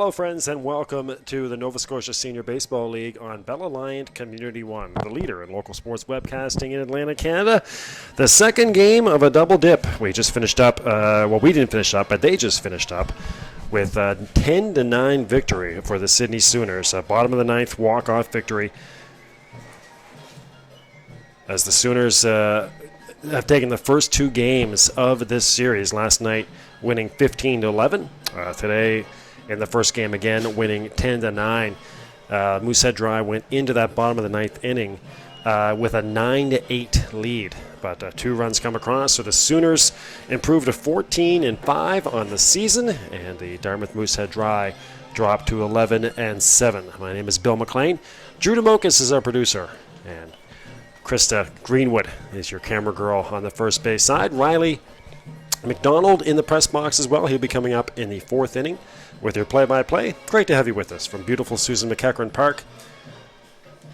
Hello, friends, and welcome to the Nova Scotia Senior Baseball League on Bell Aliant Community One, the leader in local sports webcasting in Atlantic, Canada. The second game of a double dip. We just finished up, we didn't finish up, but they just finished up with a 10-9 victory for the Sydney Sooners. Bottom of the ninth walk-off victory as the Sooners have taken the first two games of this series. Last night winning 15-11. Today in the first game again winning 10-9. Moosehead Dry went into that bottom of the ninth inning with a 9-8 lead. But 2 runs come across, so the Sooners improved to 14-5 on the season, and the Dartmouth Moosehead Dry dropped to 11-7. My name is Bill McLean. Drew DeMocus is our producer, and Krista Greenwood is your camera girl on the first base side. Riley McDonald in the press box as well. He'll be coming up in the fourth inning with your play-by-play. Great to have you with us from beautiful Susan MccEachern Park.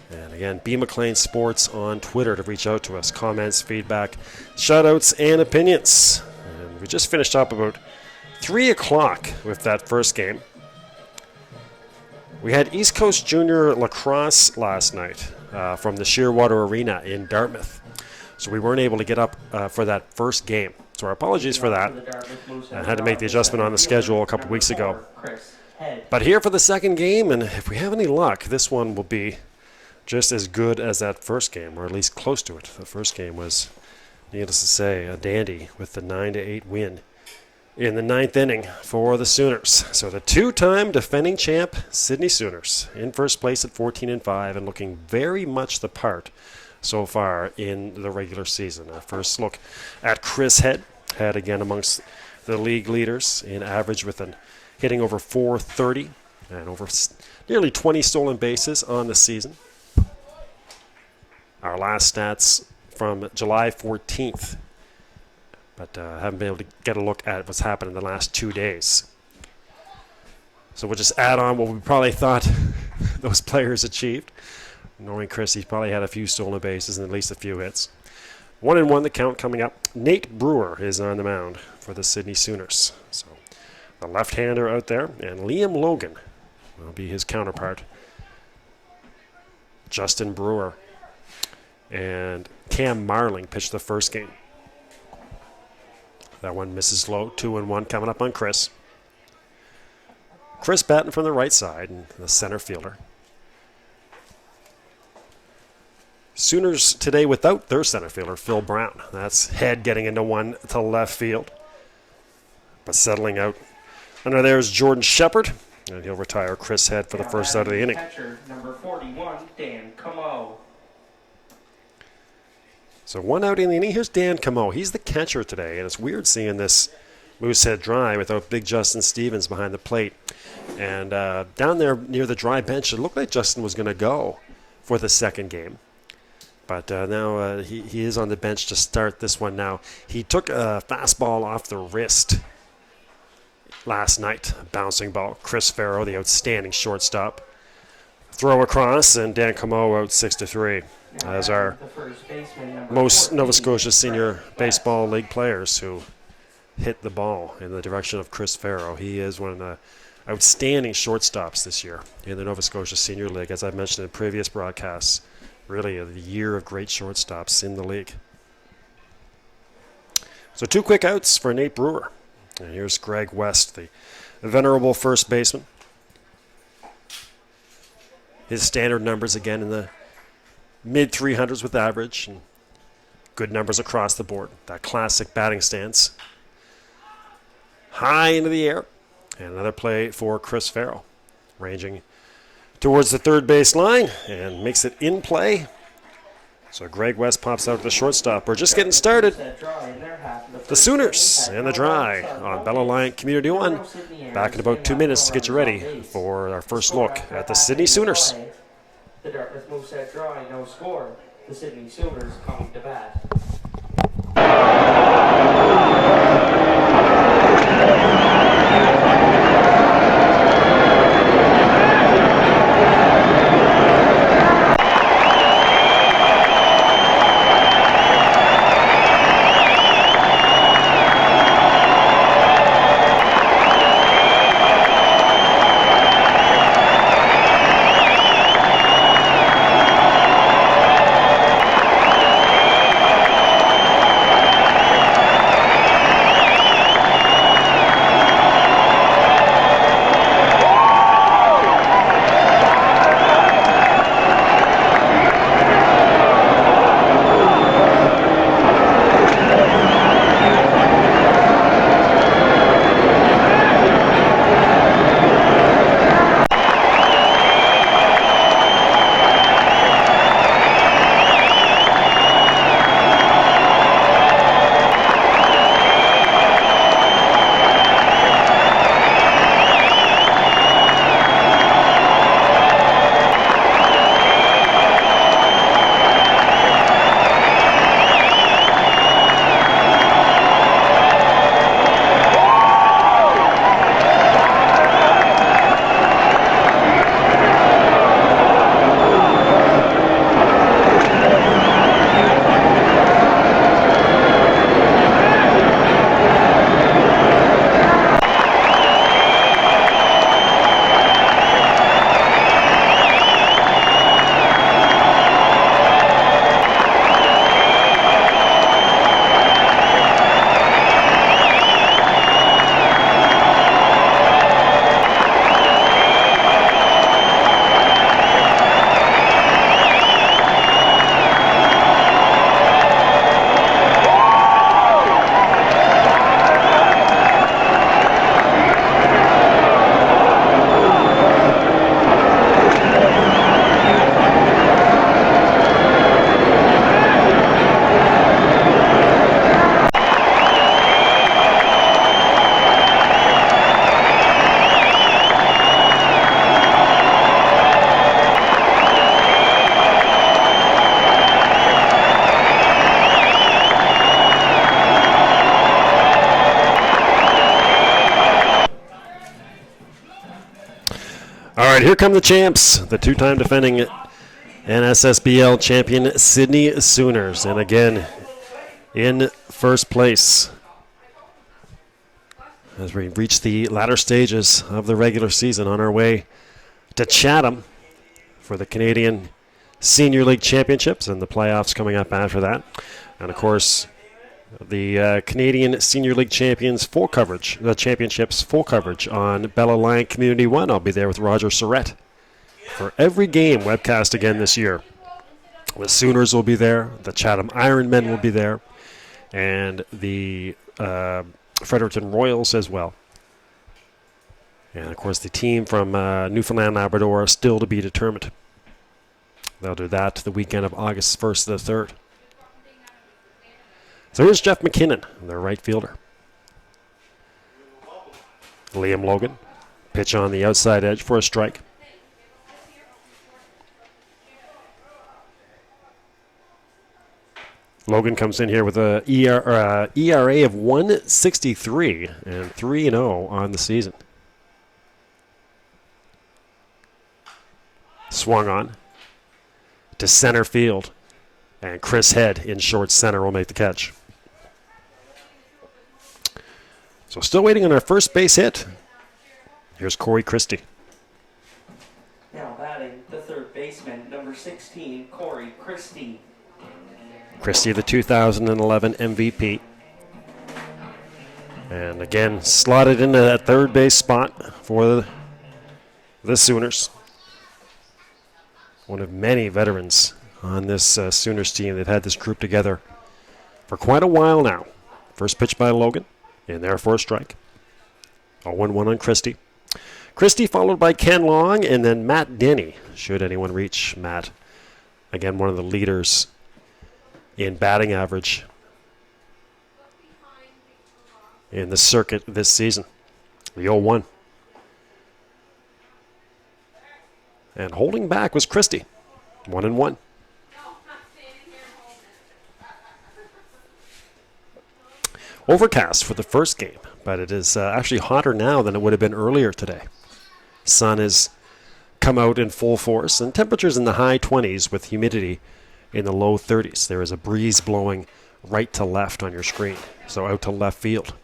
And again, B. McLean Sports on Twitter to reach out to us. Comments, feedback, shout-outs, and opinions. And we just finished up about 3 o'clock with that first game. We had East Coast Junior Lacrosse last night from the Shearwater Arena in Dartmouth. So we weren't able to get up for that first game. So our apologies for that. I had to make the adjustment on the schedule a couple weeks ago. But here for the second game, and if we have any luck, this one will be just as good as that first game, or at least close to it. The first game was, needless to say, a dandy with the 9-8 win in the ninth inning for the Sooners. So the two-time defending champ Sydney Sooners in first place at 14-5 and looking very much the part so far in the regular season. Our first look at Chris Head again amongst the league leaders in average with an hitting over .430 and over nearly 20 stolen bases on the season. Our last stats from July 14th, but haven't been able to get a look at what's happened in the last 2 days. So we'll just add on what we probably thought those players achieved. Knowing Chris, he's probably had a few stolen bases and at least a few hits. 1-1 the count coming up. Nate Brewer is on the mound for the Sydney Sooners. So the left-hander out there, and Liam Logan will be his counterpart. Justin Brewer and Cam Marling pitched the first game. That one misses low. 2-1 coming up on Chris. Chris batting from the right side, and the center fielder. Sooners today without their center fielder, Phil Brown. That's Head getting into one to left field. But settling out under there is Jordan Shepard, and he'll retire Chris Head for the first out of the inning. Catcher, number 41, Dan Camo. So one out in the inning. Here's Dan Camo. He's the catcher today, and it's weird seeing this Moosehead Dry without big Justin Stevens behind the plate. And down there near the Dry bench, it looked like Justin was going to go for the second game. But now he is on the bench to start this one now. He took a fastball off the wrist last night, a bouncing ball. Chris Farrow, the outstanding shortstop. Throw across, and Dan Camo out 6-3 as our most Nova Scotia Senior Baseball League players who hit the ball in the direction of Chris Farrow. He is one of the outstanding shortstops this year in the Nova Scotia Senior League, as I've mentioned in previous broadcasts. Really a year of great shortstops in the league. So 2 quick outs for Nate Brewer. And here's Greg West, the venerable first baseman. His standard numbers again in the mid-300s with average. And good numbers across the board. That classic batting stance. High into the air. And another play for Chris Farrow. Ranging towards the third base line and makes it in play. So Greg West pops out to the shortstop. We're just getting started. The Sooners and the Dry on Bell Aliant Community One. Back in about 2 minutes to get you ready for our first look at the Sydney Sooners. The Dartmouth Moosehead Dry, no score. The Sydney Sooners coming to bat. Here come the champs, the two-time defending NSSBL champion Sydney Sooners. And again, in first place as we reach the latter stages of the regular season on our way to Chatham for the Canadian Senior League Championships and the playoffs coming up after that. And, of course, the Canadian Senior League Champions full coverage, the championships full coverage on Bell Aliant Community One. I'll be there with Roger Surrett for every game webcast again this year. The Sooners will be there, the Chatham Ironmen will be there, and the Fredericton Royals as well. And, of course, the team from Newfoundland Labrador still to be determined. They'll do that the weekend of August 1st to the 3rd. So here's Jeff McKinnon, their right fielder. Liam Logan, pitch on the outside edge for a strike. Logan comes in here with a ERA of 163 and 3-0 on the season. Swung on to center field, and Chris Head in short center will make the catch. So still waiting on our first base hit. Here's Corey Christie. Now batting the third baseman, number 16, Corey Christie. Christie, the 2011 MVP. And again, slotted into that third base spot for the Sooners. One of many veterans on this Sooners team. They've had this group together for quite a while now. First pitch by Logan, in there for a strike. 0-1 on Christie. Christie followed by Ken Long, and then Matt Denny, should anyone reach Matt. Again, one of the leaders in batting average in the circuit this season. The 0-1. And holding back was Christie. 1-1. Overcast for the first game, but it is actually hotter now than it would have been earlier today. Sun has come out in full force, and temperatures in the high 20s with humidity in the low 30s. There is a breeze blowing right to left on your screen, so out to left field.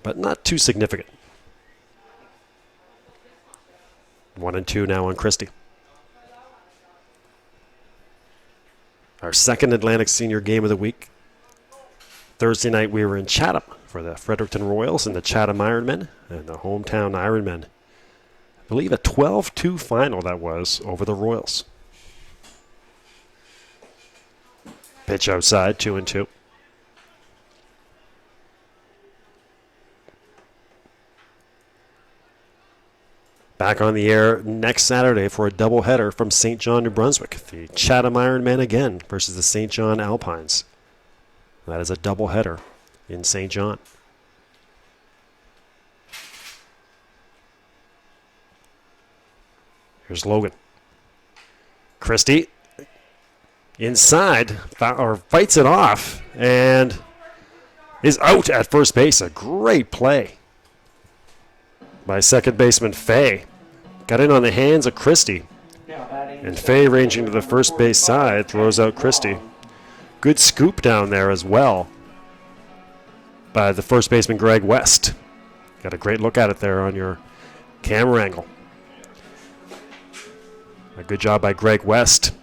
But not too significant. 1-2 now on Christie. Our second Atlantic Senior game of the week. Thursday night we were in Chatham for the Fredericton Royals and the Chatham Ironmen and the hometown Ironmen. I believe a 12-2 final that was over the Royals. Pitch outside, 2-2. Back on the air next Saturday for a doubleheader from St. John, New Brunswick. The Chatham Ironmen again versus the St. John Alpines. That is a doubleheader in St. John. Here's Logan. Christie inside, fights it off, and is out at first base. A great play by second baseman Fay. Got in on the hands of Christie. And Fay, ranging to the first base side, throws out Christie. Good scoop down there as well by the first baseman Greg West. Got a great look at it there on your camera angle. A good job by Greg West.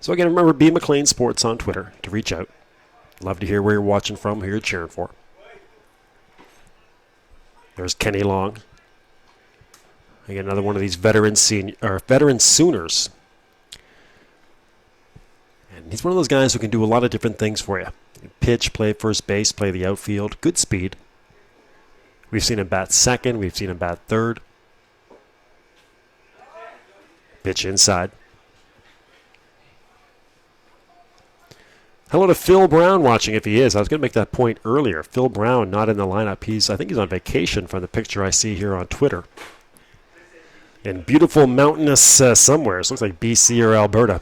So again, remember, B. McLean Sports on Twitter to reach out. Love to hear where you're watching from, who you're cheering for. There's Kenny Long. Again, another one of these veteran Sooners. And he's one of those guys who can do a lot of different things for you. Pitch, play first base, play the outfield. Good speed. We've seen him bat second. We've seen him bat third. Pitch inside. Hello to Phil Brown watching, if he is. I was going to make that point earlier. Phil Brown not in the lineup. I think he's on vacation from the picture I see here on Twitter. In beautiful mountainous somewhere. It looks like BC or Alberta.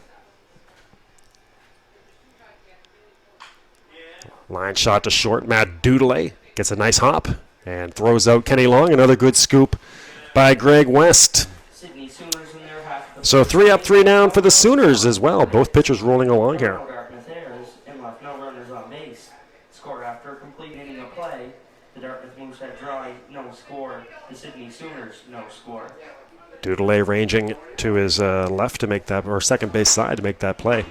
Line shot to short. Matt Dudelay gets a nice hop and throws out Kenny Long. Another good scoop by Greg West. Sydney Sooners in their half. So 3 up, 3 down for the Sooners as well. Both pitchers rolling along here. Dartmouth Airs and left no runners on base. Score after a complete inning of play. The Dartmouth Moosehead Dry, no score. The Sydney Sooners, no score. Dudelay ranging to his left to make that, or second base side to make that play.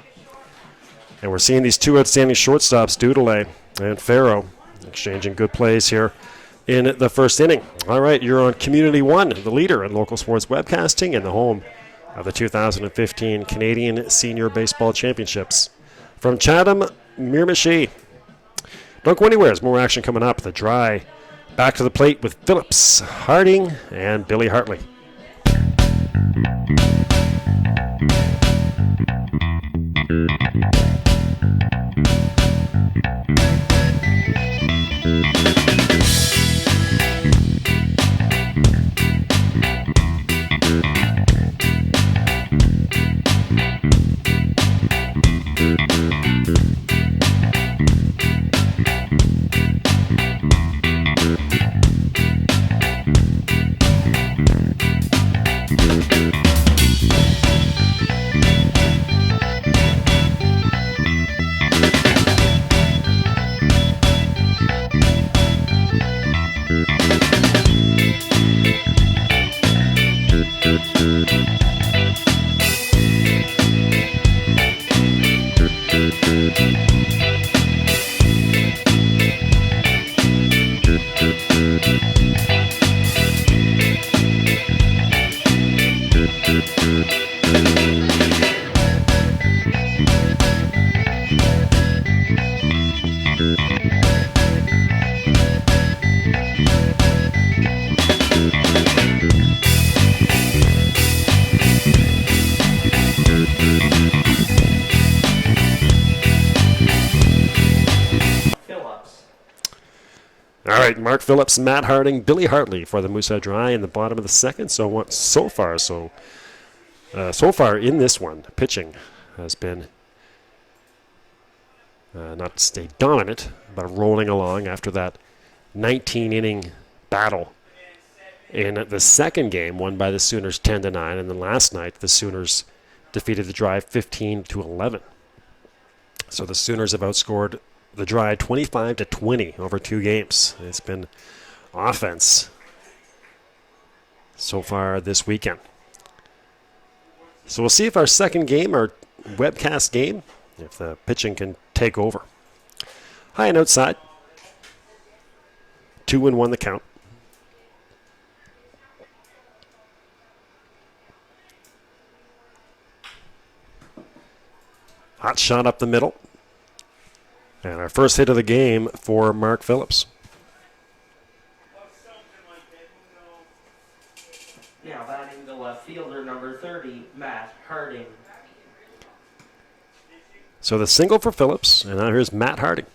And we're seeing these two outstanding shortstops, Dudelay and Farrow, exchanging good plays here in the first inning. All right, you're on Community One, the leader in local sports webcasting and the home of the 2015 Canadian Senior Baseball Championships. From Chatham, Miramichi. Don't go anywhere. There's more action coming up. The Dry back to the plate with Phillips, Harding, and Billy Hartley. All right, Mark Phillips, Matt Harding, Billy Hartley for the Moosehead Dry in the bottom of the second. So far in this one, pitching has been not to stay dominant, but rolling along after that 19-inning battle in the second game, won by the Sooners 10-9, and then last night the Sooners defeated the Dry 15-11. So the Sooners have outscored the Dry 25-20 over 2 games. It's been offense so far this weekend. So we'll see if our second game, our webcast game, if the pitching can take over. High and outside. 2-1 the count. Hot shot up the middle. And our first hit of the game for Mark Phillips. Now batting the left fielder, number 30, Matt Harding. So the single for Phillips, and now here's Matt Harding.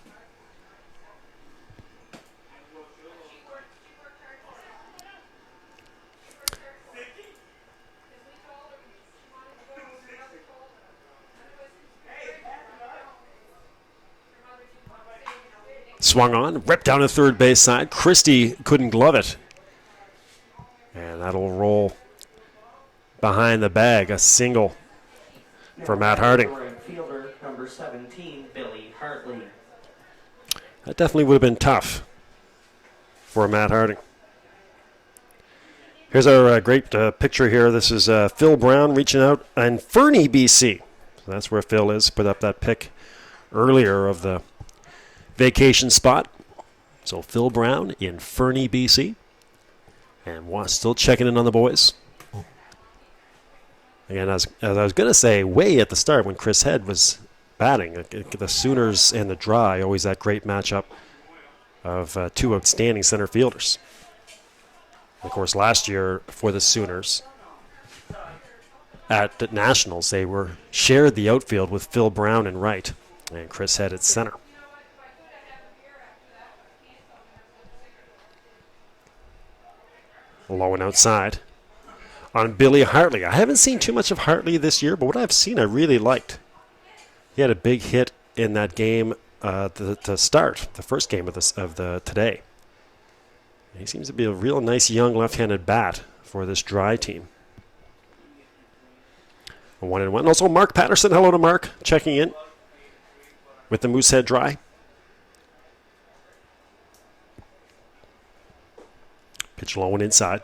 Swung on, ripped down the third base side. Christie couldn't glove it. And that'll roll behind the bag. A single for Matt Harding. Right fielder, number 17, Billy Hartley. That definitely would have been tough for Matt Harding. Here's our great picture here. This is Phil Brown reaching out in Fernie, BC. So that's where Phil is. Put up that pic earlier of the vacation spot. So Phil Brown in Fernie, BC. And still checking in on the boys. Again, as I was going to say, way at the start when Chris Head was batting, the Sooners and the Dry, always that great matchup of 2 outstanding center fielders. Of course, last year for the Sooners at the Nationals, they shared the outfield with Phil Brown in right and Chris Head at center. Low and outside on Billy Hartley. I haven't seen too much of Hartley this year, but what I've seen I really liked. He had a big hit in that game to start the first game of the today. He seems to be a real nice young left-handed bat for this Dry team. 1-1. Also, Mark Patterson. Hello to Mark, checking in with the Moosehead Dry. Pitch low and inside.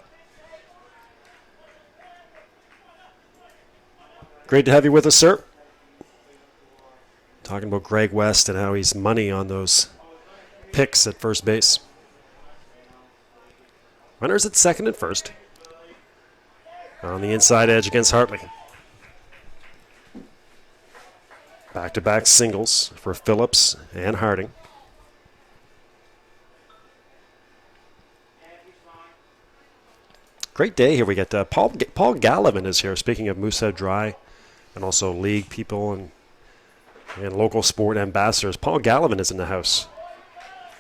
Great to have you with us, sir. Talking about Greg West and how he's money on those picks at first base. Runners at second and first. On the inside edge against Hartley. Back-to-back singles for Phillips and Harding. Great day here. We get Paul Gallivan is here, speaking of Moosehead Dry and also league people and local sport ambassadors. Paul Gallivan is in the house,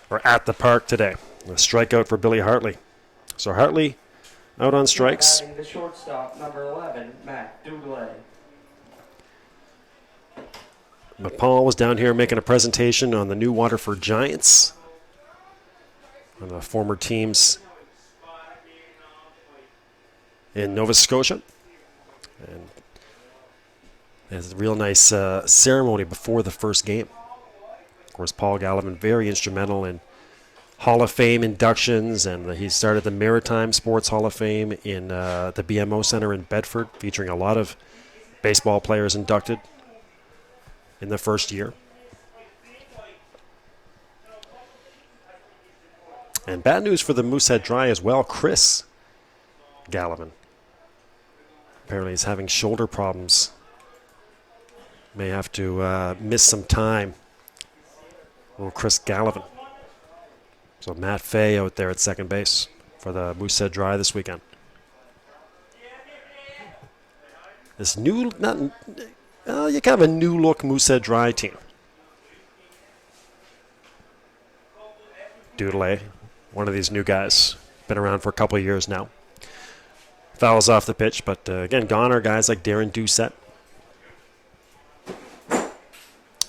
or at the park today. A strikeout for Billy Hartley. So Hartley out on strikes. The shortstop, number 11, Matt Dooley. But Paul was down here making a presentation on the new Waterford Giants, on the former teams in Nova Scotia. And there's a real nice ceremony before the first game. Of course, Paul Gallivan, very instrumental in Hall of Fame inductions, and he started the Maritime Sports Hall of Fame in the BMO Center in Bedford, featuring a lot of baseball players inducted in the first year. And bad news for the Moosehead Dry as well. Chris Gallivan apparently is having shoulder problems. May have to miss some time. Little Chris Gallivan. So Matt Fay out there at second base for the Moosehead Dry this weekend. This new, you kind of a new look Moosehead Dry team. Doodle, one of these new guys, been around for a couple of years now. Fouls off the pitch, but again, gone are guys like Darren Doucette.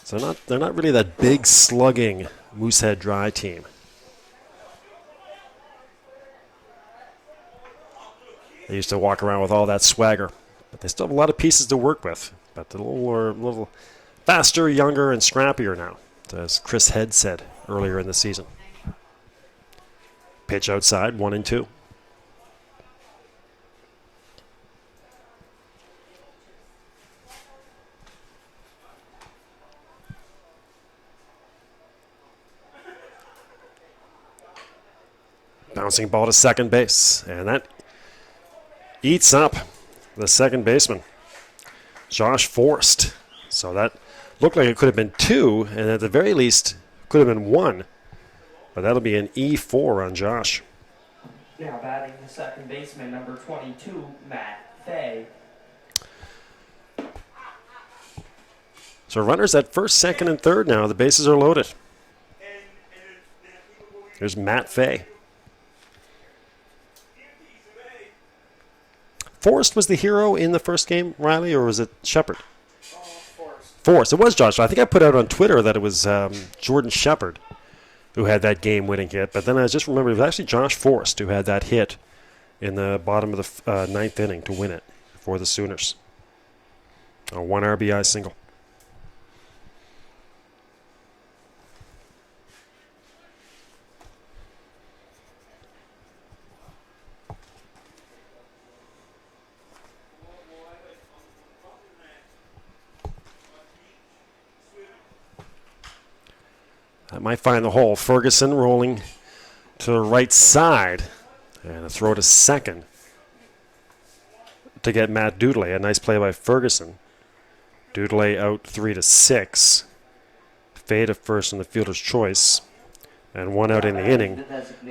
So they're not really that big slugging Moosehead Dry team. They used to walk around with all that swagger, but they still have a lot of pieces to work with. But a little faster, younger, and scrappier now, as Chris Head said earlier in the season. Pitch outside, 1-2. Bouncing ball to second base, and that eats up the second baseman, Josh Forrest. So that looked like it could have been 2, and at the very least could have been 1. But that'll be an E4 on Josh. Now batting the second baseman, number 22, Matt Fay. So runners at first, second, and third now. The bases are loaded. Here's Matt Fay. Forrest was the hero in the first game, Riley, or was it Shepard? Forrest. It was Josh. I think I put out on Twitter that it was Jordan Shepard who had that game-winning hit. But then I just remembered it was actually Josh Forrest who had that hit in the bottom of the ninth inning to win it for the Sooners. A 1 RBI single. That might find the hole. Ferguson rolling to the right side. And a throw to second to get Matt Doodle. A nice play by Ferguson. Doodle out 3-6. Fade at first in the fielder's choice. And 1 out in the inning.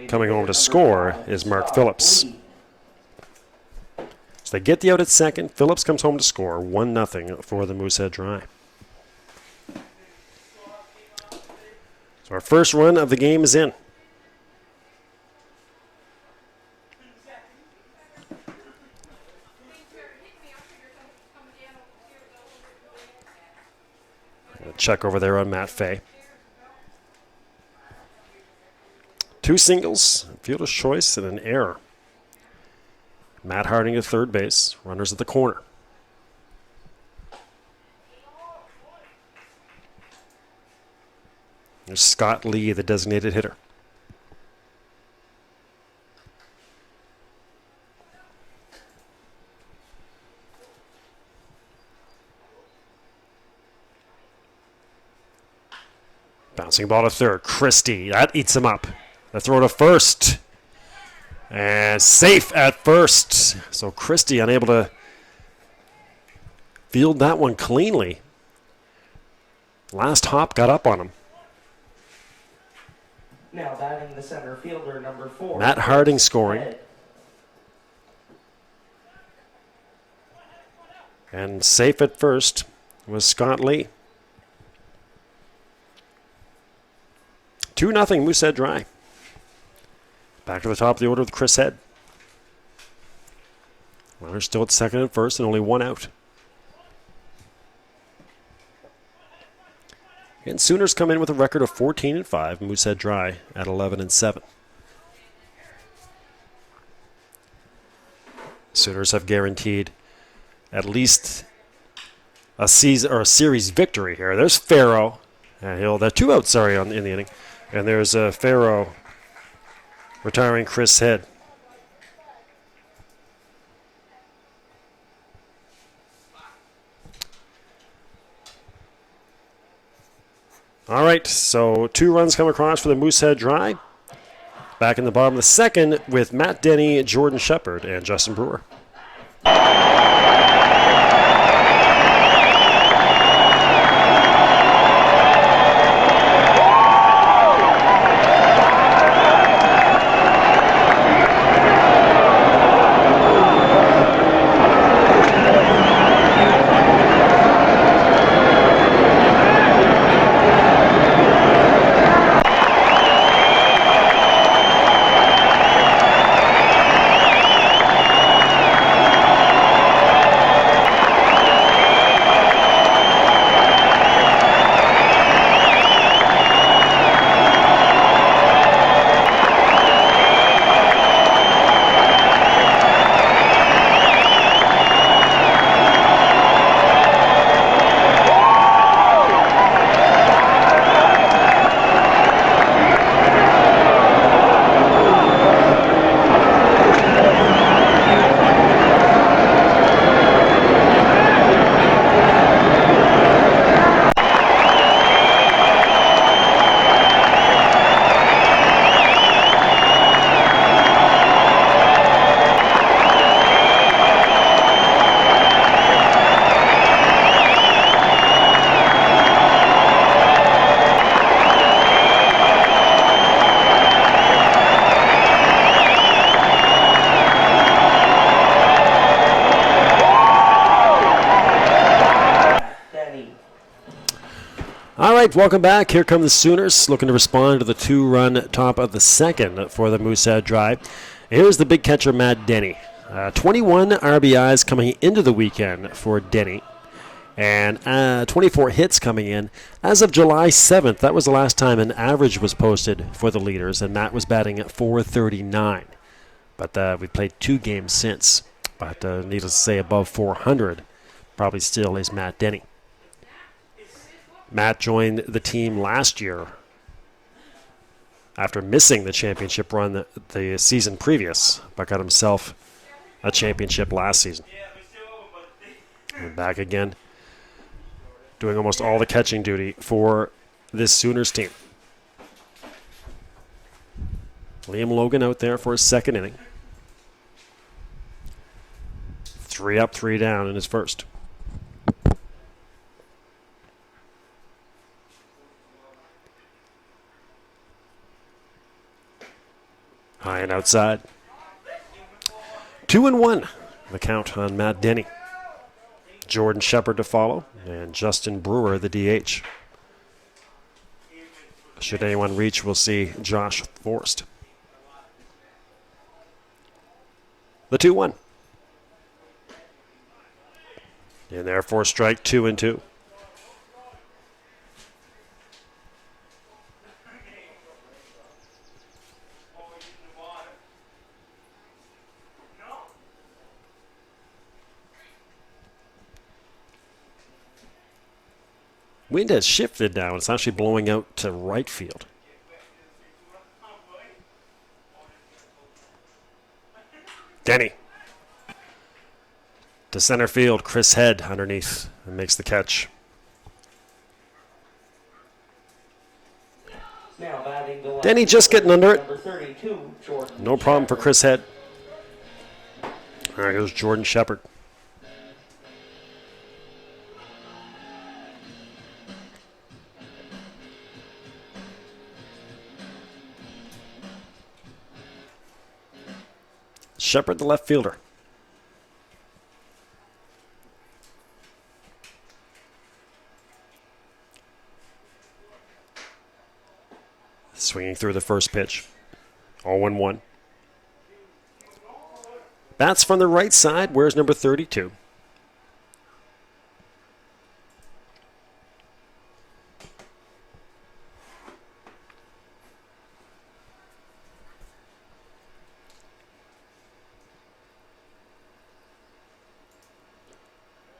Coming home to score is Mark Phillips. So they get the out at second. Phillips comes home to score. 1-0 for the Moosehead Dry. So our first run of the game is in. Check over there on Matt Fay. 2 singles, fielder's choice, and an error. Matt Harding at third base, runners at the corner. There's Scott Lee, the designated hitter. Bouncing ball to third. Christie, that eats him up. The throw to first. And safe at first. So Christie unable to field that one cleanly. Last hop got up on him. Now batting the center fielder, number 4. Matt Harding scoring. And safe at first was Scott Lee. 2-0 Moosehead Dry. Back to the top of the order with Chris Head. Runners still at second and first and only 1 out. And Sooners come in with a record of 14-5. Moosehead Dry at 11-7. Sooners have guaranteed at least a season or a series victory here. There's Farrow. They're 2 outs, in the inning. And there's Farrow retiring Chris Head. All right, so 2 runs come across for the Moosehead Dry. Back in the bottom of the second with Matt Denny, Jordan Shepard, and Justin Brewer. All right, welcome back. Here come the Sooners looking to respond to the 2-run top of the second for the Moosehead Dry. Here's the big catcher, Matt Denny. 21 RBIs coming into the weekend for Denny, and 24 hits coming in. As of July 7th, that was the last time an average was posted for the leaders, and Matt was batting at .439. But we played 2 games since. But needless to say, above 400 probably still is Matt Denny. Matt joined the team last year after missing the championship run the season previous, but got himself a championship last season. And back again, doing almost all the catching duty for this Sooners team. Liam Logan out there for his second inning. 3 up, 3 down in his first. High and outside. 2-1. The count on Matt Denny. Jordan Shepard to follow, and Justin Brewer, the DH. Should anyone reach, we'll see Josh Forrest. The 2-1. And therefore strike 2-2. Wind has shifted now. It's actually blowing out to right field. Denny. To center field. Chris Head underneath and makes the catch. Now batting the left Denny just getting under it. number 32, Jordan No problem for Shepherd. Chris Head. There goes Jordan Shepherd. Shepherd, the left fielder. Swinging through the first pitch. 0-1. Bats from the right side. Where's number 32?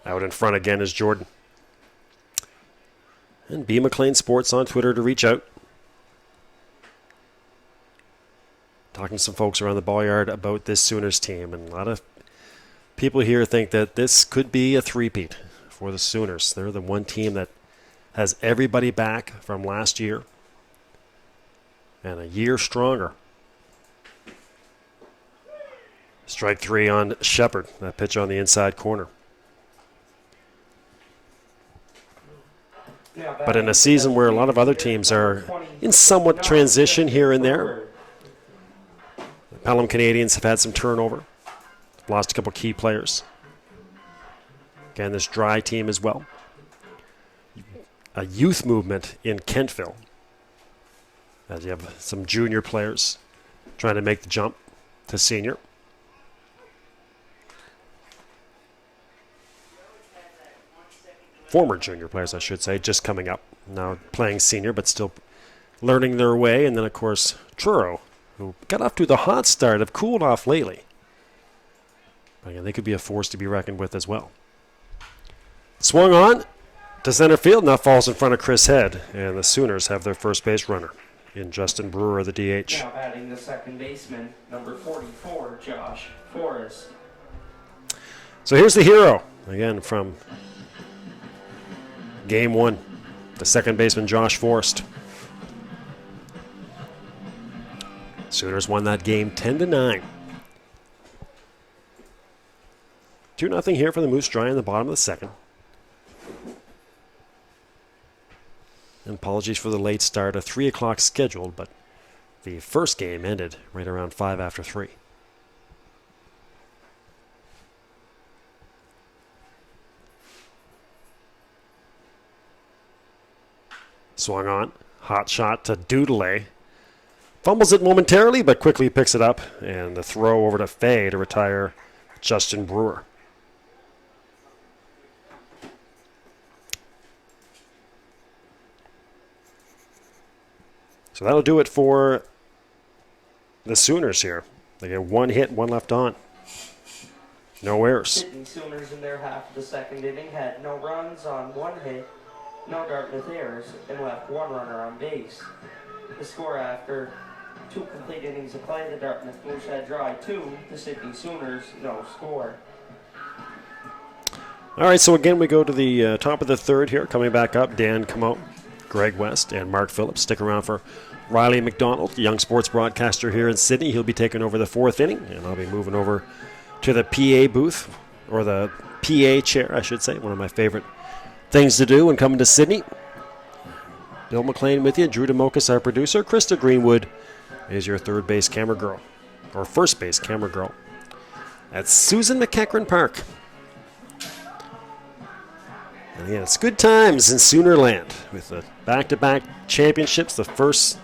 Out in front again is Jordan. And B. McLean Sports on Twitter to reach out. Talking to some folks around the ball-yard about this Sooners team. And a lot of people here think that this could be a three-peat for the Sooners. They're the one team that has everybody back from last year and a year stronger. Strike three on Shepherd. That pitch on the inside corner. But in a season where a lot of other teams are in somewhat transition here and there, the Pelham Canadians have had some turnover. Lost a couple key players. Again, this Dry team as well. A youth movement in Kentville, as you have some junior players trying to make the jump to senior. Former junior players, I should say, just coming up. Now playing senior, but still learning their way. And then, of course, Truro, who got off to the hot start, have cooled off lately. But again, they could be a force to be reckoned with as well. Swung on to center field, now falls in front of Chris Head. And the Sooners have their first base runner in Justin Brewer, the DH. Now batting the second baseman, number 44, Josh Forrest. So here's the hero, again, from Game 1, the second baseman, Josh Forrest. Sooners won that game 10-9. 2-0 here for the Moose Dry in the bottom of the second. And apologies for the late start, a 3 o'clock scheduled, but the first game ended right around 5 after 3. Swung on. Hot shot to Doodley. Fumbles it momentarily, but quickly picks it up. And the throw over to Fay to retire Justin Brewer. So that'll do it for the Sooners here. They get one hit, one left on. No errors. Sydney Sooners in their half of the second inning had no runs on one hit, no Dartmouth errors, and left one runner on base. The score after 2 complete innings of play, the Dartmouth Moosehead Dry 2, the Sydney Sooners no score. All right, so again we go to the top of the third here. Coming back up, Dan Camo, Greg West, and Mark Phillips. Stick around for Riley McDonald, young sports broadcaster here in Sydney. He'll be taking over the fourth inning, and I'll be moving over to the PA booth, or the PA chair, I should say, one of my favorite things to do when coming to Sydney. Bill McLean with you, Drew DeMocas, our producer. Krista Greenwood is your third base camera girl, or first base camera girl, at Susan MccEachern Park. And yeah, it's good times in Soonerland with the back-to-back championships, the first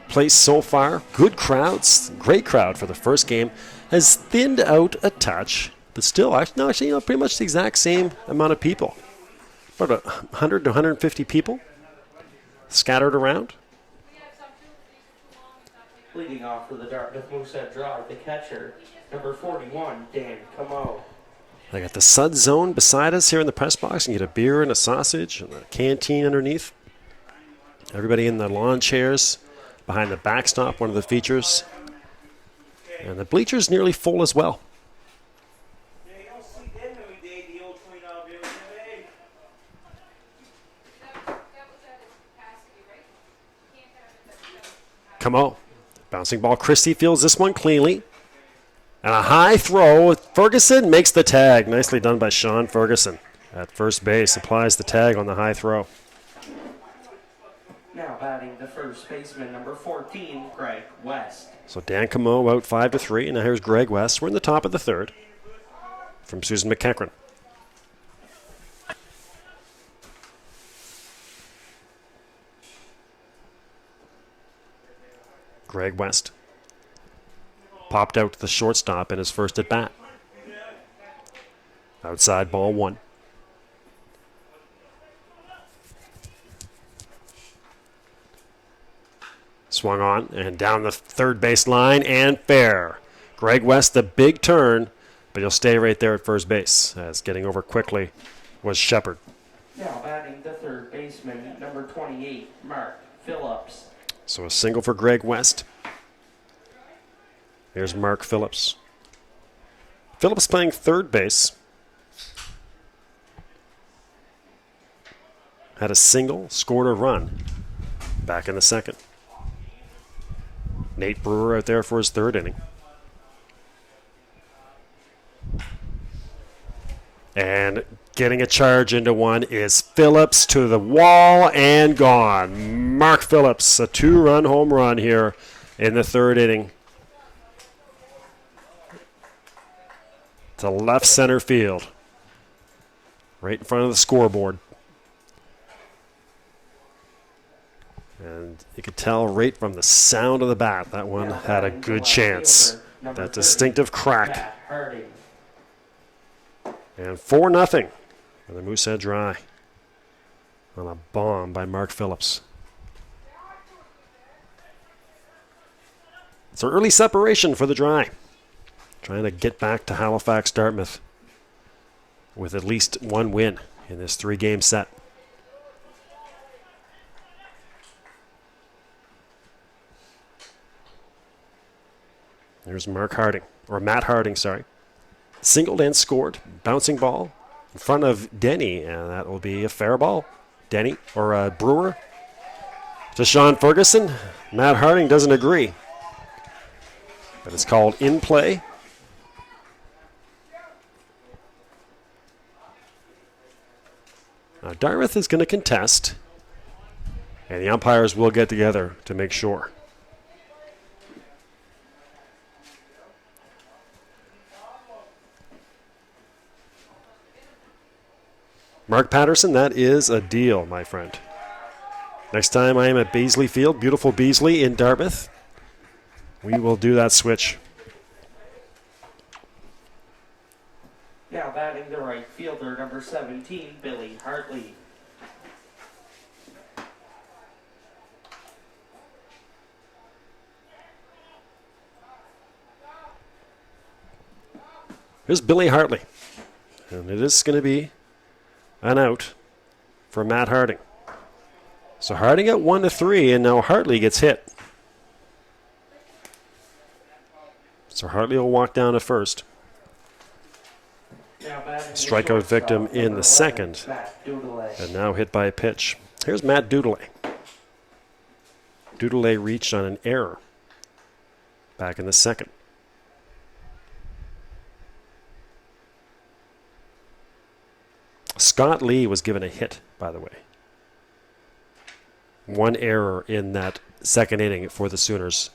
place so far. Good crowds, great crowd for the first game. Has thinned out a touch, but still, actually, pretty much the exact same amount of people. About 100 to 150 people scattered around. Leading off for the Dartmouth Moosehead Dry, the catcher, number 41, Dan Camo. They got the Sud Zone beside us here in the press box. You can get a beer and a sausage and a canteen underneath. Everybody in the lawn chairs behind the backstop, one of the features. And the bleachers nearly full as well. Come on. Bouncing ball. Christie fields this one cleanly. And a high throw. Ferguson makes the tag. Nicely done by Sean Ferguson at first base. Applies the tag on the high throw. Now batting the first baseman, number 14, Greg West. So Dan Camo out 5-3. And now here's Greg West. We're in the top of the third from Susan MccEachern. Greg West popped out to the shortstop in his first at bat. Outside ball one. Swung on and down the third base line and fair. Greg West, the big turn, but he'll stay right there at first base as getting over quickly was Shepard. Now batting the third baseman, number 28, Mark Phillips. So a single for Greg West. Here's Mark Phillips. Phillips playing third base. Had a single, scored a run back in the second. Nate Brewer out there for his third inning. And getting a charge into one is Phillips to the wall and gone. Mark Phillips, a 2-run home run here in the third inning. To left center field. Right in front of the scoreboard. And you could tell right from the sound of the bat, that one had a good chance. That distinctive crack. And 4-0 for the Moosehead Dry on a bomb by Mark Phillips. It's an early separation for the Dry. Trying to get back to Halifax, Dartmouth with at least one win in this 3-game set. There's Matt Harding, sorry. Singled and scored. Bouncing ball in front of Denny, and that will be a fair ball. Denny, or Brewer, to Sean Ferguson. Matt Harding doesn't agree. But it's called in play. Now Dartmouth is going to contest, and the umpires will get together to make sure. Mark Patterson, that is a deal, my friend. Next time I am at Beasley Field, beautiful Beasley in Dartmouth, we will do that switch. Now batting the right fielder, number 17, Billy Hartley. Here's Billy Hartley. And it is going to be an out for Matt Harding. So Harding at 1-3, and now Hartley gets hit. So Hartley will walk down to first. Strikeout victim in the second. And now hit by a pitch. Here's Matt Dudelet. Dudelet reached on an error back in the second. Scott Lee was given a hit, by the way. One error in that second inning for the Sooners.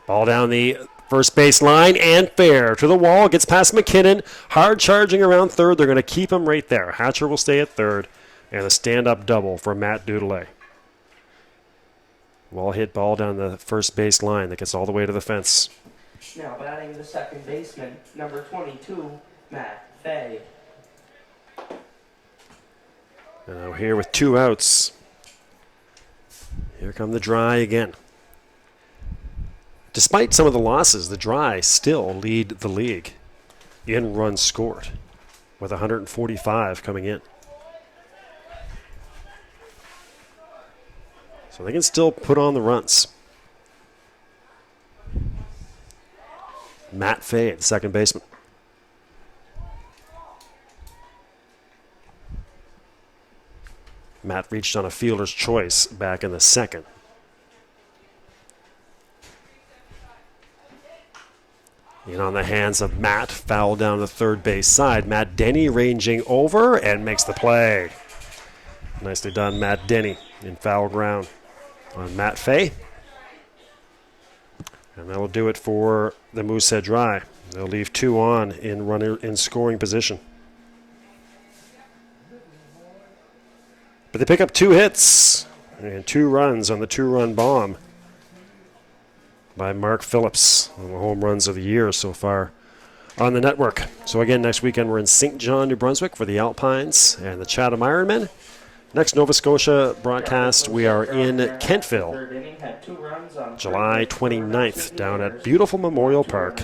Ball down the first base line and fair to the wall. Gets past McKinnon. Hard charging around third. They're going to keep him right there. Hatcher will stay at third. And a stand-up double for Matt Dudelet. Wall hit ball down the first base line that gets all the way to the fence. Now batting the second baseman, number 22, Matt Fay. And now here with 2 outs. Here come the Dry again. Despite some of the losses, the Dry still lead the league in runs scored. with 145 coming in. So they can still put on the runs. Matt Fay, the second baseman. Matt reached on a fielder's choice back in the second. In on the hands of Matt, foul down the third base side. Matt Denny ranging over and makes the play. Nicely done, Matt Denny in foul ground on Matt Fay. And that'll do it for the Moosehead Dry. They'll leave 2 on in scoring position. But they pick up 2 hits and 2 runs on the 2-run bomb by Mark Phillips, one of the home runs of the year so far on the network. So again, next weekend we're in St. John, New Brunswick for the Alpines and the Chatham Ironmen. Next Nova Scotia broadcast, we are in Kentville, July 29th, down at beautiful Memorial Park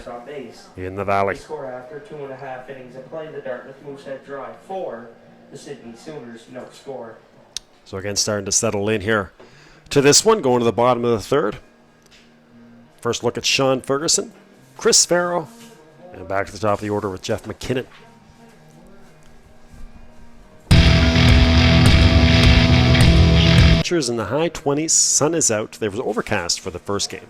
in the Valley. Score after 2.5 innings of play, the Dartmouth Moosehead Dry 4, the Sydney Sooners no score. So again, starting to settle in here to this one, going to the bottom of the third. First look at Sean Ferguson, Chris Farrow, and back to the top of the order with Jeff McKinnon. Temperatures in the high 20s, sun is out. There was overcast for the first game.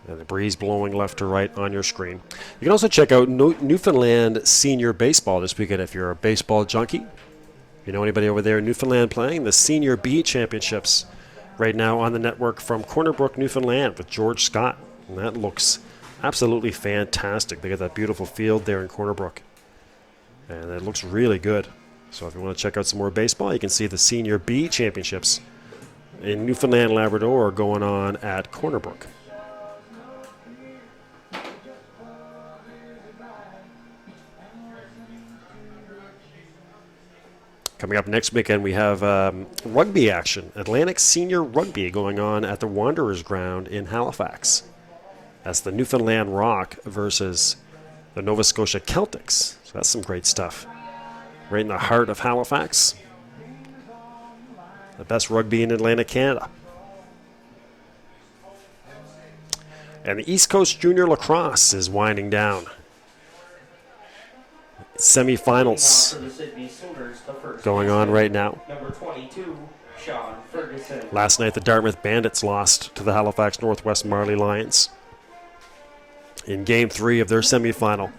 And the breeze blowing left to right on your screen. You can also check out Newfoundland Senior Baseball this weekend if you're a baseball junkie. If you know anybody over there in Newfoundland playing the Senior B Championships right now on the network from Corner Brook, Newfoundland with George Scott. And that looks absolutely fantastic. They got that beautiful field there in Corner Brook. And it looks really good. So if you want to check out some more baseball, you can see the Senior B Championships in Newfoundland, Labrador going on at Corner Brook. Coming up next weekend, we have rugby action. Atlantic Senior Rugby going on at the Wanderers Ground in Halifax. That's the Newfoundland Rock versus the Nova Scotia Celtics. So that's some great stuff. Right in the heart of Halifax. The best rugby in Atlantic Canada. And the East Coast Junior Lacrosse is winding down. Semifinals going on right now. Number 22, Sean Ferguson. Last night, the Dartmouth Bandits lost to the Halifax Northwest Marley Lions in Game 3 of their semifinal.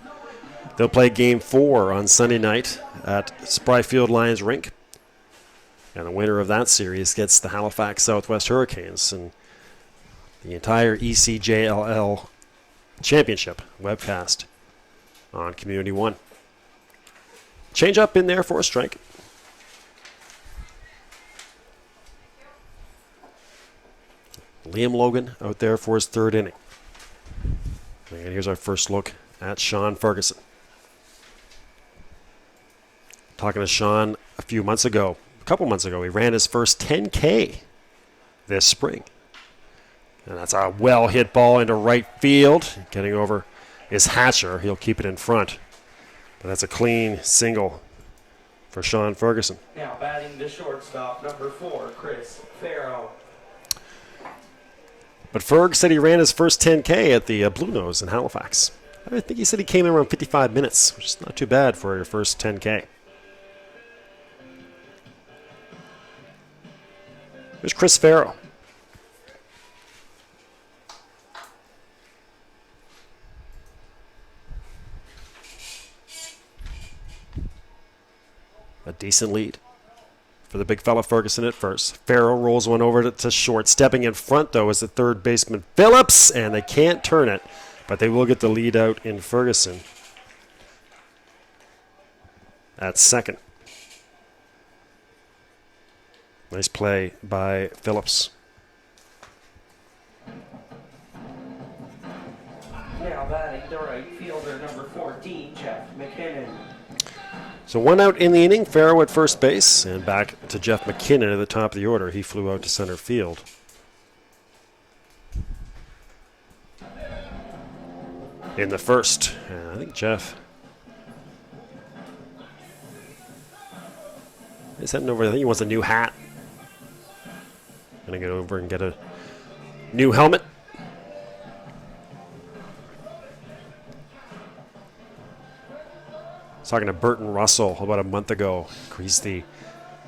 They'll play Game 4 on Sunday night at Spryfield Lions Rink. And the winner of that series gets the Halifax Southwest Hurricanes and the entire ECJLL Championship webcast on Community One. Change up in there for a strike. Liam Logan out there for his third inning. And here's our first look at Sean Ferguson. Talking to Sean a couple months ago, he ran his first 10K this spring. And that's a well-hit ball into right field. Getting over is Hatcher. He'll keep it in front. But that's a clean single for Sean Ferguson. Now batting the shortstop, number 4, Chris Farrow. But Ferg said he ran his first 10K at the Blue Nose in Halifax. I think he said he came in around 55 minutes, which is not too bad for your first 10K. Here's Chris Farrow. A decent lead for the big fella Ferguson at first. Farrow rolls one over to short. Stepping in front, though, is the third baseman Phillips, and they can't turn it, but they will get the lead out in Ferguson at second. Nice play by Phillips. Now batting the right fielder, number 14, Jeff McKinnon. So one out in the inning, Farrow at first base, and back to Jeff McKinnon at the top of the order. He flew out to center field. In the first, and I think Jeff He's heading over. I think he wants a new hat. Gonna get over and get a new helmet. I was talking to Burton Russell about a month ago. He's the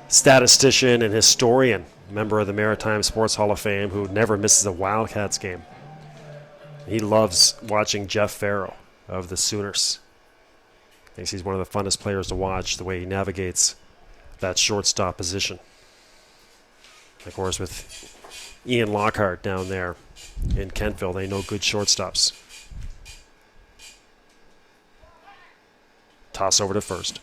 statistician and historian, member of the Maritime Sports Hall of Fame, who never misses a Wildcats game. He loves watching Jeff Farrow of the Sooners. Thinks he's one of the funnest players to watch, the way he navigates that shortstop position. Of course, with Ian Lockhart down there in Kentville, they know good shortstops. Toss over to first.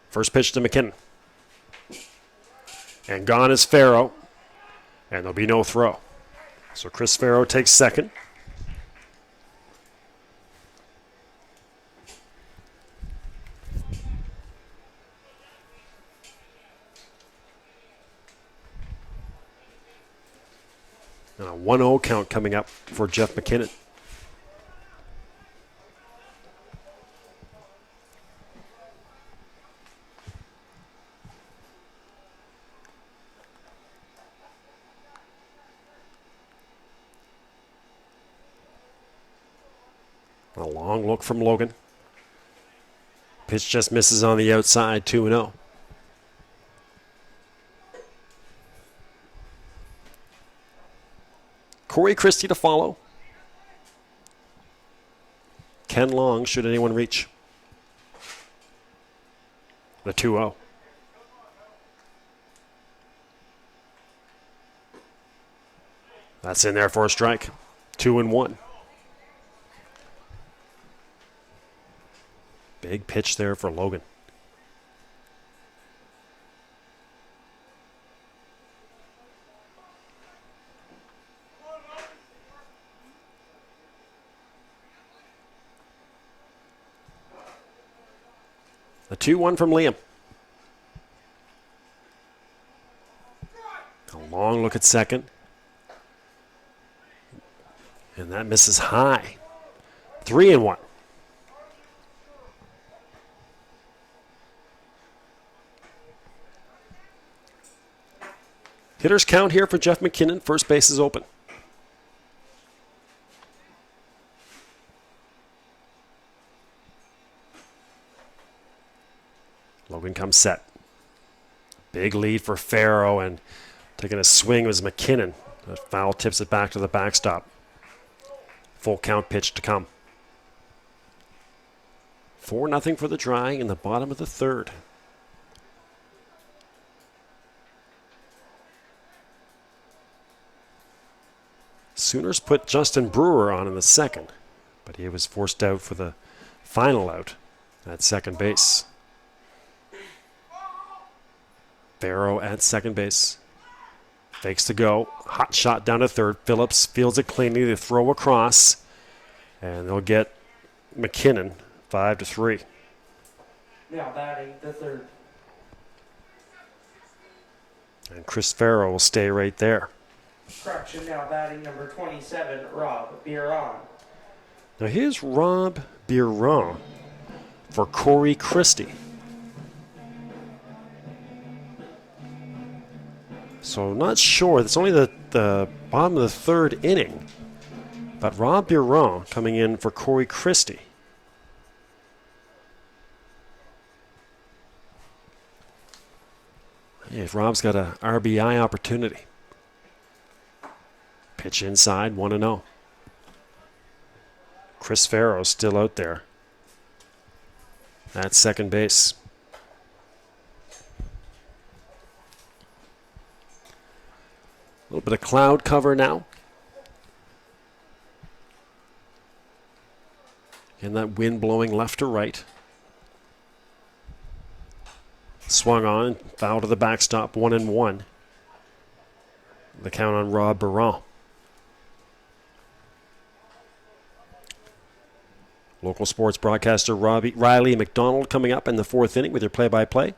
First pitch to McKinnon. And gone is Farrow. And there'll be no throw. So Chris Farrow takes second. And a 1-0 count coming up for Jeff McKinnon. A long look from Logan. Pitch just misses on the outside, 2-0. Corey Christie to follow. Ken Long, should anyone reach. The 2-0. That's in there for a strike. 2-1. Big pitch there for Logan. A 2-1 from Liam. A long look at second. And that misses high. 3-1. Hitters count here for Jeff McKinnon. First base is open. Logan comes set. Big lead for Farrow, and taking a swing was McKinnon. The foul tips it back to the backstop. Full count pitch to come. 4-0 for the Dry in the bottom of the third. Sooners put Justin Brewer on in the second, but he was forced out for the final out at second base. Farrow at second base. Fakes to go. Hot shot down to third. Phillips fields it cleanly to throw across. And they'll get McKinnon 5-3. Now batting the third. And Chris Farrow will stay right there. Correction, now batting number 27, Rob Biron. Now here's Rob Biron for Corey Christie. So not sure. It's only the bottom of the third inning. But Rob Biron coming in for Corey Christie. Hey, Rob's got a RBI opportunity. Pitch inside, 1-0. Chris Farrow still out there at second base. A little bit of cloud cover now. And that wind blowing left to right. Swung on, foul to the backstop, 1-1. The count on Rob Biron. Local sports broadcaster Riley McDonald coming up in the fourth inning with your play-by-play.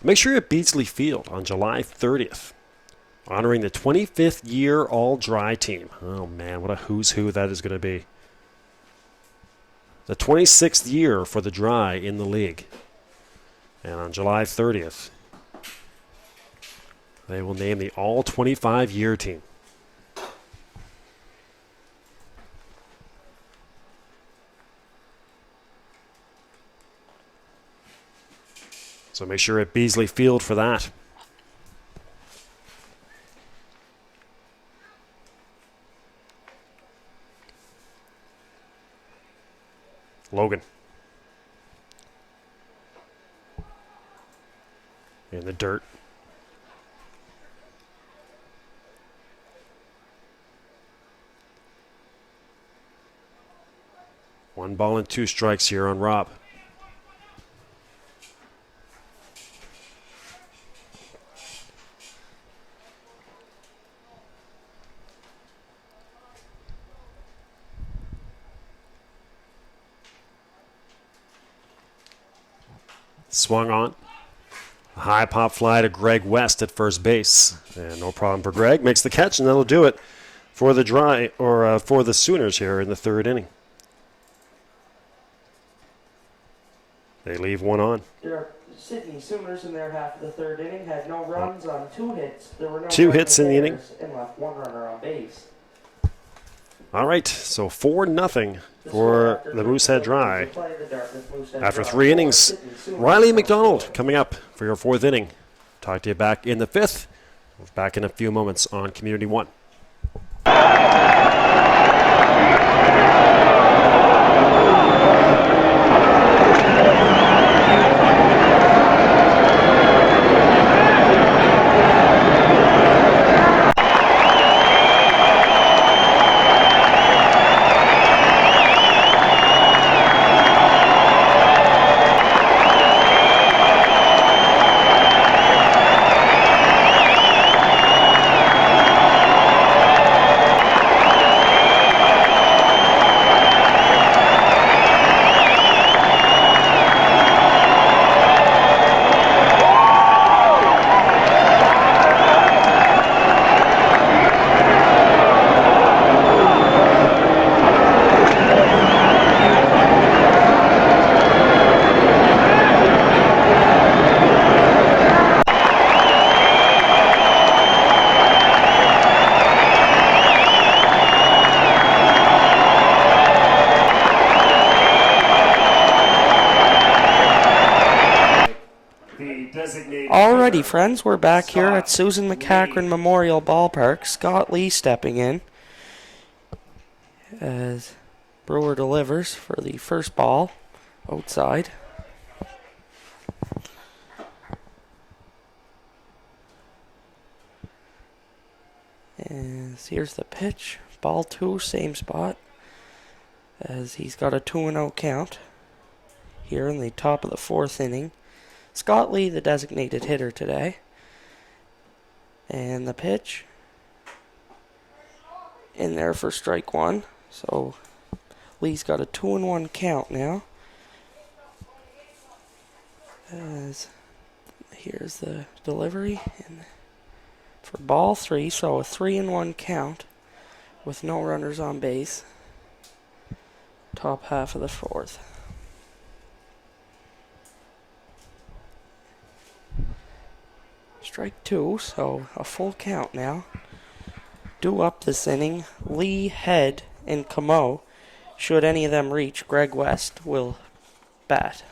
Make sure you're at Beasley Field on July 30th, honoring the 25th year all-dry team. Oh, man, what a who's who that is going to be. The 26th year for the Dry in the league. And on July 30th, they will name the all-25-year team. So make sure at Beasley Field for that. Logan. In the dirt. One ball and two strikes here on Rob. Swung on. A high pop fly to Greg West at first base. And no problem for Greg. Makes the catch, and that'll do it for the Dry, or for the Sooners here in the third inning. They leave one on. Their Sydney Sooners in their half of the third inning had no runs on 2 hits. There were no two hits in the inning and left 1 runner on base. All right, so 4-0 for the Moosehead Dry. After 3 innings, Riley McDonald coming up for your 4th inning. Talk to you back in the 5th. We're back in a few moments on Community One. Alrighty, friends, we're back here at Susan MccEachern Memorial Ballpark. Scott Lee stepping in as Brewer delivers for the first ball outside. And here's the pitch. Ball 2, same spot, as he's got a 2-0 count here in the top of the 4th inning. Scott Lee, the designated hitter today. And the pitch in there for strike 1. So Lee's got a 2-1 count now. As here's the delivery and for ball 3, so a 3-1 count with no runners on base. Top half of the 4th. Strike 2, so a full count now. Due up this inning, Lee, Head, and Camo. Should any of them reach, Greg West will bat.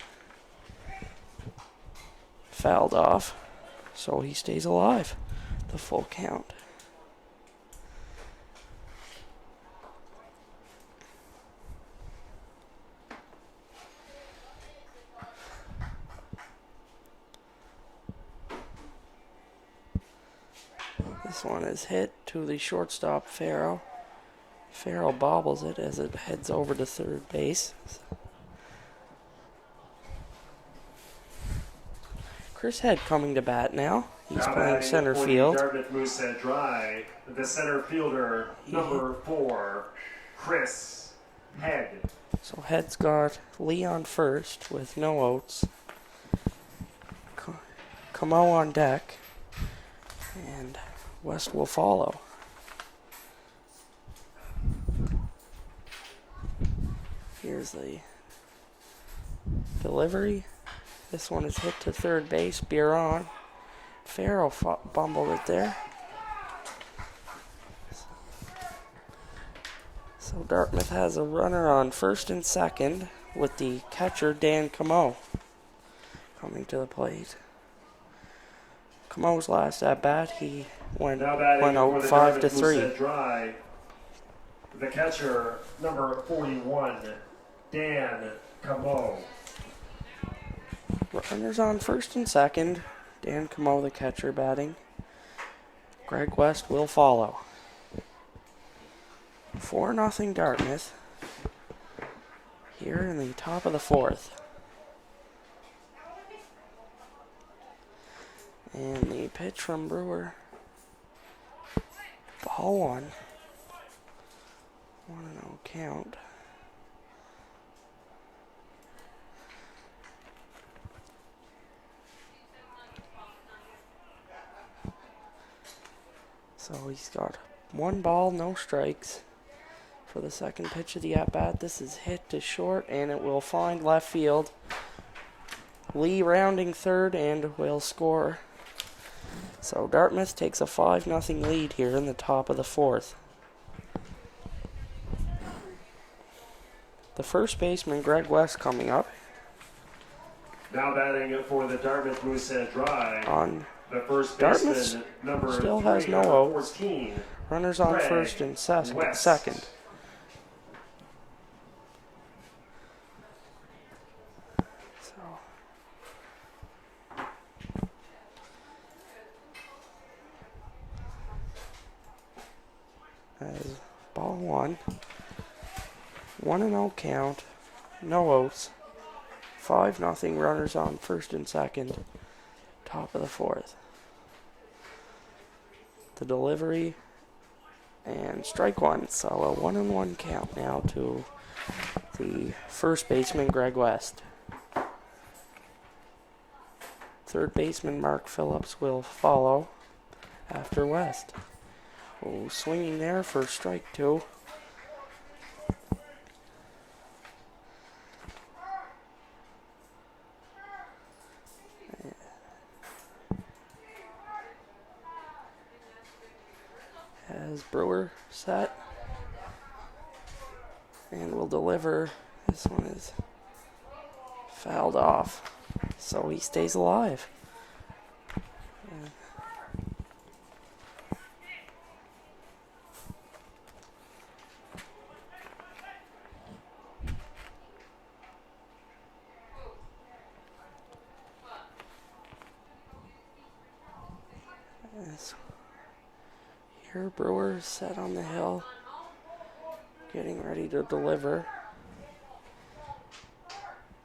Fouled off, so he stays alive. The full count. This one is hit to the shortstop, Farrell. Farrell bobbles it as it heads over to third base. Chris Head coming to bat now. He's playing center field. Dartmouth Moosehead Dry, the center fielder, number 4, Chris Head. So Head's got Lee on first with no outs. Camo on deck, and West will follow. Here's the delivery. This one is hit to third base. Biron. Farrell bumbled it there. So Dartmouth has a runner on first and second with the catcher Dan Camo coming to the plate. Camo's last at bat, he went out 5-3. Moosehead Dry, the catcher, number 41, Dan Camo. Runners on first and second. Dan Camo, the catcher, batting. Greg West will follow. 4-0 Dartmouth here in the top of the fourth. And the pitch from Brewer. Ball 1. 1-0 count. So he's got 1 ball, no strikes for the second pitch of the at-bat. This is hit to short, and it will find left field. Lee rounding third and will score. So Dartmouth takes a 5-0 lead here in the top of the fourth. The first baseman, Greg West, coming up. Now batting for the Dartmouth Moosehead Dry. On the first Dartmouth baseman, number still 3, has no outs. 14. Runners on Greg first and second. West. As ball 1. 1-0 count. No outs. 5-0 runners on first and second. Top of the fourth. The delivery and strike 1. So a 1-1 count now to the first baseman, Greg West. Third baseman, Mark Phillips, will follow after West. Oh, swinging there for strike 2. As Brewer set and will deliver. This one is fouled off, so he stays alive. Here Brewer set on the hill, getting ready to deliver,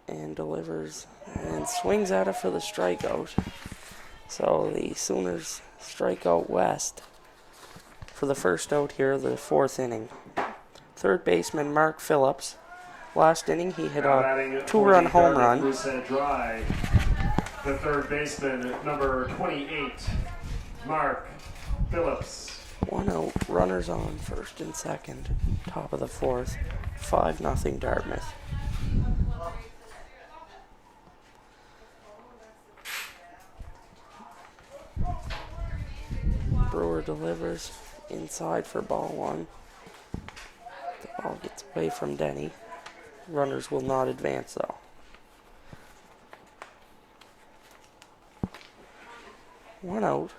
and delivers and swings at it for the strikeout. So the Sooners strike out West for the first out here of the fourth inning. Third baseman Mark Phillips. Last inning he hit a 2-run home run. Dry, the third baseman, number 28, Mark Phillips. 1 out, runners on first and second, top of the fourth, 5-0 Dartmouth. Brewer delivers inside for ball 1. The ball gets away from Denny. Runners will not advance though. One out,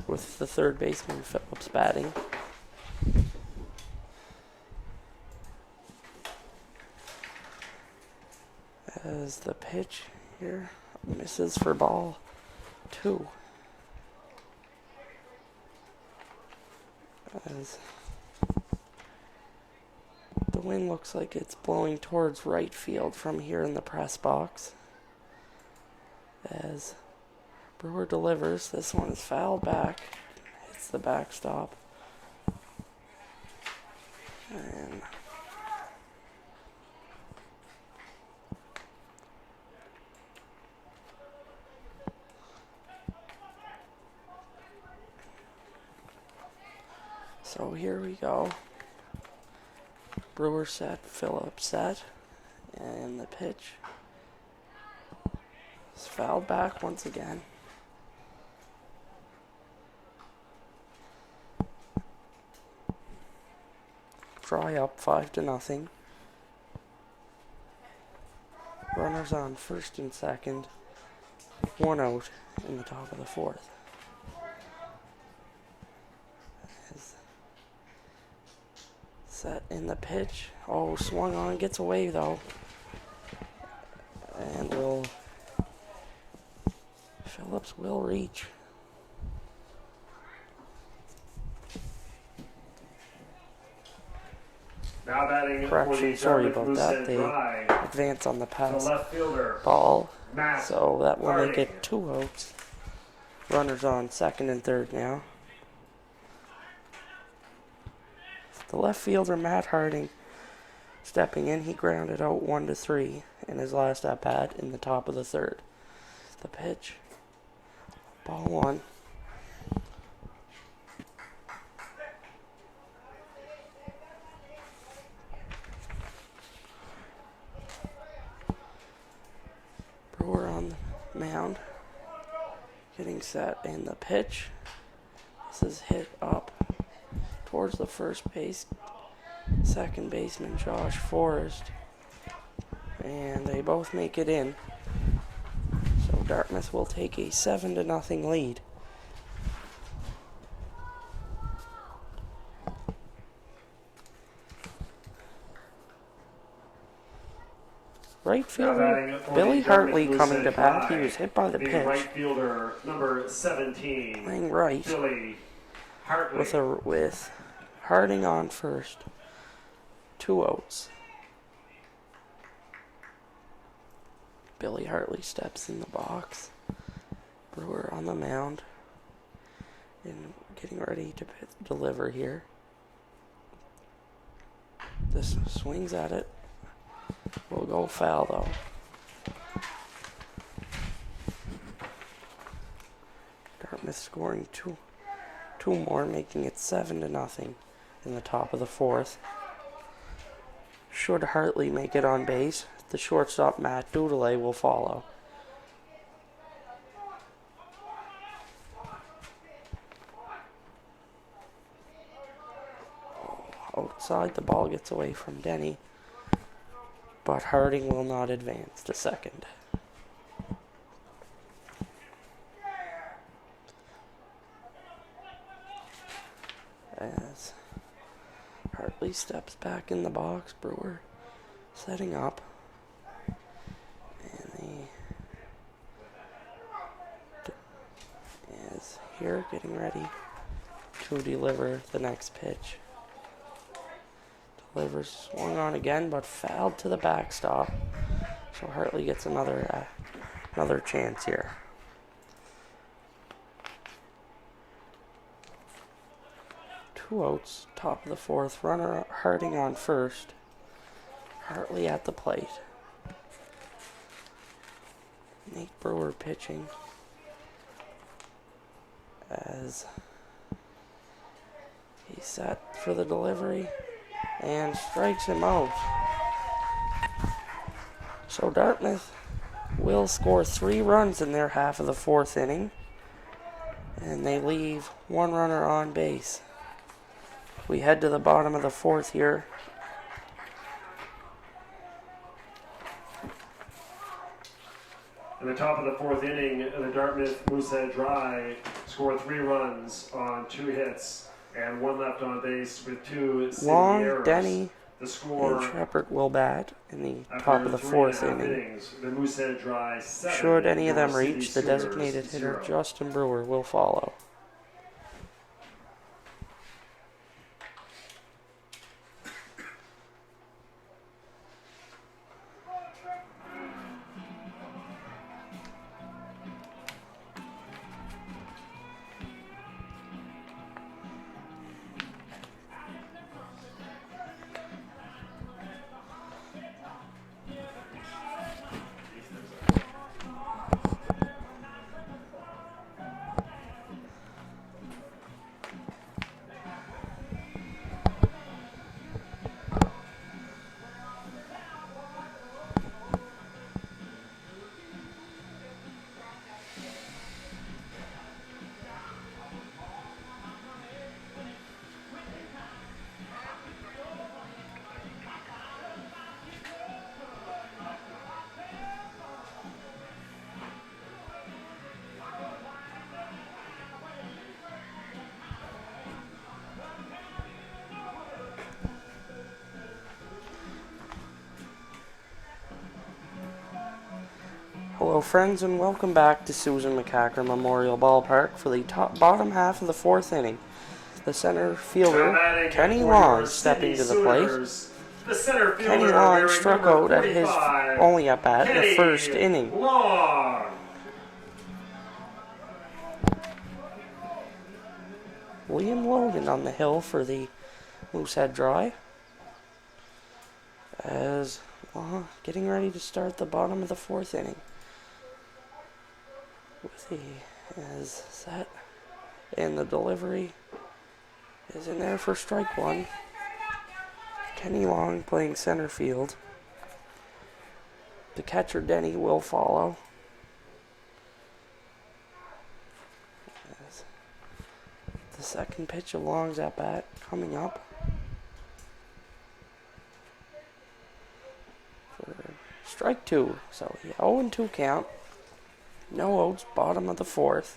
with the third baseman Phillips batting. As the pitch here misses for ball 2. As the wind looks like it's blowing towards right field from here in the press box. As Brewer delivers, this one is fouled back, hits the backstop, and So here we go. Brewer set, Phillips set, and the pitch is fouled back once again. Dry up 5-0. Runners on first and second. 1 out in the top of the fourth. Set in the pitch. Oh, swung on, gets away though. And Phillips will reach. Now batting Correction, sorry about that. They advance on the pass ball. So that will make it 2 outs. Runners on second and third now. The left fielder, Matt Harding, stepping in. He grounded out 1-3 in his last at-bat in the top of the third. The pitch. Ball 1. Brewer on the mound. Getting set in the pitch. This is hit up towards the first base. Second baseman Josh Forrest. And they both make it in. So Dartmouth will take a 7-0 lead. Right fielder Billy Hartley coming to bat. He was hit by the pitch. Right fielder number 17. Playing right. Billy Hartley. With Harding on first. 2 outs. Billy Hartley steps in the box. Brewer on the mound. And getting ready to deliver here. This swings at it. Will go foul though. Dartmouth scoring two more, making it 7-0 in the top of the fourth. Should Hartley make it on base, the shortstop Matt Dudelay will follow. Outside, the ball gets away from Denny, but Harding will not advance to second. As Hartley steps back in the box, Brewer setting up. And he is here getting ready to deliver the next pitch. Delivers, swung on again, but fouled to the backstop. So Hartley gets another chance here. Two outs, top of the fourth. Runner Harding on first. Hartley at the plate. Nate Brewer pitching as he's set for the delivery and strikes him out. So Dartmouth will score 3 runs in their half of the fourth inning, and they leave 1 runner on base. We head to the bottom of the fourth here. In the top of the fourth inning, the Dartmouth Moosehead Dry scored 3 runs on 2 hits and 1 left on base with 2 Long, errors. Denny, the score and Shepard will bat in the top of the fourth inning. The Moosehead Dry 7. Should any of them reach, the designated hitter Justin Brewer will follow. Hello friends and welcome back to Susan MccEachern Memorial Ballpark for the bottom half of the 4th inning. The center fielder, Kenny Long, stepping to the plate. Kenny Long struck out at his only at bat in the first inning. Liam Logan on the hill for the Moosehead Dry. As getting ready to start the bottom of the 4th inning. With the as set and the delivery is in there for strike one. Kenny Long playing center field. The catcher Denny will follow. As the second pitch of Long's at bat coming up for strike two. So 0-2 count. No outs, bottom of the 4th.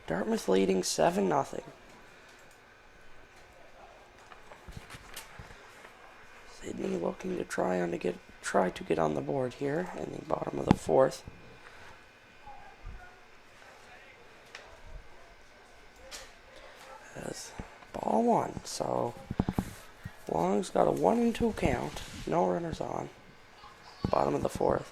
Dartmouth leading 7-0. Sydney looking to try to get on the board here in the bottom of the 4th. As ball one, so Long's got a 1-2 count, no runners on. Bottom of the 4th.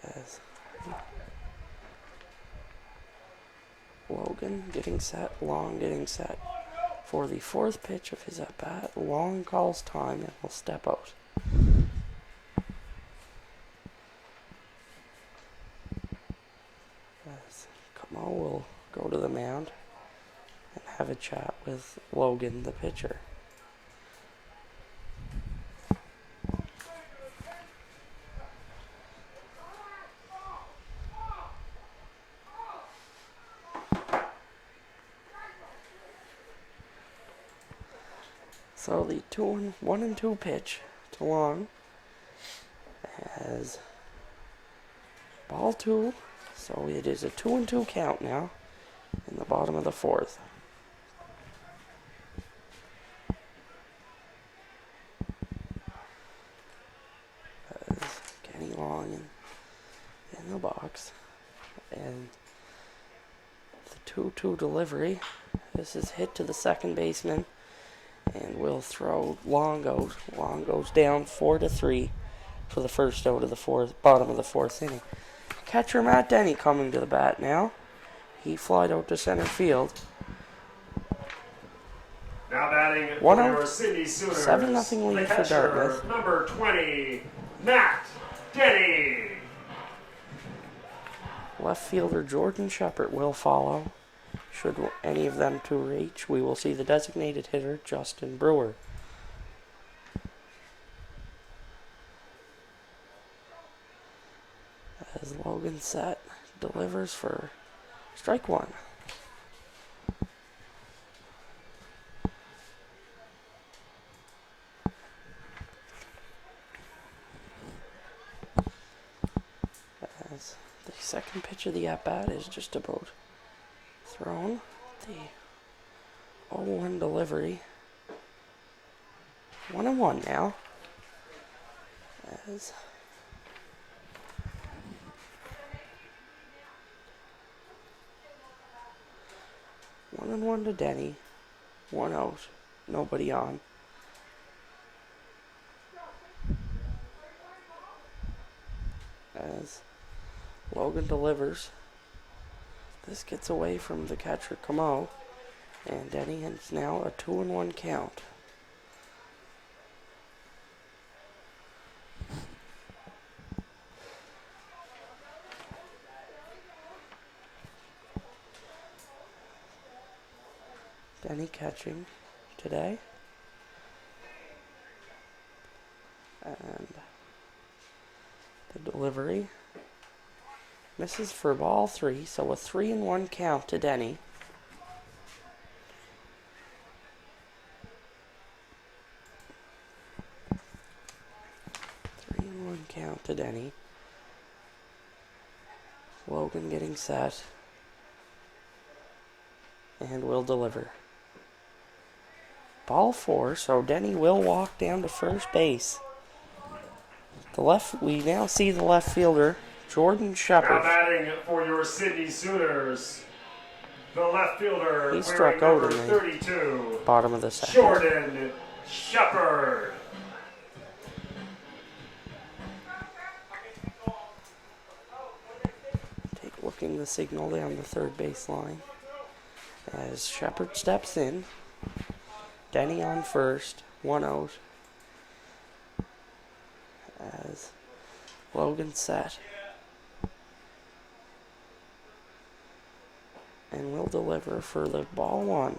As Logan getting set, Long getting set for the 4th pitch of his at bat. Long calls time and will step out. As Camo will go to the mound and have a chat with Logan, the pitcher. So the 1-2 pitch to Long as ball two. So it is a 2-2 count now in the bottom of the 4th. As Kenny Long in the box and the 2-2 delivery. This is hit to the second baseman. And we'll throw Long out. Long goes down 4-3 for the first out of the bottom of the 4th inning. Catcher Matt Denny coming to the bat now. He flied out to center field. Now batting One for out, your Sydney Sooners. 7-0 lead for Dartmouth. Number 20, Matt Denny. Left fielder Jordan Shepard will follow. Should any of them two reach, we will see the designated hitter, Justin Brewer. As Logan set, delivers for strike one. As the second pitch of the at-bat is just about thrown. The 0-1 delivery. 1-1 now. As 1-1 to Denny. 1 out. Nobody on. As Logan delivers. This gets away from the catcher Camo, and Denny has now a 2-1 count. Denny catching today, and the delivery misses for ball 3, so a 3-1 count to Denny. Count to Denny. Logan getting set. and will deliver. Ball 4, so Denny will walk down to first base. We now see the left fielder, Jordan Shepard. Now batting for your Sydney Sooners, the left fielder, He struck out in the 32, bottom of the second. Jordan Shepard. Looking the signal down the third base line as Shepard steps in. Denny on first, 1 out. As Logan set and will deliver for the ball 1.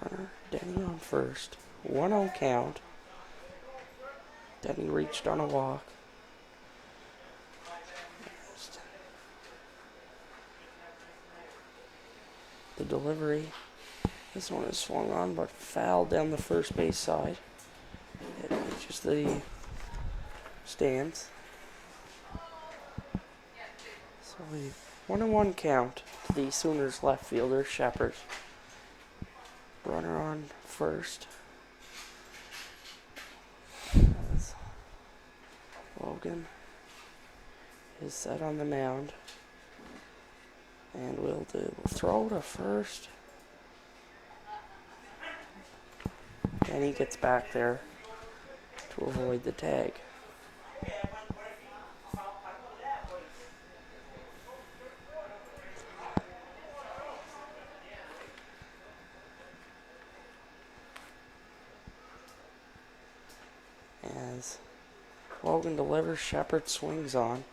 Runner Denny on first, 1-0 count. Denny reached on a walk. The delivery. This one is swung on but fouled down the first base side. It reaches the stands. So a 1-1 count to the Sooners left fielder, Shepard. Runner on first. As Logan is set on the mound and will throw to first. And he gets back there to avoid the tag. As Logan delivers, Shepard swings on.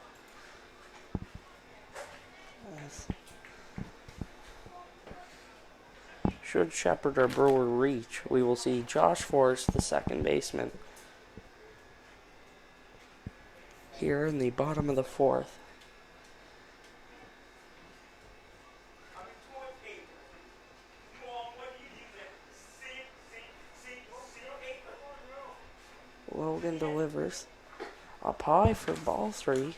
Should Shepard or Brewer reach, we will see Josh Forrest, the second baseman, here in the bottom of the fourth. Logan delivers up high for ball 3.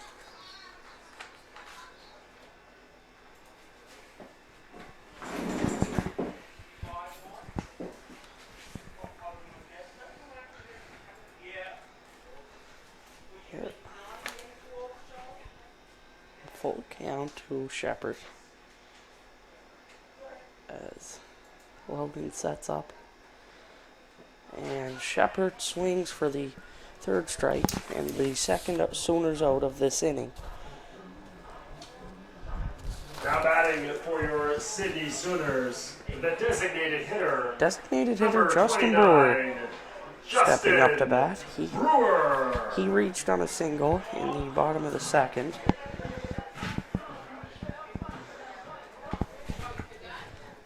Full count to Shepard as Logan sets up. And Shepard swings for the third strike and the second Sooners out of this inning. Now batting for your Sydney Sooners, the designated hitter. Justin Brewer. Stepping up to bat. He reached on a single in the bottom of the second.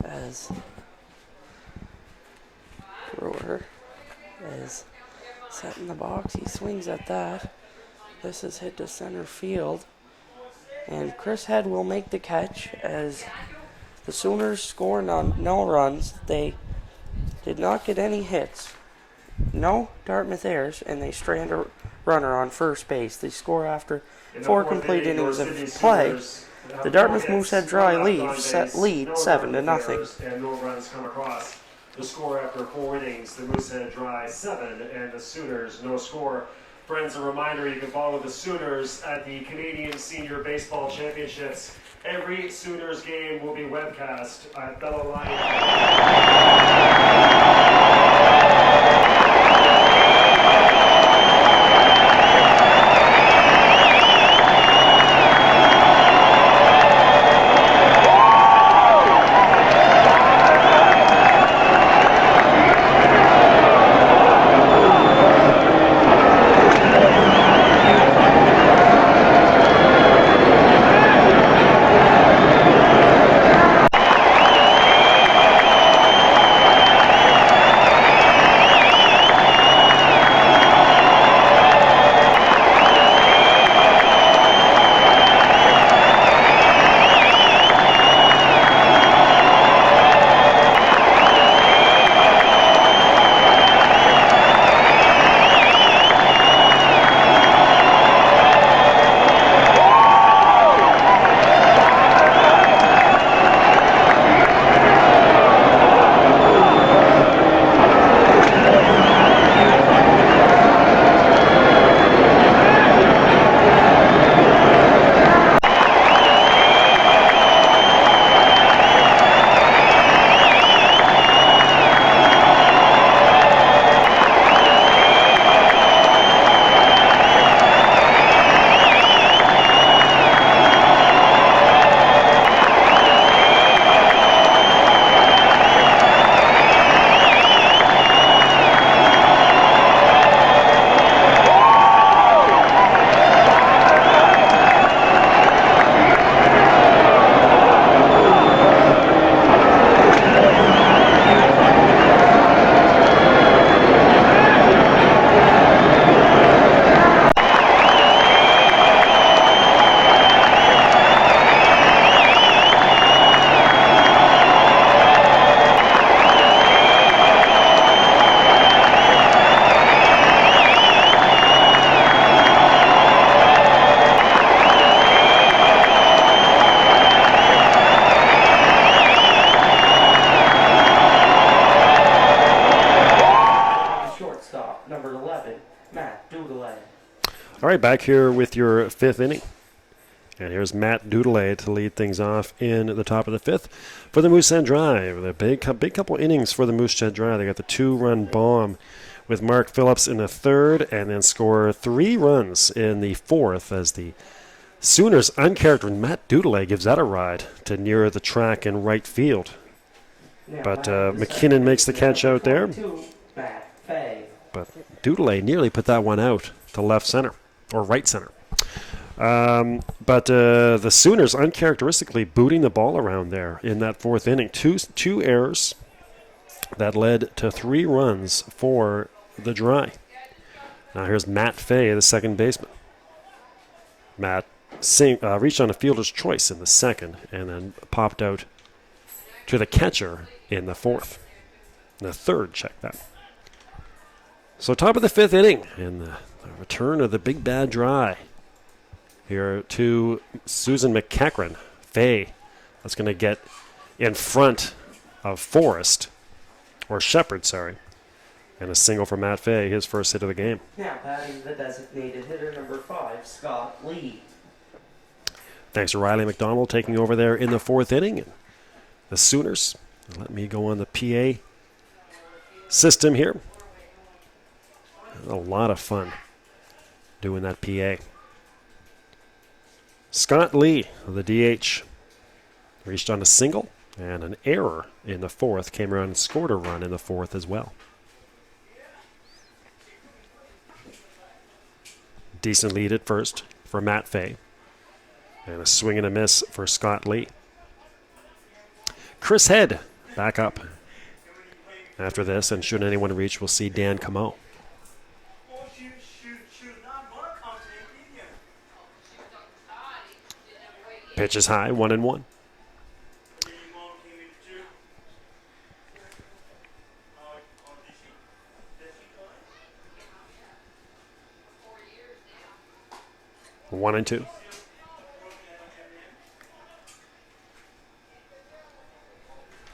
As Brewer is set in the box, he swings at that. This is hit to center field. And Chris Head will make the catch as the Sooners score no runs. They did not get any hits. No Dartmouth errors, and they strand a runner on first base. They score after 4 complete innings of play. The Dartmouth Moosehead Dry lead 7-0. And no runs come across. The score after 4 innings, the Moosehead Dry 7 and the Sooners no score. Friends, a reminder, you can follow the Sooners at the Canadian Senior Baseball Championships. Every Sooners game will be webcast at Bell Aliant. 7, Matt Doodley. All right, back here with your fifth inning. And here's Matt Doodley to lead things off in the top of the fifth for the Moosehead Dry. The big couple innings for the Moosehead Dry. They got the 2-run bomb with Mark Phillips in the third, and then score 3 runs in the fourth as the Sooners uncharacteristic Matt Doodley gives that a ride to near the track in right field. But McKinnon makes the catch out there. But Doodley nearly put that one out to left center, or right center. But the Sooners uncharacteristically booting the ball around there in that fourth inning. Two errors that led to 3 runs for the Dry. Now here's Matt Fay, the second baseman. Matt reached on a fielder's choice in the second and then popped out to the catcher in the fourth. The third, check that. So top of the fifth inning and the return of the big bad Dry. Here to Susan MccEachern. Fay that's going to get in front of Shepard, and a single for Matt Fay, his first hit of the game. Now batting the designated hitter, number 5, Scott Lee. Thanks to Riley McDonald taking over there in the fourth inning. And the Sooners, let me go on the PA system here. A lot of fun doing that PA. Scott Lee, the DH, reached on a single and an error in the fourth, came around and scored a run in the fourth as well. Decent lead at first for Matt Fay, and a swing and a miss for Scott Lee. Chris Head back up after this, and should anyone reach, we'll see Dan Camo. Pitch is high, 1-1. One and two.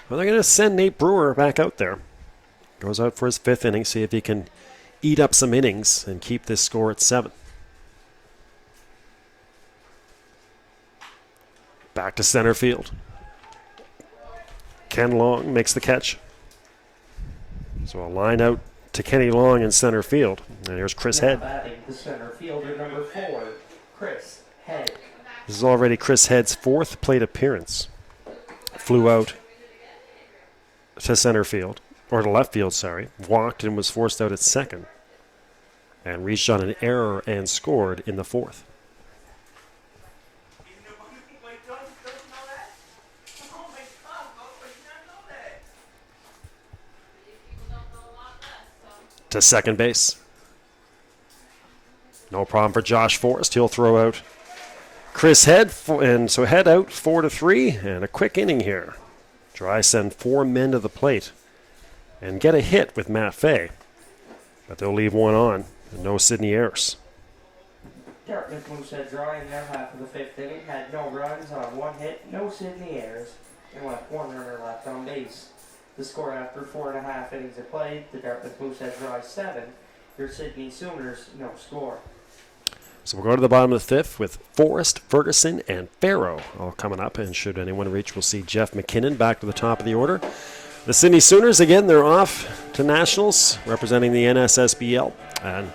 Well, they're going to send Nate Brewer back out there. Goes out for his fifth inning, see if he can eat up some innings and keep this score at 7. Back to center field. Ken Long makes the catch. So a line out to Kenny Long in center field. And here's Chris Head. Batting the center fielder, number 4, Chris Head. This is already Chris Head's 4th plate appearance. Flew out to center field, or to left field, walked and was forced out at second, and reached on an error and scored in the fourth. To second base. No problem for Josh Forrest. He'll throw out Chris Head, and so Head out 4-3, and a quick inning here. Dry send 4 men to the plate and get a hit with Matt Fay, but they'll leave one on, and no Sydney errors. Dartmouth Moosehead Dry in their half of the fifth inning had no runs on 1 hit, no Sydney errors, and left 1 runner left on base. The score after 4.5 innings of play, the Dartmouth Moosehead Dry 7, your Sydney Sooners no score. So we'll go to the bottom of the fifth with Forrest, Ferguson, and Farrow all coming up. And should anyone reach, we'll see Jeff McKinnon back to the top of the order. The Sydney Sooners, again, they're off to Nationals, representing the NSSBL and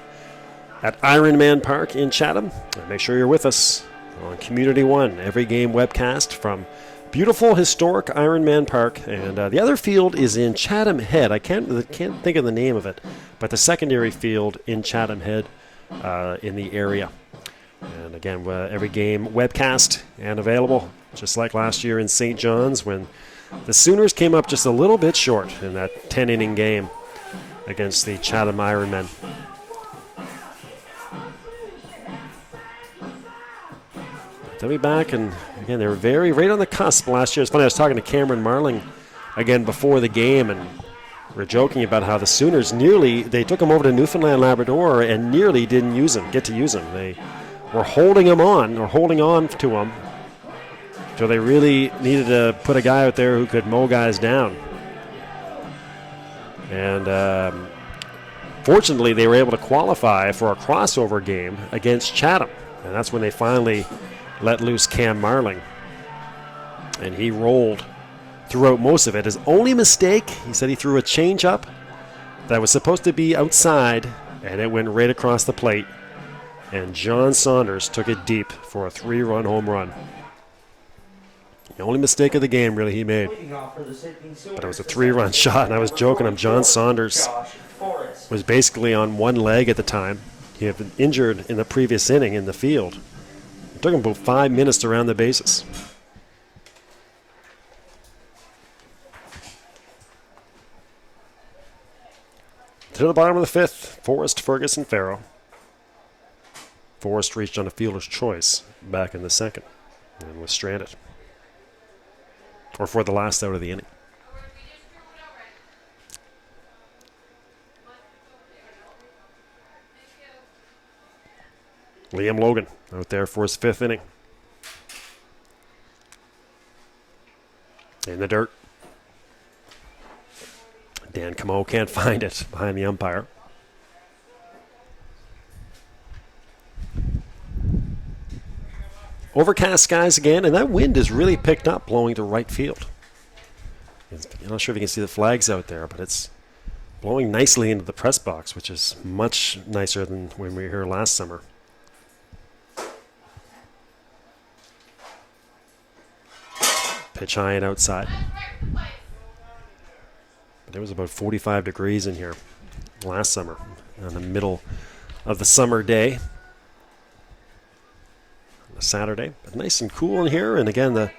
at Ironman Park in Chatham. And make sure you're with us on Community One, every game webcast from beautiful, historic Ironman Park. And the other field is in Chatham Head. I can't think of the name of it, but the secondary field in Chatham Head in the area. And again, every game webcast and available, just like last year in St. John's when the Sooners came up just a little bit short in that 10-inning game against the Chatham Ironmen. They'll be back, and again, they were right on the cusp last year. It's funny, I was talking to Cameron Marling again before the game, and we're joking about how the Sooners they took him over to Newfoundland Labrador and nearly didn't get to use him. They were holding on to him until they really needed to put a guy out there who could mow guys down. And Fortunately, they were able to qualify for a crossover game against Chatham, and that's when they finally let loose Cam Marling. And he rolled throughout most of it. His only mistake, he said he threw a changeup that was supposed to be outside, and it went right across the plate. And John Saunders took it deep for a 3-run home run. The only mistake of the game, really, he made. But it was a 3-run shot, and I was joking him. John Saunders was basically on one leg at the time. He had been injured in the previous inning in the field. It took him about 5 minutes to round the bases. To the bottom of the fifth, Forrest, Ferguson, Farrow. Forrest reached on a fielder's choice back in the second and was stranded. Or for the last out of the inning. Liam Logan out there for his 5th inning. In the dirt. Dan Camo can't find it behind the umpire. Overcast skies again, and that wind is really picked up blowing to right field. I'm not sure if you can see the flags out there, but it's blowing nicely into the press box, which is much nicer than when we were here last summer. Pitch high and outside. But it was about 45 degrees in here last summer, in the middle of the summer day. Saturday, but nice and cool in here, and again the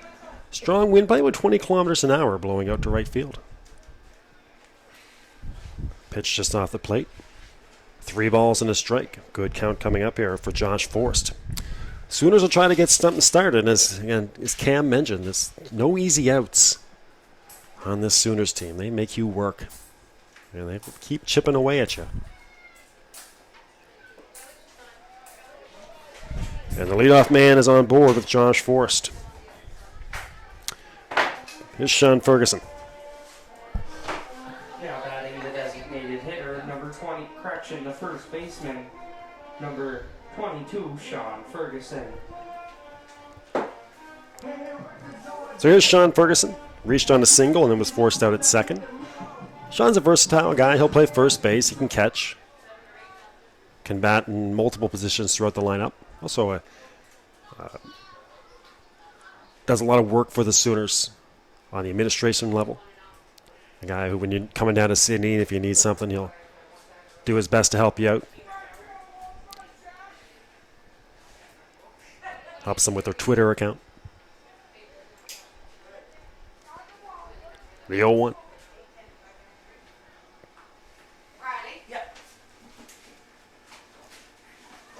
strong wind by about 20 kilometers an hour blowing out to right field. Pitch just off the plate. 3 balls and a strike. Good count coming up here for Josh Forrest. Sooners will try to get something started, as Cam mentioned, there's no easy outs on this Sooners team. They make you work, and they keep chipping away at you. And the leadoff man is on board with Josh Forrest. Here's Sean Ferguson. Now batting the designated hitter, number 20, the first baseman, number 22, Sean Ferguson. So here's Sean Ferguson. Reached on a single and then was forced out at second. Sean's a versatile guy. He'll play first base. He can catch. Can bat in multiple positions throughout the lineup. Also, does a lot of work for the Sooners on the administration level. A guy who, when you're coming down to Sydney, if you need something, he'll do his best to help you out. Helps them with their Twitter account. The 0-1.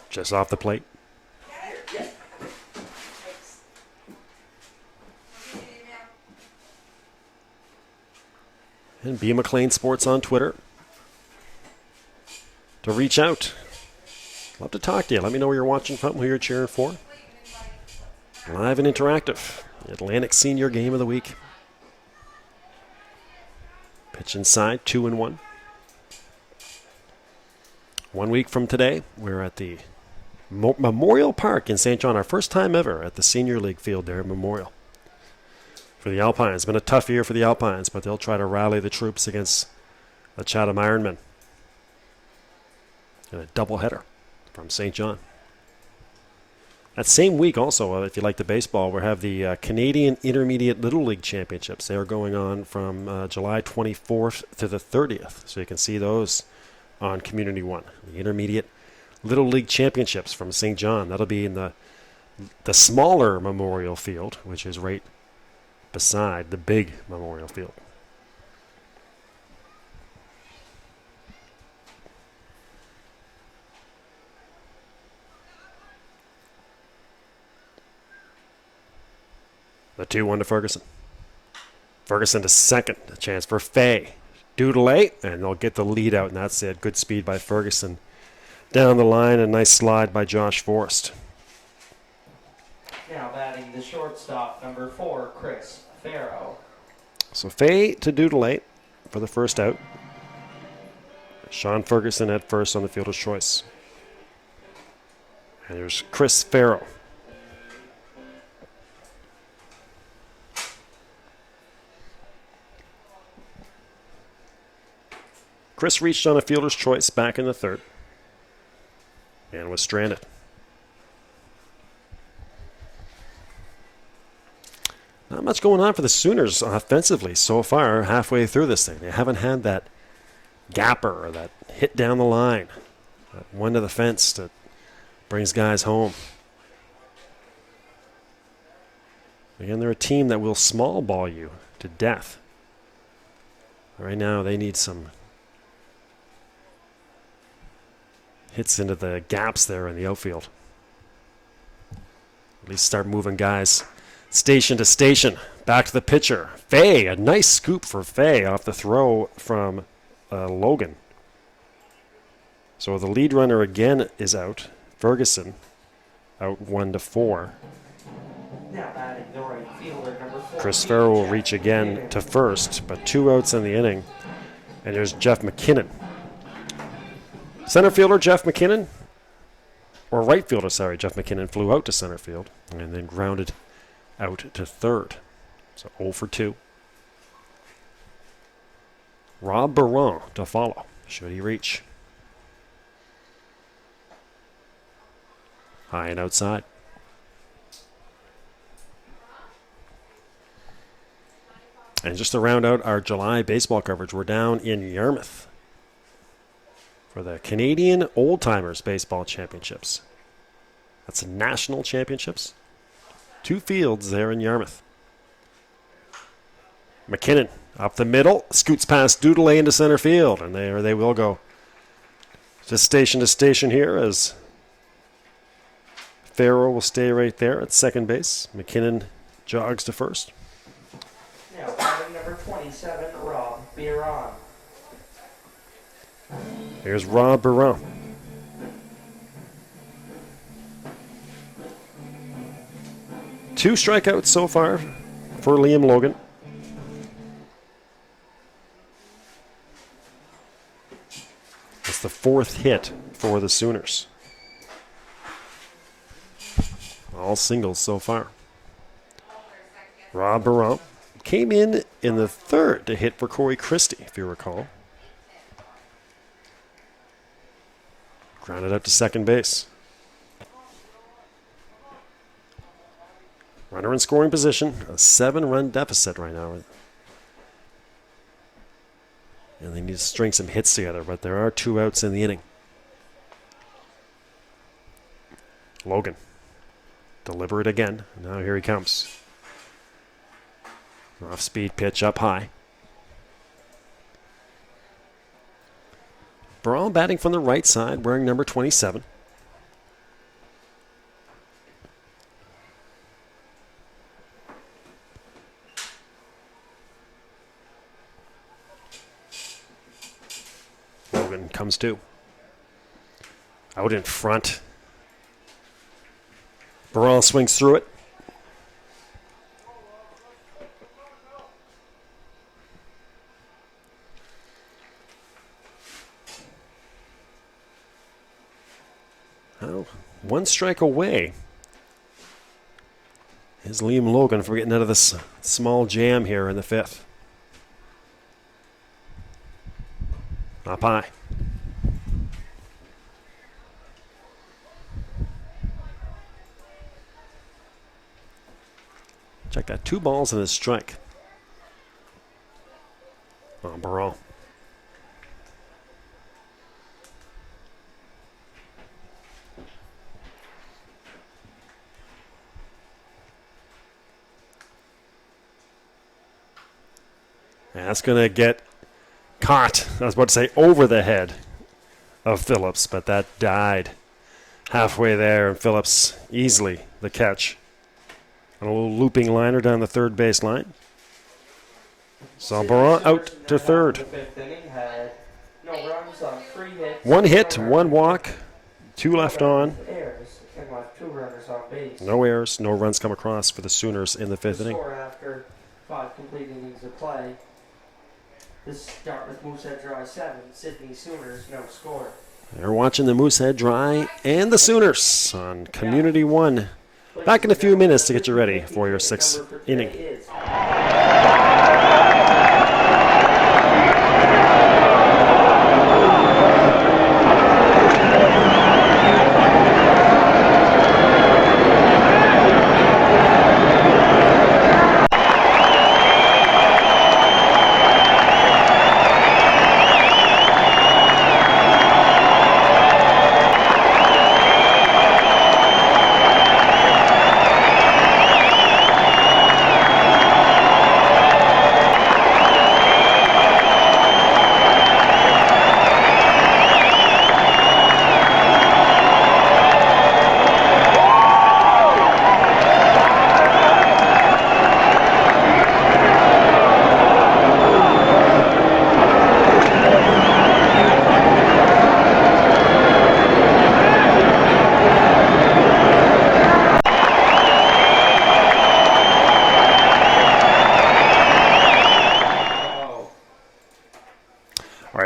Just off the plate. And B. McLean Sports on Twitter to reach out. Love to talk to you. Let me know where you're watching from, who you're cheering for. Live and interactive. The Atlantic Senior Game of the Week. Pitch inside, 2-1. 1 week from today, we're at the Memorial Park in St. John. Our first time ever at the Senior League field there at Memorial. For the Alpines. It's been a tough year for the Alpines, but they'll try to rally the troops against the Chatham Ironmen. And a doubleheader from St. John. That same week also, if you like the baseball, we have the Canadian Intermediate Little League Championships. They are going on from July 24th to the 30th. So you can see those on Community One. The Intermediate Little League Championships from St. John. That'll be in the smaller Memorial Field, which is right beside the big Memorial Field. The 2-1 to Ferguson. Ferguson to second. A chance for Fay. Doodle-A, and they'll get the lead out, and that's it. Good speed by Ferguson. Down the line, a nice slide by Josh Forrest. Now batting the shortstop, number 4, Chris Farrow. So Fay to Doodle-A for the first out. Sean Ferguson at first on the fielder's choice. And there's Chris Farrell. Chris reached on a fielder's choice back in the third and was stranded. Not much going on for the Sooners offensively so far halfway through this thing. They haven't had that gapper or that hit down the line, that one to the fence that brings guys home. Again, they're a team that will small ball you to death. Right now, they need some hits into the gaps there in the outfield. At least start moving guys station to station. Back to the pitcher. Fay, a nice scoop for Fay off the throw from Logan. So the lead runner again is out. Ferguson out 1-4. Now batting the right fielder, number 4. Chris Farrell will reach again to first, but 2 outs in the inning. And there's Jeff McKinnon. Center fielder Jeff McKinnon, or right fielder, sorry, Jeff McKinnon flew out to center field and then grounded out to third. So 0 for 2. Rob Baron to follow, should he reach. High and outside. And just to round out our July baseball coverage, we're down in Yarmouth for the Canadian Old Timers Baseball Championships. That's national championships. 2 fields there in Yarmouth. McKinnon up the middle, scoots past Doodley into center field, and there they will go. Just station to station here as Farrell will stay right there at second base. McKinnon jogs to first. Now batting number 27, Rob Biron. Here's Rob Baron. Two strikeouts so far for Liam Logan. It's the 4th hit for the Sooners. All singles so far. Rob Baron came in the 3rd to hit for Corey Christie, if you recall. Grounded out to second base. Runner in scoring position. A 7-run deficit right now. And they need to string some hits together, but there are 2 outs in the inning. Logan. Deliver it again. Now here he comes. Off-speed pitch up high. Brawl batting from the right side, wearing number 27. Logan comes to. Out in front. Burrell swings through it. Oh, 1 strike away is Liam Logan from getting out of this small jam here in the 5th. Up high. Check that. 2 balls and a strike. On Burrell. And that's going to get caught. I was about to say over the head of Phillips, but that died halfway there, and Phillips easily the catch. And a little looping liner down the third base line. So Baron out to third. The 5th inning had no runs on 3 hits. 1 hit, 1 walk, 2 left on. Errors and left 2 runners on base. No errors, no runs come across for the Sooners in the 5th inning. Score after 5 complete innings of play. This Dartmouth Moosehead Dry 7, Sydney Sooners no score. They're watching the Moosehead Dry and the Sooners on Community One. Back in a few minutes to get you ready for your sixth inning.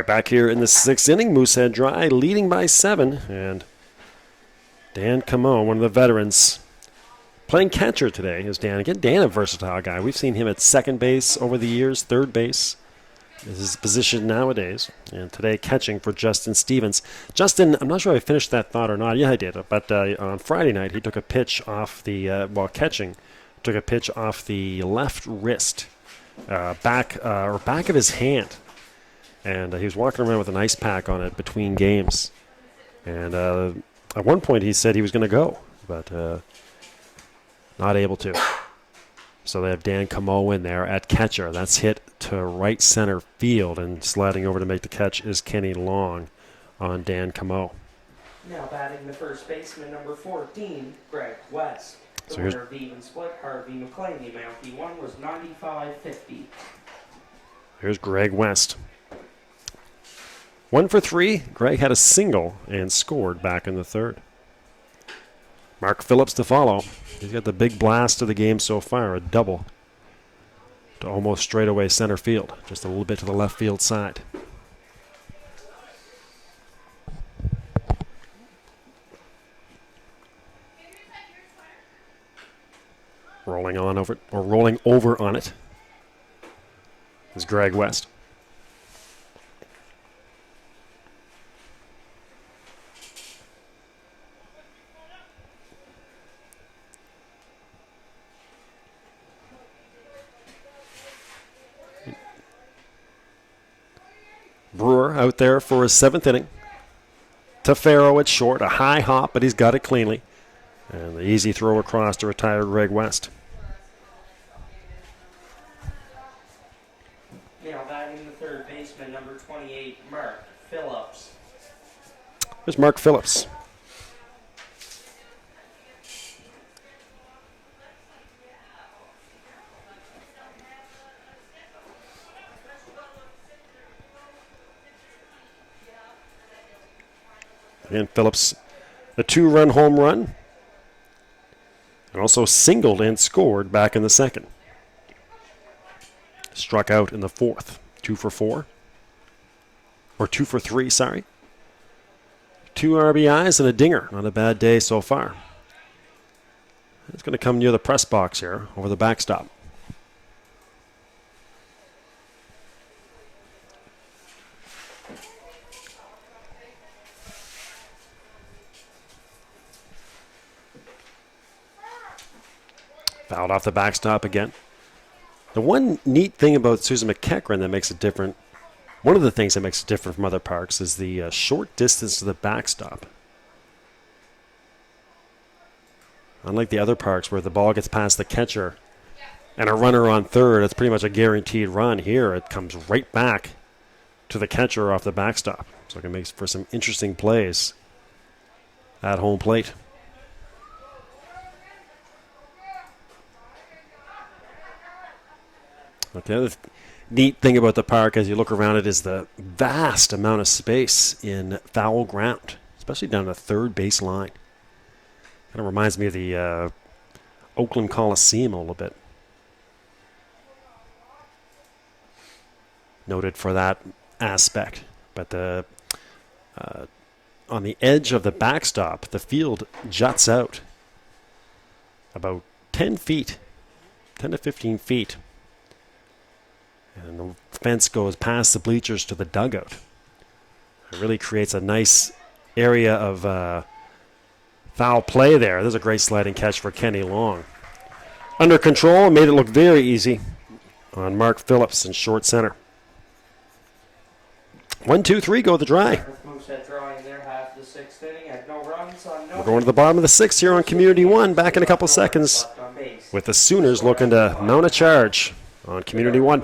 Back here in the sixth inning, Moosehead Dry leading by 7, and Dan Camo, one of the veterans, playing catcher today is Dan. Again, Dan, a versatile guy. We've seen him at second base over the years, third base is his position nowadays, and today catching for Justin Stevens. Justin, I'm not sure I finished that thought or not. Yeah, I did, but on Friday night he took a pitch off the, while catching, took a pitch off the left wrist, back of his hand. And he was walking around with an ice pack on it between games. And at one point he said he was going to go, but not able to. So they have Dan Camo in there at catcher. That's hit to right center field, and sliding over to make the catch is Kenny Long on Dan Camo. Now batting the first baseman, number 14, Greg West. The winner of the even split, Harvey McLean. The amount he won was $95.50. Here's Greg West. 1 for 3. Greg had a single and scored back in the third. Mark Phillips to follow. He's got the big blast of the game so far, a double to almost straightaway center field, just a little bit to the left field side. Rolling over on it is Greg West. Brewer out there for his 7th inning. Tafaro at short, a high hop, but he's got it cleanly. And the easy throw across to retire Greg West. Now batting the third baseman, number 28, Mark Phillips. There's Mark Phillips. And Phillips, a 2-run home run, and also singled and scored back in the second. Struck out in the fourth. 2 for 4. Or 2 for 3, sorry. 2 RBIs and a dinger. Not a bad day so far. It's going to come near the press box here, over the backstop. Fouled off the backstop again. The one neat thing about Susan MccEachern that makes it different, one of the things that makes it different from other parks, is the short distance to the backstop. Unlike the other parks where the ball gets past the catcher and a runner on third, it's pretty much a guaranteed run. Here it comes right back to the catcher off the backstop. So it can make for some interesting plays at home plate. But the other neat thing about the park as you look around it is the vast amount of space in foul ground, especially down the third base line. Kind of reminds me of the Oakland Coliseum a little bit. noted for that aspect. But on the edge of the backstop, the field juts out about 10 feet, 10 to 15 feet. And the fence goes past the bleachers to the dugout. It really creates a nice area of foul play there. There's a great sliding catch for Kenny Long. Under control, made it look very easy on Mark Phillips in short center. 1, 2, 3, go the Dry. Moosehead Dry in their half of the sixth inning had no runs on no. We're going to the bottom of the sixth here on Community One. Back in a couple seconds with the Sooners looking to mount a charge on Community One.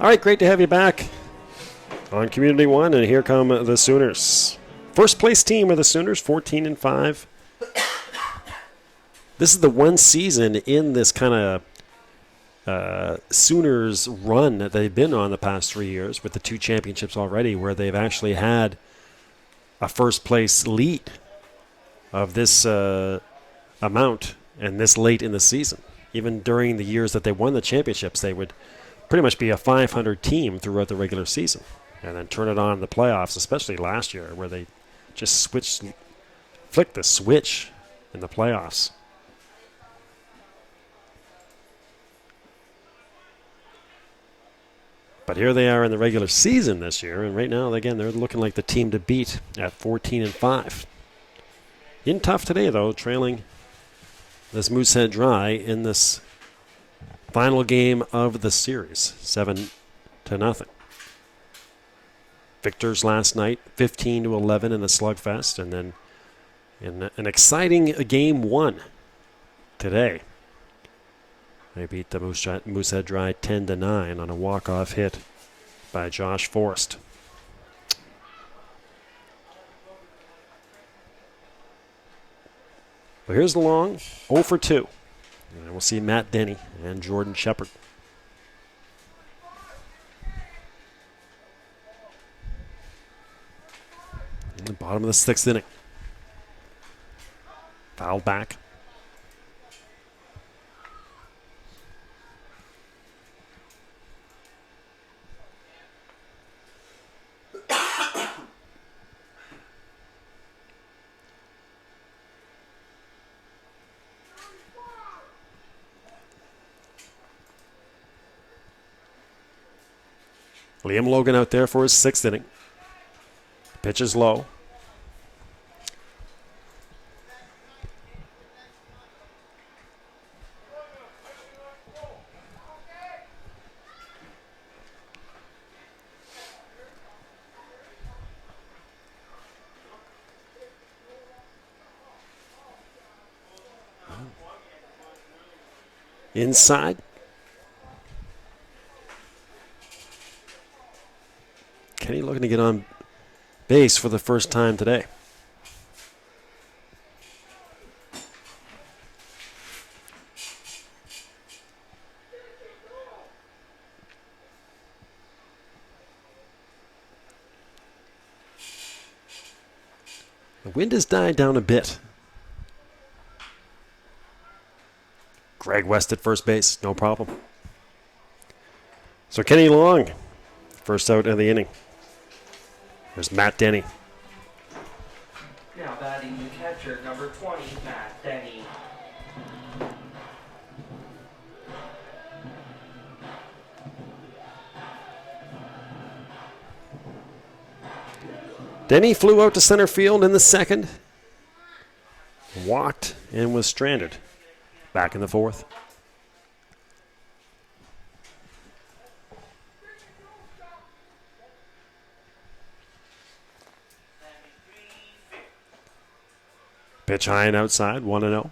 All right, great to have you back on Community One, and here come the Sooners. First place team are the Sooners, 14-5. This is the one season in this kind of Sooners run that they've been on the past 3 years with the 2 championships already, where they've actually had a first place lead of this amount and this late in the season. Even during the years that they won the championships, they would pretty much be a 500 team throughout the regular season and then turn it on in the playoffs, especially last year where they just flicked the switch in the playoffs. But here they are in the regular season this year, and right now, again, they're looking like the team to beat at 14-5. In tough today, though, trailing this Moosehead Dry in this final game of the series, 7-0. Victors last night, 15-11 in the slugfest, and then in an exciting game 1 today. They beat the Moosehead Dry 10-9 on a walk-off hit by Josh Forrest. Well, here's the long 0 for 2. And we'll see Matt Denny and Jordan Shepard. In the bottom of the 6th inning. Foul back. Liam Logan out there for his 6th inning. Pitch is low. Inside. Kenny looking to get on base for the first time today. The wind has died down a bit. Greg West at first base, no problem. So Kenny Long, first out of the inning. There's Matt Denny. Now batting the catcher, number 20, Matt Denny. Denny flew out to center field in the second. Walked and was stranded. Back in the fourth. Pitch high and outside, 1-0.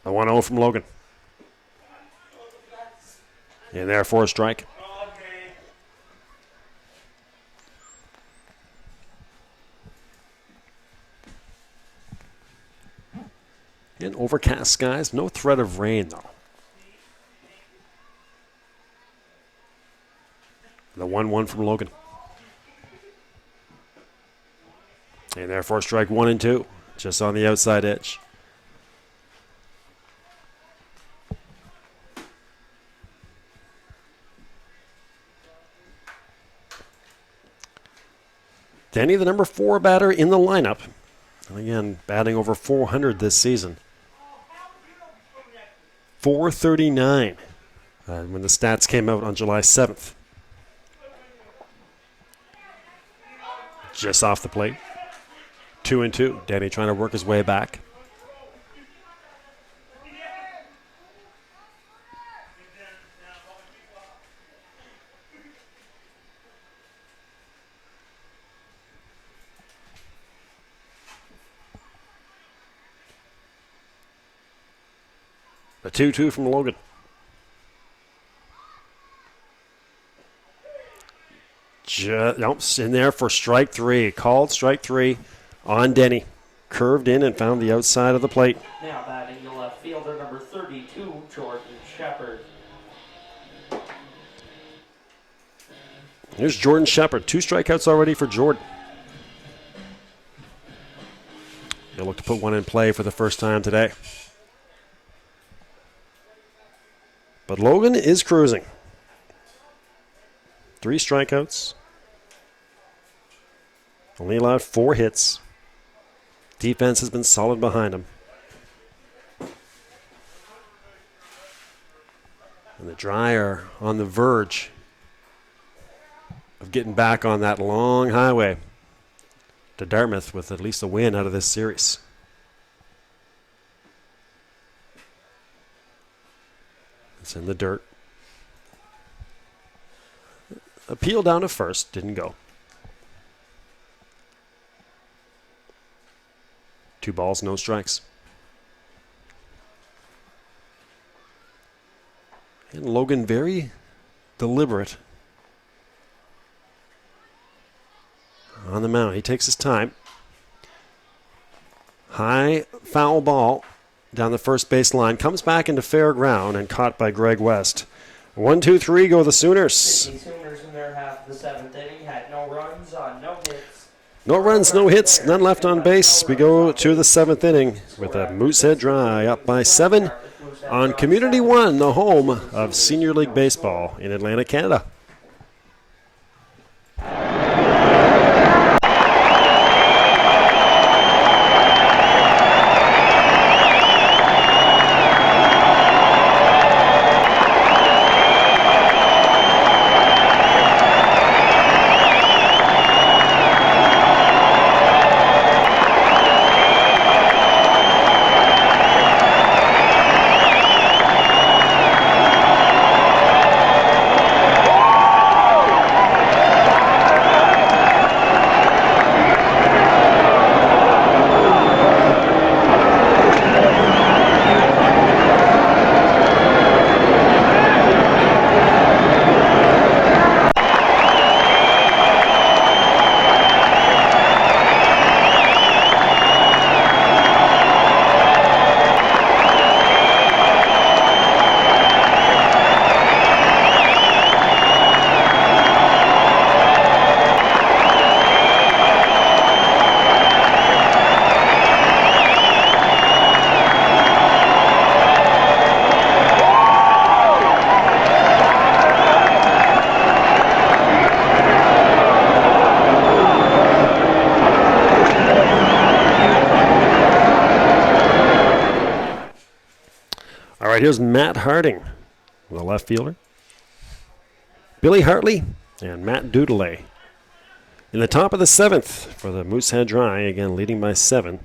A 1-0 from Logan. In there for a strike. In overcast skies, no threat of rain though. The 1-1 from Logan. And therefore strike 1 and 2, just on the outside edge. Denny, the number 4 batter in the lineup. And again, batting over 400 this season. 439 when the stats came out on July 7th. Just off the plate. 2 and 2. Denny trying to work his way back. The 2-2 from Logan. Jumps in there for strike 3. Called strike 3 on Denny. Curved in and found the outside of the plate. Now batting the left fielder, number 32, Jordan Shepard. Here's Jordan Shepard. 2 strikeouts already for Jordan. He'll look to put one in play for the first time today. But Logan is cruising. 3 strikeouts. Only allowed 4 hits. Defense has been solid behind him. And the Dry are on the verge of getting back on that long highway to Dartmouth with at least a win out of this series. It's in the dirt. Appeal down to first, didn't go. 2 balls, no strikes. And Logan very deliberate on the mound. He takes his time. High foul ball down the first base line. Comes back into fair ground and caught by Greg West. 1-2-3 go the Sooners. The Sooners in their half of the 7th inning had no runs on no hits. No runs, no hits, none left on base. We go to the 7th inning with a Moosehead Dry up by 7 on Community One, the home of Senior League Baseball in Atlantic, Canada. right, here's Matt Harding, the left fielder. Billy Hartley and Matt Dudelay. In the top of the 7th for the Moosehead Dry, again leading by 7.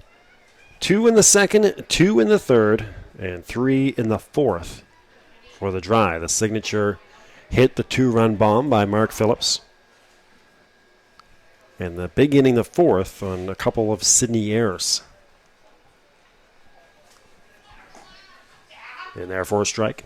2 in the 2nd, 2 in the 3rd, and 3 in the 4th for the Dry. The signature hit, the 2-run bomb by Mark Phillips. And the big inning, the 4th, on a couple of Sydney errors. And there for a strike.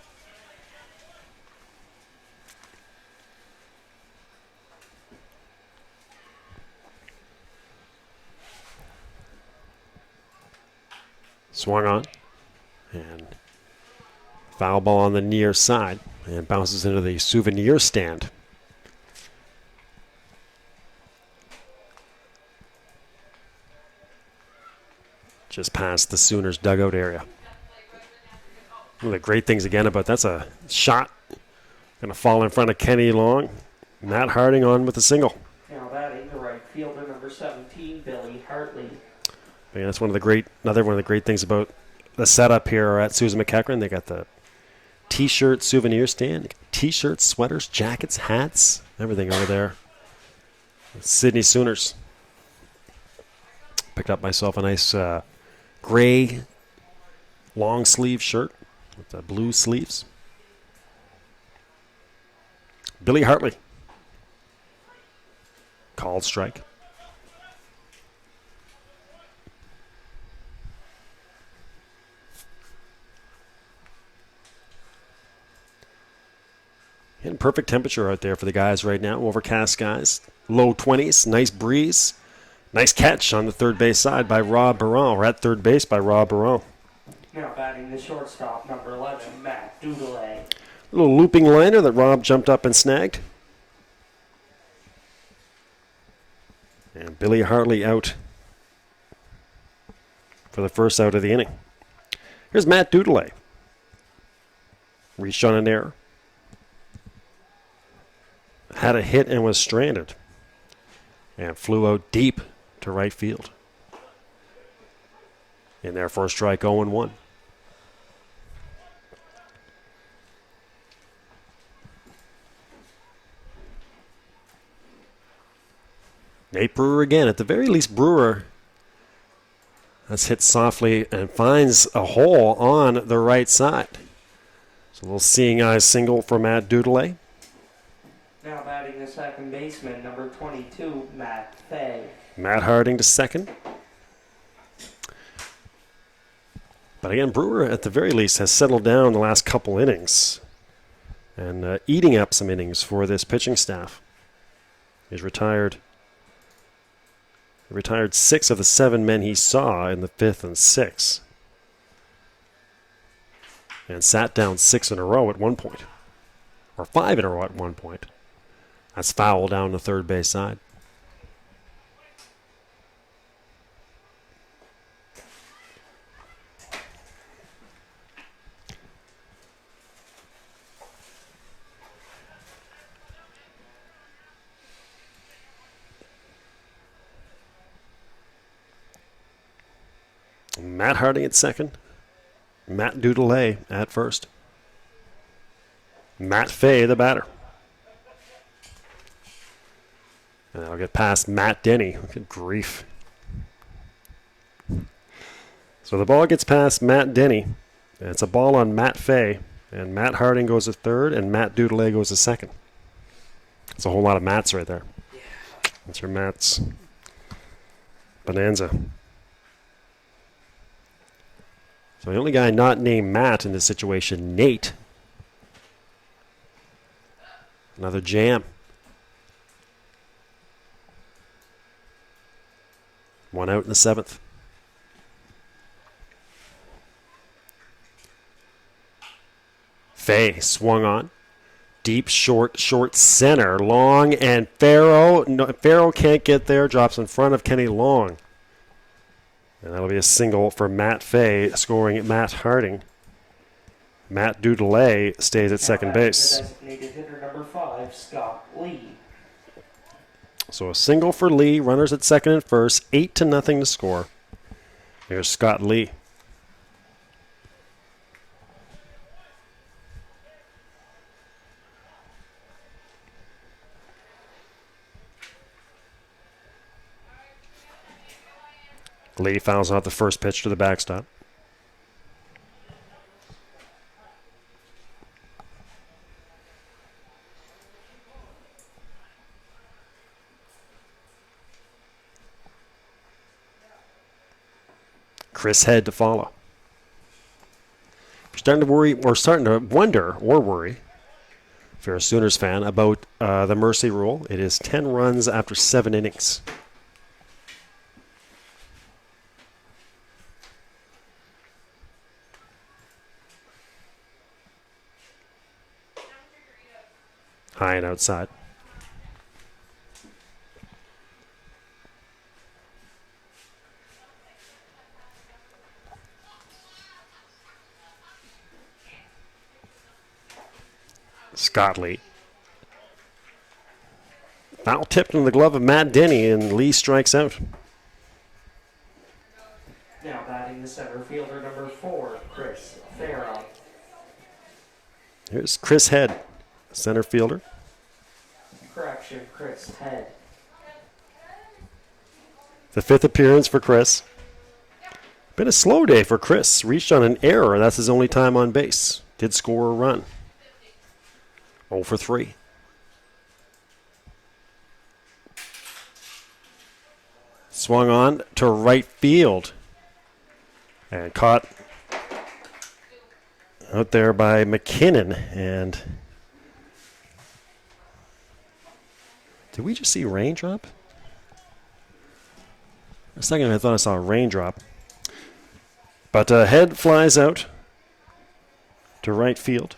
Swung on. And foul ball on the near side. And bounces into the souvenir stand. Just past the Sooners dugout area. One of the great things again about that's a shot. Going to fall in front of Kenny Long. Matt Harding on with a single. Now batting the right fielder, number 17, Billy Hartley. Yeah, that's another one of the great things about the setup here at Susan MccEachern. They got the T-shirt souvenir stand, T-shirts, sweaters, jackets, hats, everything over there. Sydney Sooners. Picked up myself a nice gray long sleeve shirt with the blue sleeves. Billy Hartley. Called strike. And perfect temperature out there for the guys right now. Overcast skies. Low 20s. Nice breeze. Nice catch on the third base side by Rob Barron. We're at third base by Rob Barron. Now batting the shortstop, number 11, Matt Dudelay. A little looping liner that Rob jumped up and snagged. And Billy Hartley out for the first out of the inning. Here's Matt Dudelay. Reached on an error. Had a hit and was stranded. And flew out deep to right field. In there for a strike, 0-1. Nate Brewer again. At the very least, Brewer has hit softly and finds a hole on the right side. So a little seeing eye single for Matt Dudelay. Now batting the second baseman, number 22, Matt Fay. Matt Harding to second. But again, Brewer, at the very least, has settled down the last couple innings and eating up some innings for this pitching staff. He's retired 6 of the 7 men he saw in the 5th and 6th. And sat down 6 in a row at one point. Or 5 in a row at one point. That's foul down the third base side. Matt Harding at second. Matt Dudelay at first. Matt Fay, the batter. And I'll get past Matt Denny. Good grief. So the ball gets past Matt Denny. And it's a ball on Matt Fay. And Matt Harding goes to third, and Matt Dudelay goes to second. That's a whole lot of Matts right there. That's your Matts bonanza. So the only guy not named Matt in this situation, Nate. Another jam. One out in the 7th. Fay swung on. Deep, short center. Long and Farrow. No, Farrow can't get there. Drops in front of Kenny Long. And that'll be a single for Matt Fay, scoring Matt Harding. Matt Dudelay stays at second base. Designated hitter number 5, Scott Lee. So a single for Lee, runners at second and first, 8-0 to score. Here's Scott Lee. Lee fouls out the first pitch to the backstop. Chris Head to follow. Starting to wonder or worry, if you're a Sooners fan, about the mercy rule. It is 10 runs after 7 innings. High and outside. Scott Lee. Foul tipped in the glove of Matt Denny, and Lee strikes out. Now batting the center fielder, number 4, Chris Farrell. Here's Chris Head, center fielder. Correction, Chris Head. The 5th appearance for Chris. Been a slow day for Chris. Reached on an error. That's his only time on base. Did score a run. 0 for 3. Swung on to right field. And caught out there by McKinnon. And did we just see raindrop? For a second I thought I saw a raindrop. But Head flies out to right field.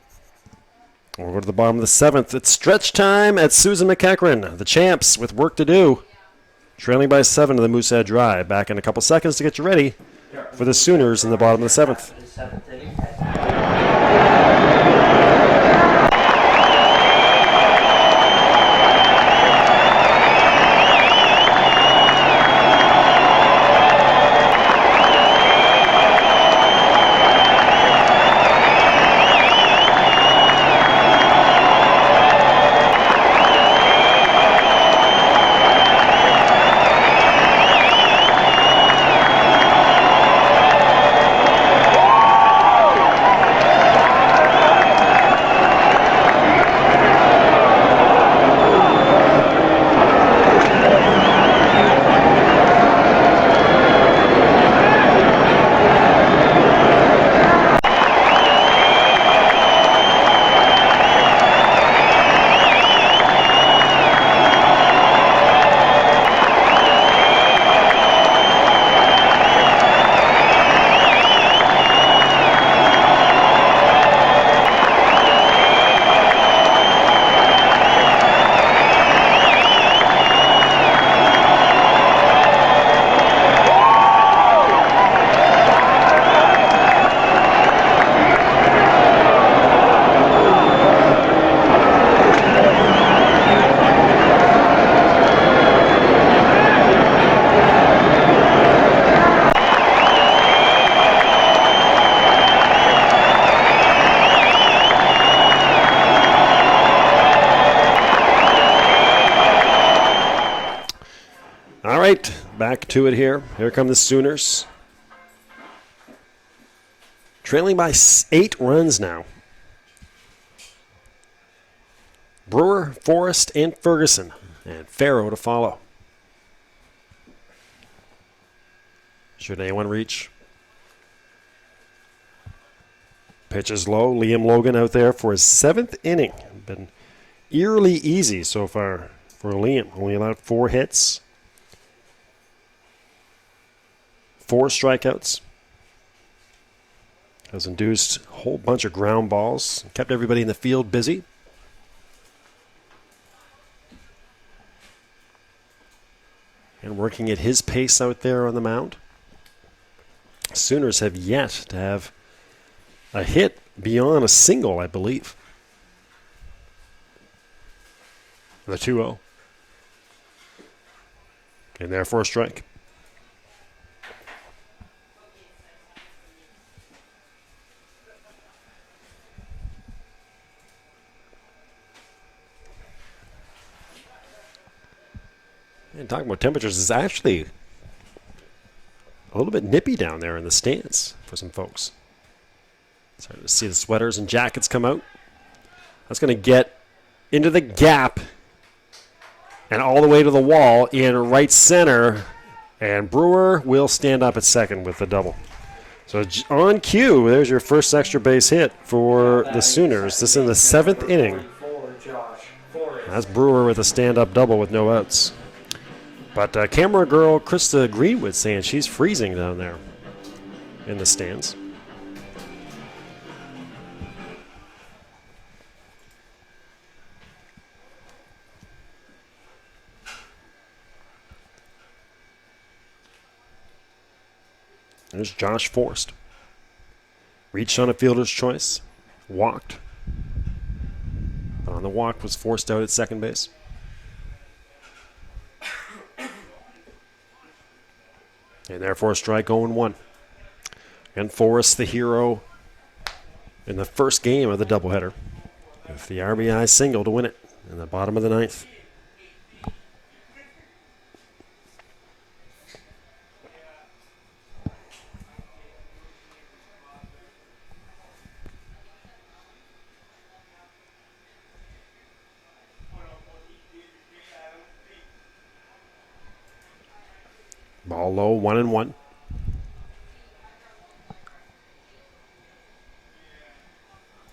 We'll go to the bottom of the 7th. It's stretch time at Susan MccEachern. The champs with work to do. Trailing by 7 to the Moosehead Dry. Back in a couple seconds to get you ready for the Sooners in the bottom of the 7th. Back to it here. Here come the Sooners. Trailing by 8 runs now. Brewer, Forrest, and Ferguson. And Farrow to follow. Should anyone reach? Pitch is low. Liam Logan out there for his 7th inning. Been eerily easy so far for Liam. Only allowed 4 hits. 4 strikeouts. Has induced a whole bunch of ground balls. Kept everybody in the field busy. And working at his pace out there on the mound. Sooners have yet to have a hit beyond a single, I believe. The 2-0. And therefore a strike. And talking about temperatures, it's actually a little bit nippy down there in the stands for some folks. Starting to see the sweaters and jackets come out. That's going to get into the gap and all the way to the wall in right center. And Brewer will stand up at second with the double. So on cue, there's your first extra base hit for the Sooners. This is in the 7th inning. That's Brewer with a stand-up double with no outs. But camera girl Krista Greenwood saying she's freezing down there in the stands. There's Josh Forrest. Reached on a fielder's choice. Walked. But on the walk was forced out at second base. And therefore a strike 0-1. And Forrest the hero in the first game of the doubleheader. With the RBI single to win it in the bottom of the 9th. Ball low, 1-1.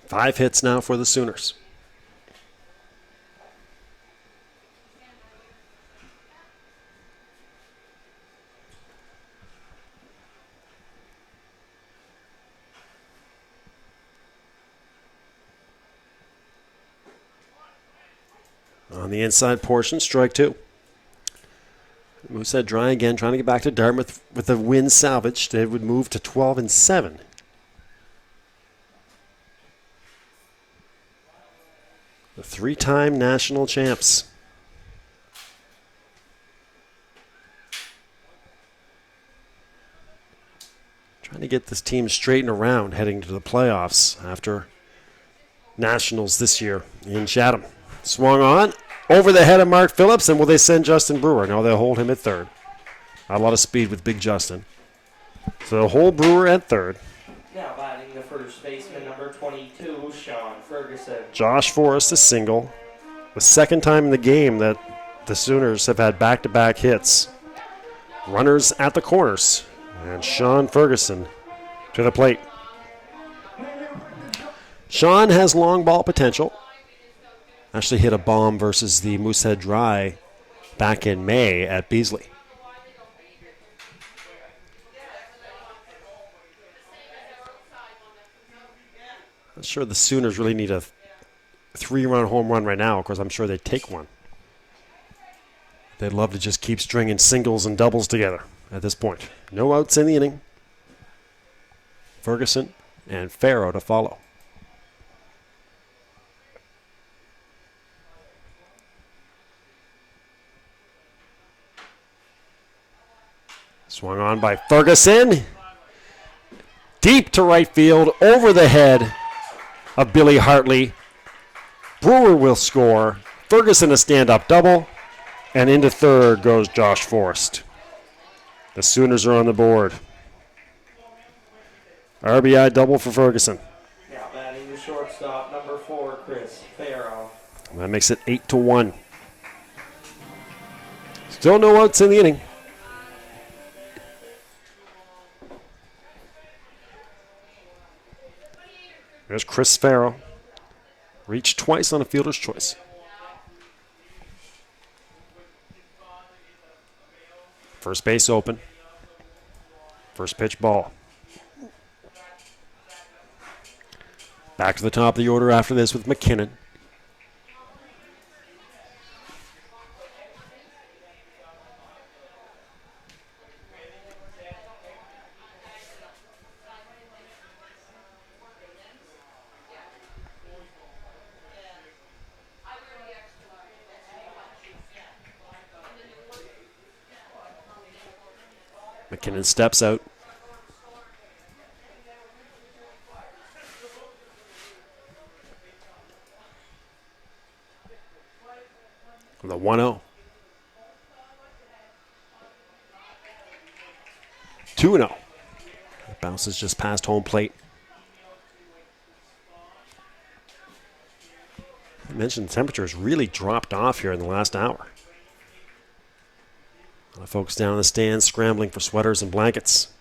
Five hits now for the Sooners. On the inside portion, strike 2. Moosehead Dry again, trying to get back to Dartmouth with the win salvaged. They would move to 12-7. The 3-time national champs. Trying to get this team straightened around heading to the playoffs after nationals this year in Chatham. Swung on. Over the head of Mark Phillips, and will they send Justin Brewer? No, they'll hold him at third. Not a lot of speed with Big Justin. So they'll hold Brewer at third. Now batting the first baseman, number 22, Sean Ferguson. Josh Forrest a single. The second time in the game that the Sooners have had back-to-back hits. Runners at the corners. And Sean Ferguson to the plate. Sean has long ball potential. Actually hit a bomb versus the Moosehead Dry back in May at Beasley. Not sure the Sooners really need a 3-run home run right now. Of course, I'm sure they'd take one. They'd love to just keep stringing singles and doubles together at this point. No outs in the inning. Ferguson and Farrow to follow. Swung on by Ferguson. Deep to right field, over the head of Billy Hartley. Brewer will score. Ferguson a stand-up double. And into third goes Josh Forrest. The Sooners are on the board. RBI double for Ferguson. Now batting the shortstop, number 4, Chris Farrow. That makes it 8-1. Still no outs in the inning. There's Chris Farrow. Reached twice on a fielder's choice. First base open. First pitch ball. Back to the top of the order after this with McKinnon. McKinnon steps out. The 1-0. 2-0. It bounces just past home plate. I mentioned the temperature has really dropped off here in the last hour. A lot of folks down in the stands scrambling for sweaters and blankets.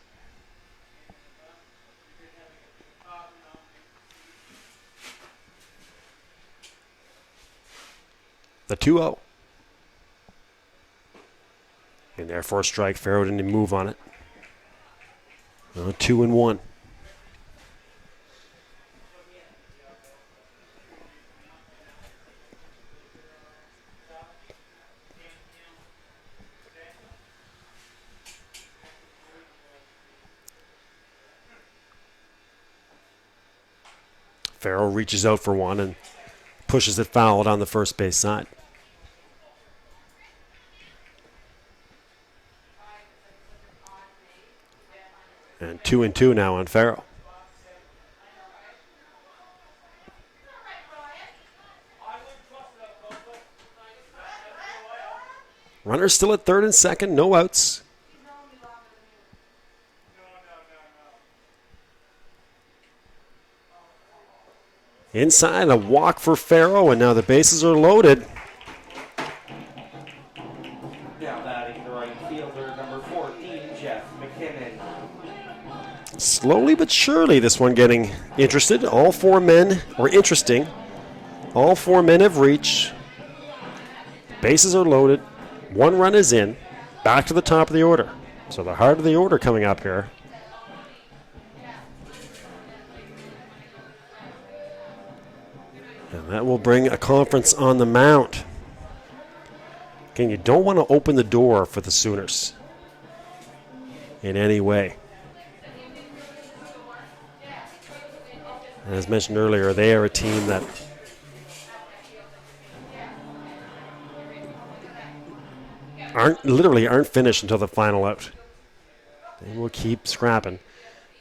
The 2-0. In there for a strike. Farrow didn't even move on it. 2-1. Farrow reaches out for one and pushes it foul down the first base side. And 2-2 now on Farrow. Runners still at third and second, no outs. Inside, a walk for Farrow, and now the bases are loaded. Now batting the right fielder, number 14, Jeff McKinnon. Slowly but surely, this one getting interested. All four men, or interesting. All four men have reached. Bases are loaded. One run is in. Back to the top of the order. So the heart of the order coming up here. And that will bring a conference on the mound. Again, you don't want to open the door for the Sooners in any way. And as mentioned earlier, they are a team that aren't finished until the final out. They will keep scrapping.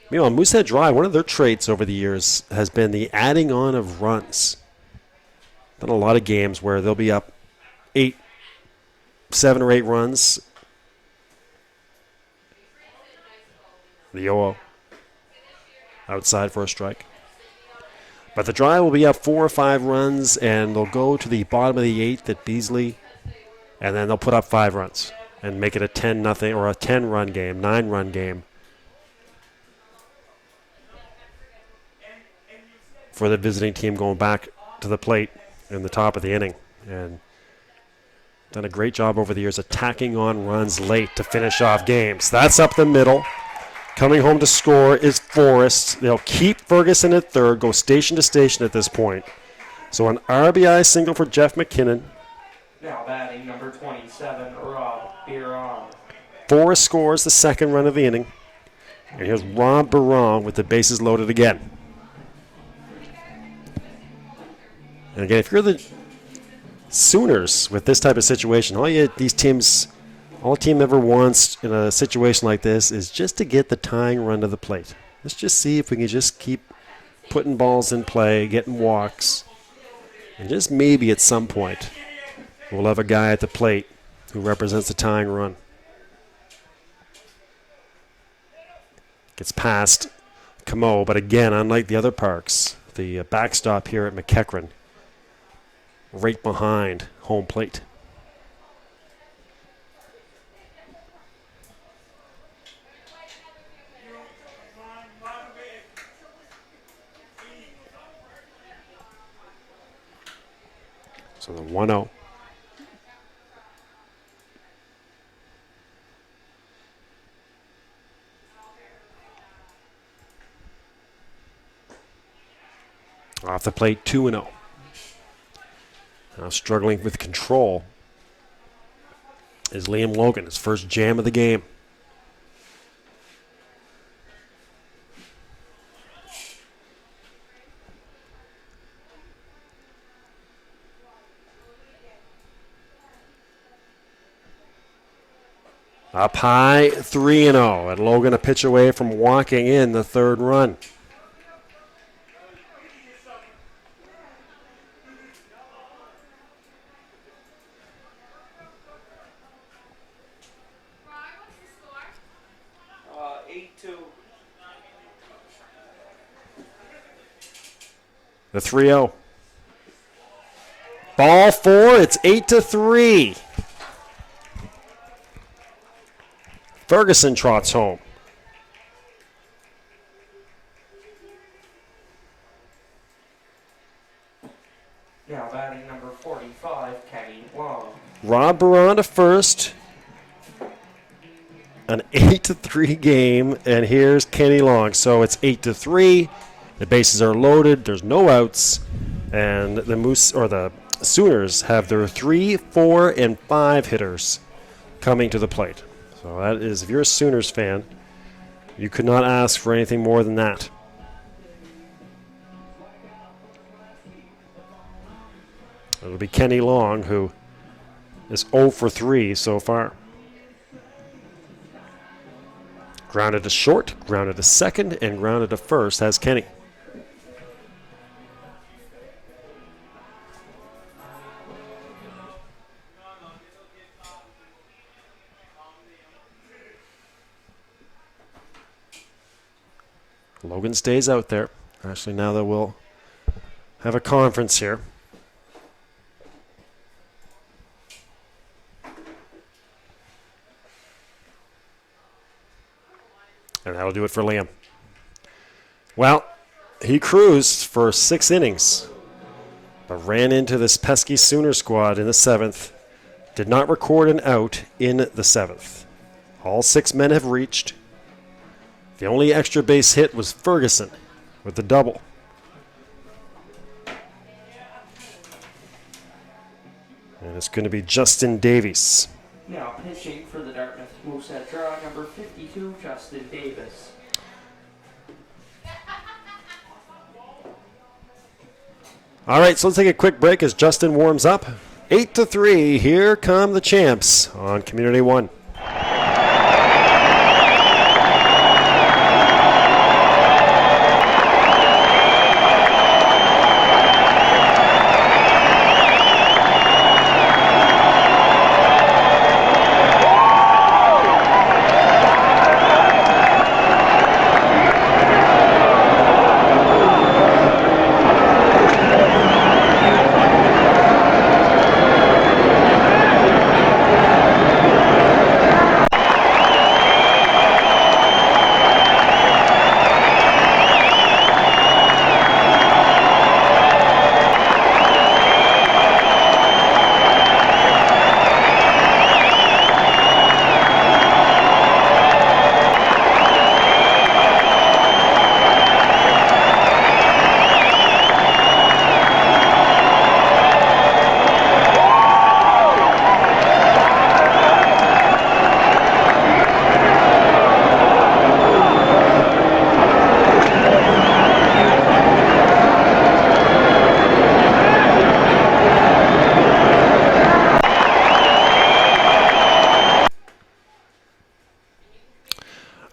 Meanwhile, Moosehead Dry, one of their traits over the years has been the adding on of runs. Done a lot of games where they'll be up 7 or 8 runs. The 0-0 outside for a strike. But the Dry will be up 4 or 5 runs, and they'll go to the bottom of the 8th at Beasley, and then they'll put up 5 runs and make it a 10-0 or a 10-run game, 9-run game for the visiting team going back to the plate in the top of the inning. And done a great job over the years attacking on runs late to finish off games. That's up the middle. Coming home to score is Forrest. They'll keep Ferguson at third, go station to station at this point. So an RBI single for Jeff McKinnon. Now batting number 27, Rob Biron. Forrest scores the second run of the inning. And here's Rob Biron with the bases loaded again. And again, if you're the Sooners with this type of situation, all a team ever wants in a situation like this is just to get the tying run to the plate. Let's just see if we can just keep putting balls in play, getting walks, and just maybe at some point we'll have a guy at the plate who represents the tying run. Gets past Camo, but again, unlike the other parks, the backstop here at MccEachern, right behind home plate. So the 1-0. Off the plate, 2-0. Now struggling with control is Liam Logan, his first jam of the game. Up high, 3-0, and Logan a pitch away from walking in the third run. The 3-0. Ball 4. It's 8-3. Ferguson trots home. Now batting number 45, Kenny Long. Rob Baron to first. An 8-3 game, and here's Kenny Long. So it's 8-3. The bases are loaded. There's no outs, and the Sooners have their 3, 4, and 5 hitters coming to the plate. So that is, if you're a Sooners fan, you could not ask for anything more than that. It'll be Kenny Long, who is 0 for 3 so far. Grounded to short, grounded to second, and grounded to first has Kenny. Logan stays out there. Actually, now that we'll have a conference here. And that'll do it for Liam. Well, he cruised for 6 innings, but ran into this pesky Sooner squad in the 7th. Did not record an out in the 7th. All 6 men have reached. The only extra base hit was Ferguson with the double. And it's going to be Justin Davies. Now pitching for the Dartmouth Moosehead Dry, number 52, Justin Davis. All right, so let's take a quick break as Justin warms up. 8-3, here come the champs on Community One.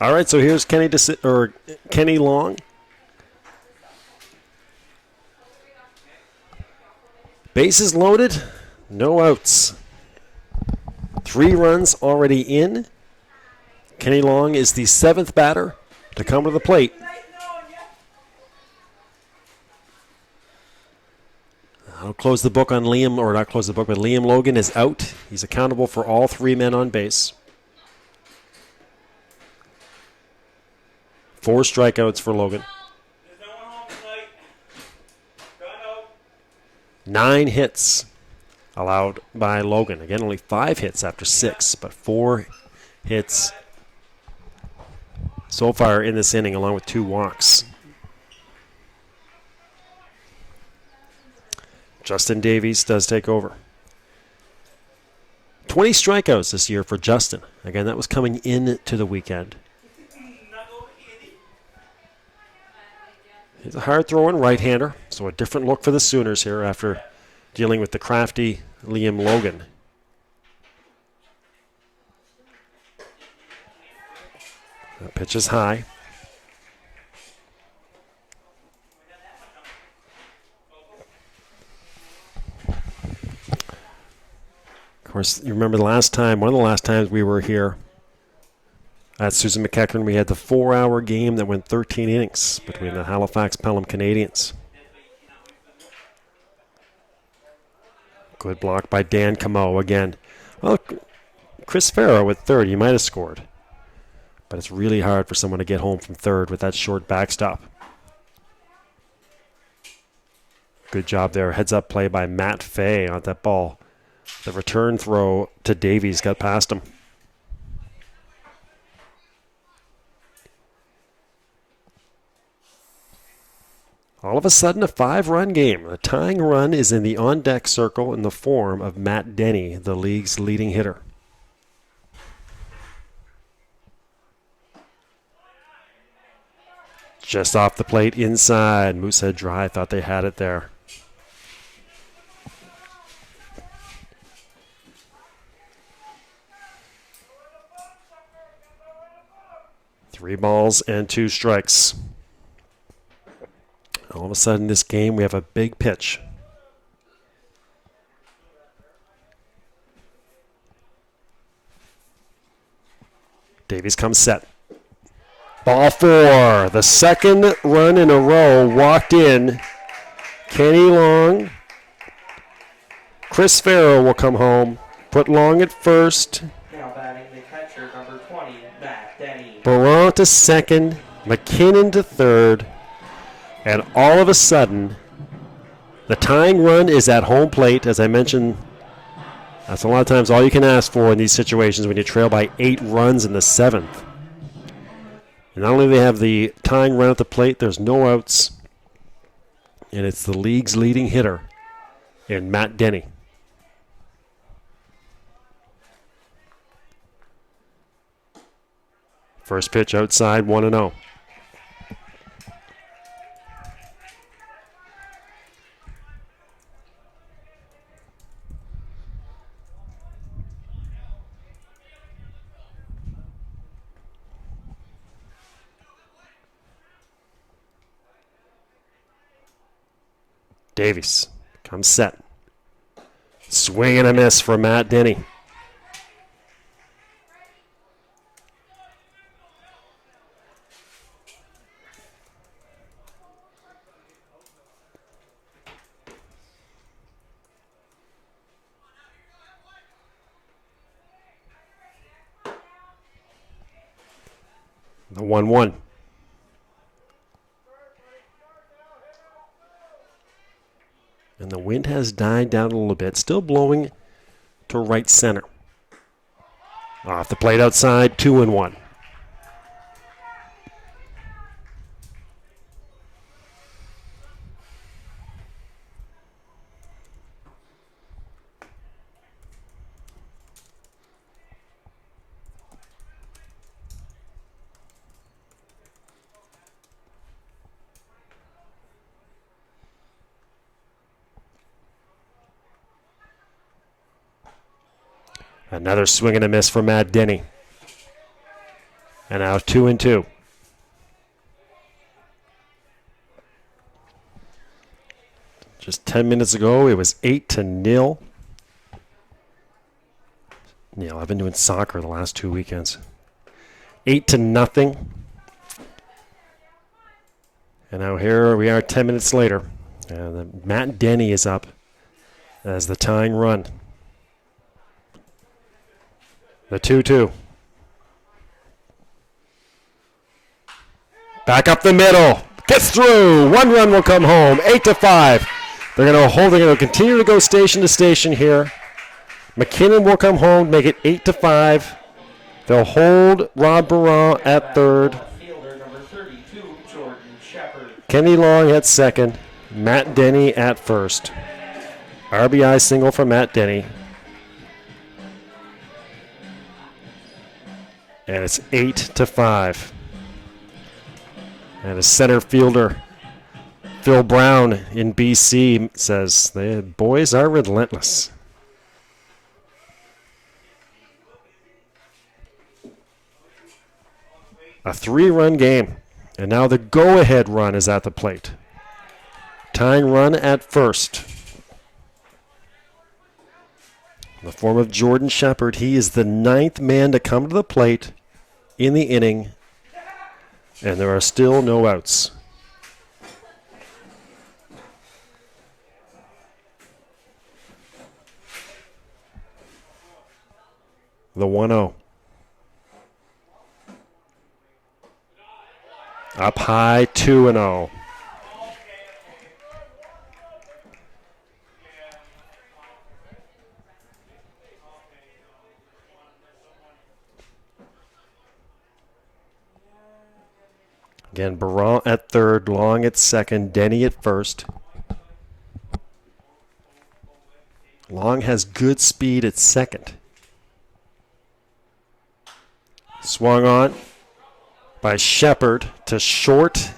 All right, so here's Kenny Long. Bases loaded, no outs. 3 runs already in. Kenny Long is the 7th batter to come to the plate. I'll close the book on Liam, or not close the book, but Liam Logan is out. He's accountable for all 3 men on base. 4 strikeouts for Logan. 9 hits allowed by Logan. Again, only 5 hits after 6, but 4 hits so far in this inning, along with 2 walks. Justin Davies does take over. 20 strikeouts this year for Justin. Again, that was coming into the weekend. He's a hard-throwing right-hander, so a different look for the Sooners here after dealing with the crafty Liam Logan. That pitch is high. Of course, you remember one of the last times we were here at Susan MccEachern, we had the 4-hour game that went 13 innings between the Halifax Pelham Canadians. Good block by Dan Camo again. Well, Chris Farrow with third, he might have scored. But it's really hard for someone to get home from third with that short backstop. Good job there. Heads up play by Matt Fay on that ball. The return throw to Davies got past him. All of a sudden, a 5-run game. The tying run is in the on-deck circle in the form of Matt Denny, the league's leading hitter. Just off the plate inside. Moosehead Dry thought they had it there. Three balls and 2 strikes. All of a sudden, this game, we have a big pitch. Davies comes set. Ball 4. The second run in a row walked in. Kenny Long. Chris Farrow will come home. Put Long at first. Now batting the catcher, number 20, Matt Denny. Baron to second. McKinnon to third. And all of a sudden, the tying run is at home plate. As I mentioned, that's a lot of times all you can ask for in these situations when you trail by 8 runs in the 7th. And not only do they have the tying run at the plate, there's no outs. And it's the league's leading hitter in Matt Denny. First pitch outside, 1-0. Davies comes set. Swing and a miss for Matt Denny. The 1-1. And the wind has died down a little bit. Still blowing to right center. Off the plate outside, 2-1. Another swing and a miss for Matt Denny. And now 2-2. Just 10 minutes ago, it was 8-0. Yeah, I've been doing soccer the last 2 weekends. 8-0. And now here we are 10 minutes later. And Matt Denny is up as the tying run. The 2-2. Back up the middle. Gets through. 1 run will come home. 8-5. They're going to hold. They're going to continue to go station to station here. McKinnon will come home, make it 8-5. They'll hold Rod Baran at third. Fielder number 32, Jordan Shepard. Kenny Long at second. Matt Denny at first. RBI single for Matt Denny. And it's 8-5. And a center fielder, Phil Brown in BC, says the boys are relentless. A 3-run game. And now the go-ahead run is at the plate. Tying run at first. In the form of Jordan Shepard, he is the 9th man to come to the plate in the inning, and there are still no outs. The 1-0. Up high, 2-0. Again, Baran at third, Long at second, Denny at first. Long has good speed at second. Swung on by Shepard to short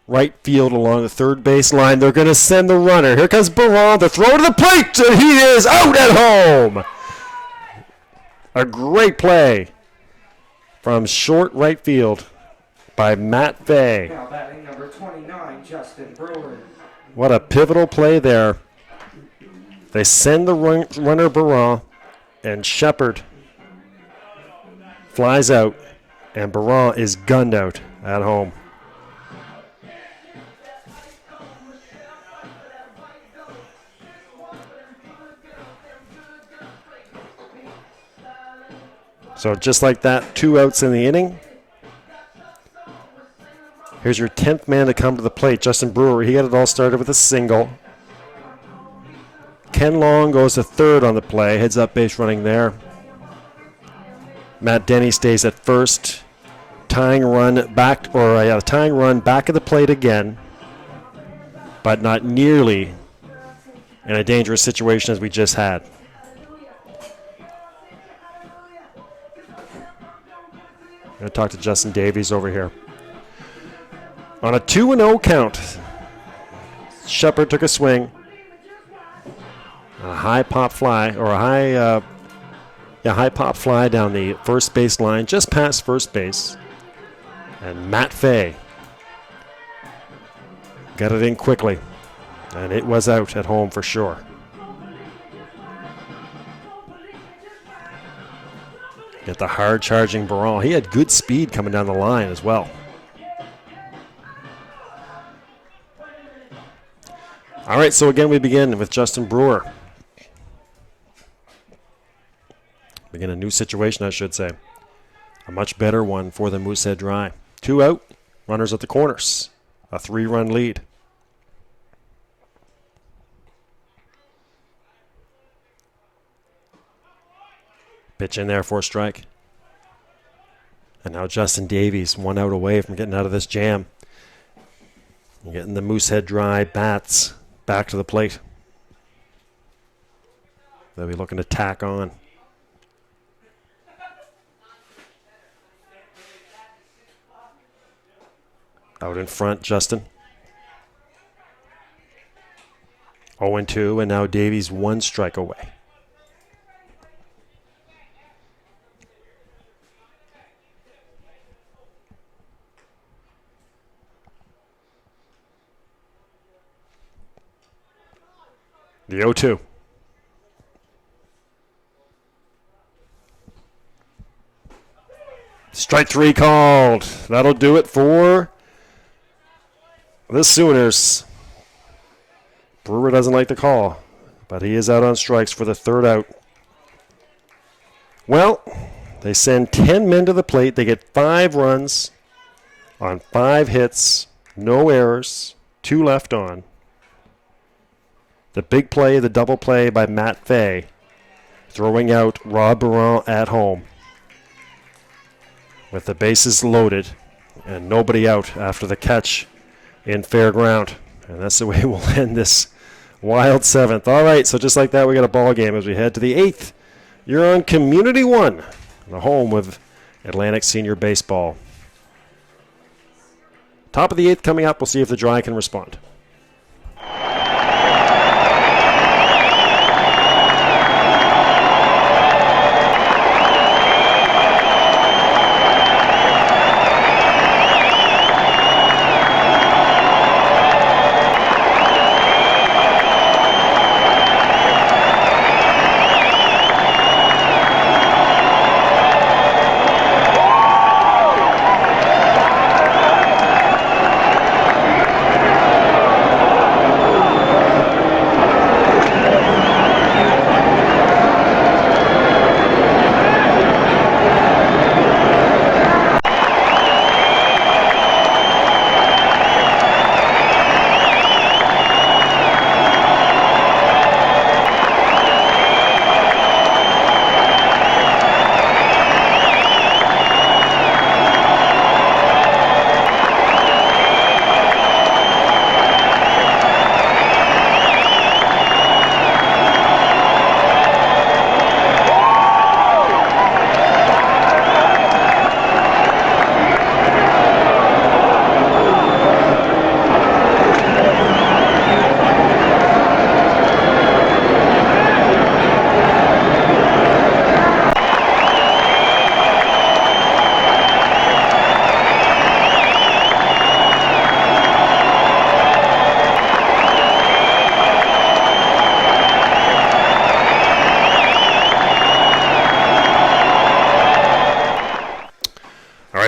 right field along the third base line. They're going to send the runner. Here comes Baran to throw to the plate, and he is out at home. A great play from short right field by Matt Fay. Now batting number 29, Justin Brewer. What a pivotal play there. They send the runner Baran, and Shepard flies out, and Baran is gunned out at home. So just like that, 2 outs in the inning. Here's your 10th man to come to the plate, Justin Brewer. He got it all started with a single. Ken Long goes to third on the play, heads up base running there. Matt Denny stays at first. Tying run back of the plate again, but not nearly in a dangerous situation as we just had. I'm going to talk to Justin Davies over here. On a 2-0 count, Shepard took a swing. A high pop fly, or a high pop fly down the first base line, just past first base. And Matt Fay got it in quickly, and it was out at home for sure. Get the hard charging Baran. He had good speed coming down the line as well. All right, so again we begin with Justin Brewer. Begin a new situation, I should say. A much better one for the Moosehead Dry. 2 out, runners at the corners. A 3-run lead. Pitch in there for a strike. And now Justin Davies, 1 out away from getting out of this jam. And getting the Moosehead Dry bats back to the plate. They'll be looking to tack on. Out in front, Justin. 0-2, and now Davies 1 strike away. The 0-2. Strike 3 called. That'll do it for the Sooners. Brewer doesn't like the call, but he is out on strikes for the 3rd out. Well, they send 10 men to the plate. They get 5 runs on 5 hits, no errors, 2 left on. The big play, the double play by Matt Fay, throwing out Rob Baran at home. With the bases loaded and nobody out after the catch in fair ground. And that's the way we'll end this wild 7th. All right, so just like that, we got a ball game as we head to the 8th. You're on Community One, the home of Atlantic Senior Baseball. Top of the 8th coming up. We'll see if the Dry can respond.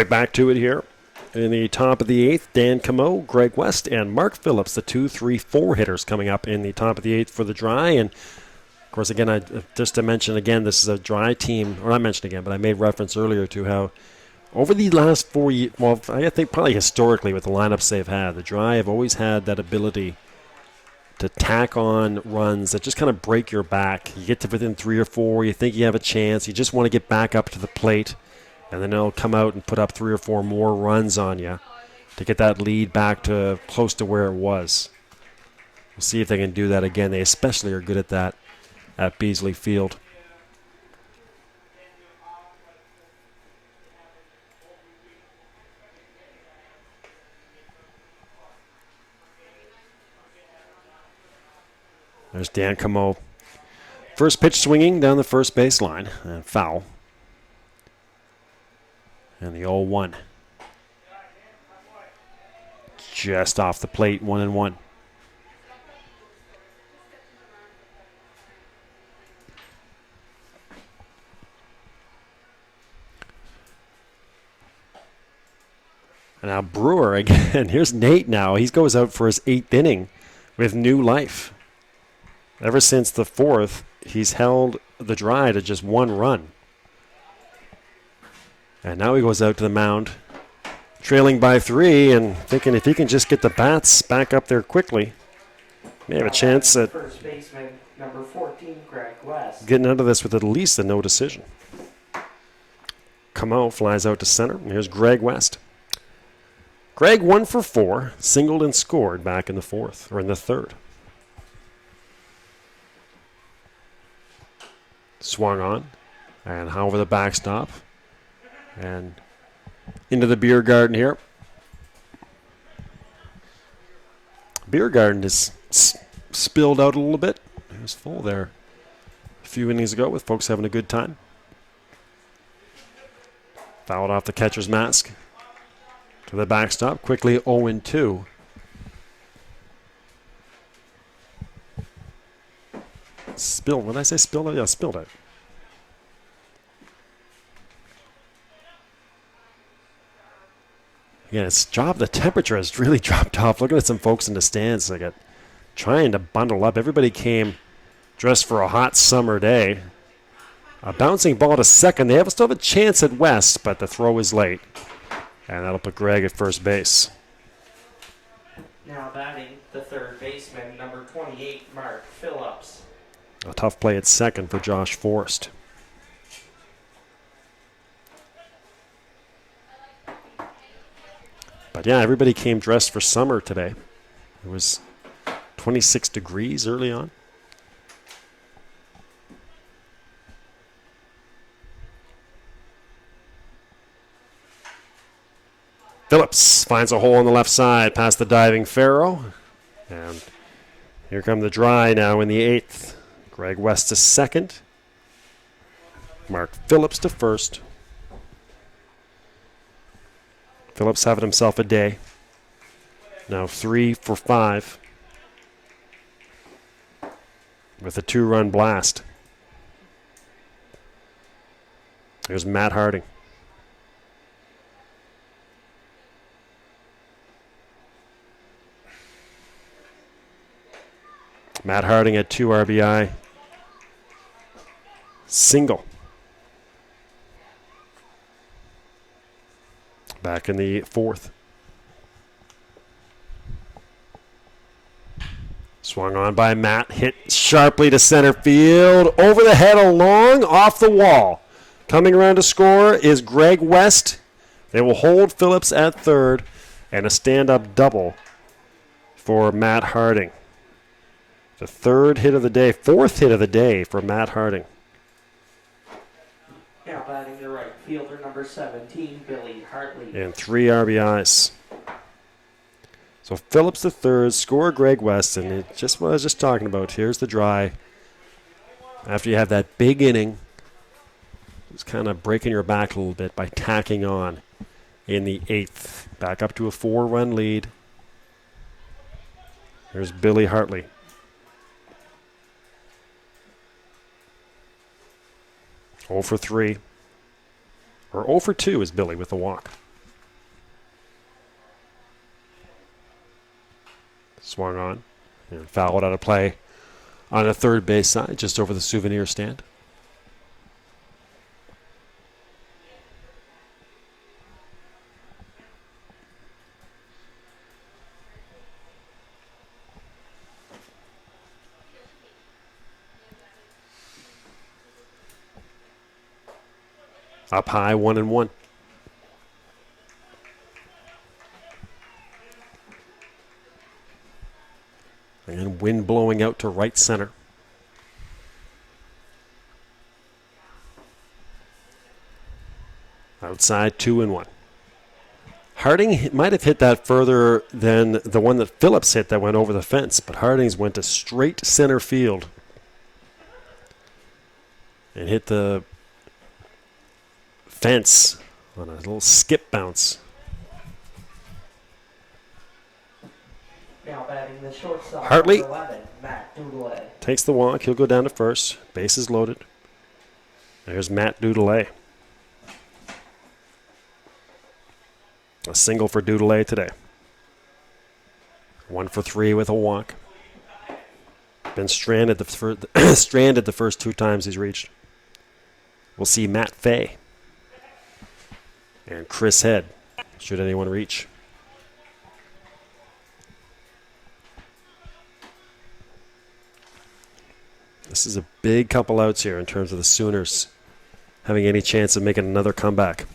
get back to it here. In the top of the 8th, Dan Camo, Greg West, and Mark Phillips, the 2, 3, 4 hitters coming up in the top of the 8th for the Dry. And, of course, again, just to mention again, this is a Dry team, or not mention again, but I made reference earlier to how over the last 4 years, well, I think probably historically with the lineups they've had, the Dry have always had that ability to tack on runs that just kind of break your back. You get to within 3 or 4, you think you have a chance, you just want to get back up to the plate, and then they'll come out and put up 3 or 4 more runs on you to get that lead back to close to where it was. We'll see if they can do that again. They especially are good at that at Beasley Field. There's Dan Camo. First pitch swinging down the first baseline, and foul. And the 0-1. Just off the plate, 1-1. And now Brewer again. Here's Nate now. He goes out for his 8th inning with new life. Ever since the 4th, he's held the Dry to just 1 run. And now he goes out to the mound, trailing by 3, and thinking if he can just get the bats back up there quickly, may have a chance at first baseman number 14, Greg West. getting out of this with at least a no decision. Camo flies out to center, and here's Greg West. Greg 1 for 4, singled and scored back in the 4th, or in the 3rd. Swung on, and over the backstop, and into the beer garden here. Beer garden is spilled out a little bit. It was full there a few innings ago with folks having a good time. Fouled off the catcher's mask to the backstop. Quickly 0-2. Spilled. What did I say? Spilled it? Yeah, spilled it. Again, the temperature has really dropped off. Looking at some folks in the stands, they got trying to bundle up. Everybody came dressed for a hot summer day. A bouncing ball to second. They still have a chance at West, but the throw is late. And that'll put Greg at first base. Now batting the third baseman, number 28, Mark Phillips. A tough play at second for Josh Forrest. But yeah, everybody came dressed for summer today. It was 26 degrees early on. Phillips finds a hole on the left side past the diving Farrow. And here come the Dry now in the 8th. Greg West to second. Mark Phillips to first. Phillips having himself a day. Now 3 for 5 with a 2-run blast. Here's Matt Harding. Matt Harding at 2 RBI. Single. Back in the 4th. Swung on by Matt. Hit sharply to center field. Over the head along. Off the wall. Coming around to score is Greg West. They will hold Phillips at 3rd. And a stand-up double for Matt Harding. The 3rd hit of the day. 4th hit of the day for Matt Harding. Now batting the right fielder, number 17, Billy Hartley. And 3 RBIs. So Phillips the 3rd, score Greg West, and it just what I was just talking about. Here's the Dry. After you have that big inning, just kind of breaking your back a little bit by tacking on in the 8th. Back up to a 4-run lead. There's Billy Hartley. Oh for 3. Or 0 for 2 is Billy with the walk. Swung on and fouled out of play on the third base side, just over the souvenir stand. Up high, 1-1. And wind blowing out to right center. Outside, 2-1. Harding might have hit that further than the one that Phillips hit that went over the fence, but Harding's went to straight center field and hit the fence on a little skip bounce. Now batting the shortstop, Hartley 11, Matt Dudelet. takes the walk. He'll go down to first. Bases loaded. There's Matt Dudelet. A single for Dudelet today. 1 for 3 with a walk. Been stranded the first 2 times he's reached. We'll see Matt Fay and Chris Head, should anyone reach. This is a big couple outs here in terms of the Sooners having any chance of making another comeback.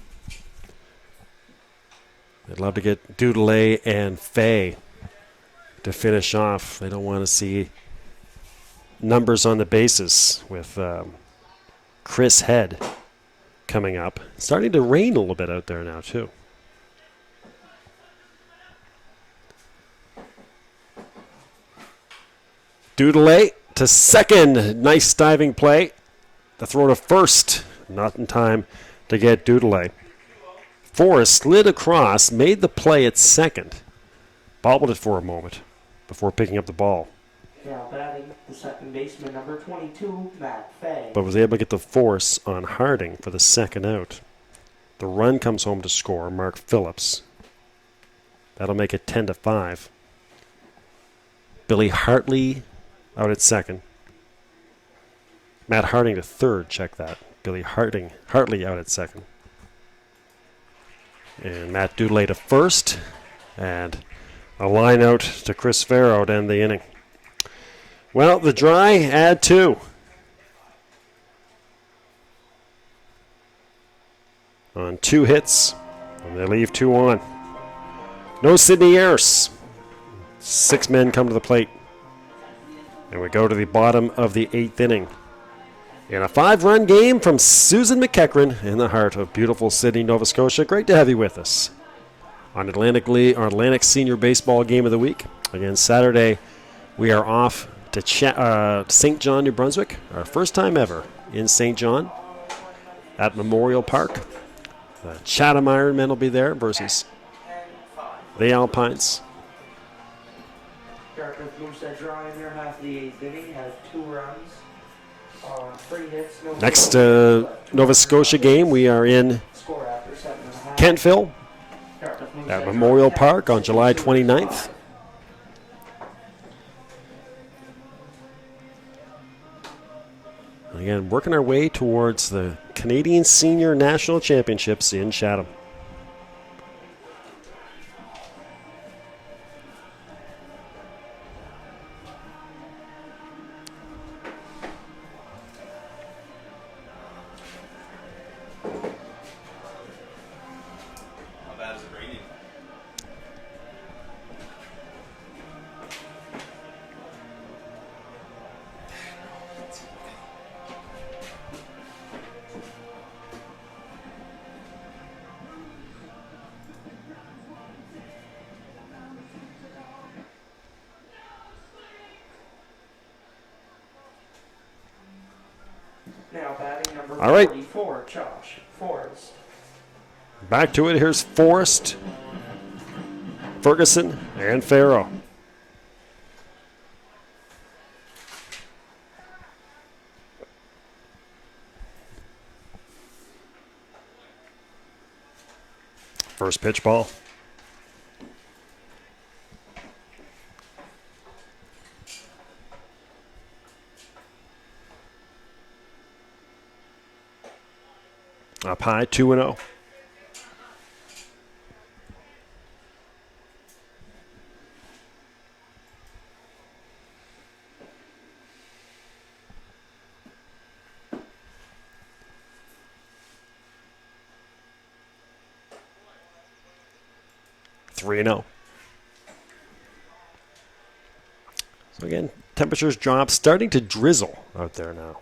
They'd love to get Dudelet and Fay to finish off. They don't want to see numbers on the bases with Chris Head coming up. It's starting to rain a little bit out there now, too. Dudelet to second. Nice diving play. The throw to first. Not in time to get Dudelet. Forrest slid across, made the play at second. Bobbled it for a moment before picking up the ball. Now batting the second baseman, number 22, Matt Fay. But was able to get the force on Harding for the second out. The run comes home to score, Mark Phillips. That'll make it 10-5. Billy Hartley out at second. Matt Harding to third, check that. Billy Hartley out at second. And Matt Dudelet to first. And a line out to Chris Farrow to end the inning. Well, the Dry add 2. On 2 hits. And they leave 2 on. No Sidney Ayers. 6 men come to the plate. And we go to the bottom of the 8th inning. In a 5-run game from Susan MccEachern in the heart of beautiful Sydney, Nova Scotia. Great to have you with us on Atlantic Senior Baseball Game of the Week. Again, Saturday, we are off to St. John, New Brunswick. Our first time ever in St. John at Memorial Park. The Chatham Ironmen will be there versus the Alpines. Dartmouth Moosehead Dry in their half of the 8th inning has 2 runs. 3 hits, no Next Nova Scotia game, we are in score after 7.5. Kentville at Memorial Park on July 29th. Again, working our way towards the Canadian Senior National Championships in Chatham. Now batting number All right. 44, Josh Forrest. Back to it. Here's Forrest, Ferguson, and Farrow. First pitch ball. Up high, 2-0. Three and 0. So again, temperatures drop, starting to drizzle out there now.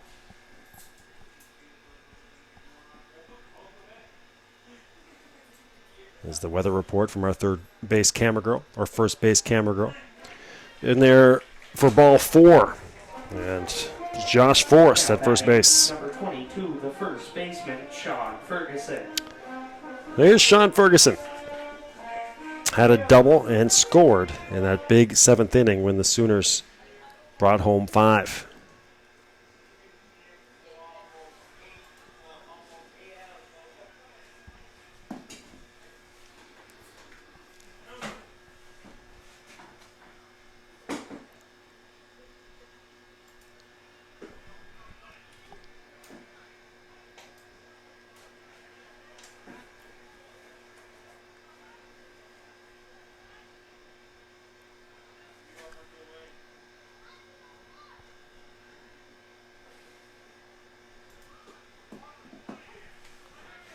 Is the weather report from our third base camera girl, or first base camera girl. In there for ball 4. And Josh Forrest at first base. Number 22, the first baseman, Sean Ferguson. There's Sean Ferguson. Had a double and scored in that big 7th inning when the Sooners brought home 5.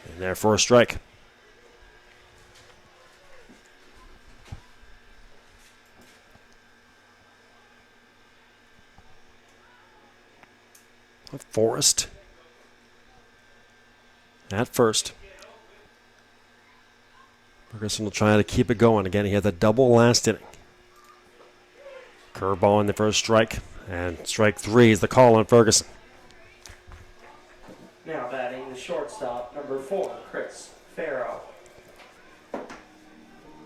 And there for a strike. Forrest at first. Ferguson will try to keep it going. Again, he had the double last inning. Curveball in the first strike. And strike 3 is the call on Ferguson. Now batting the shortstop, number 4, Chris Farrow.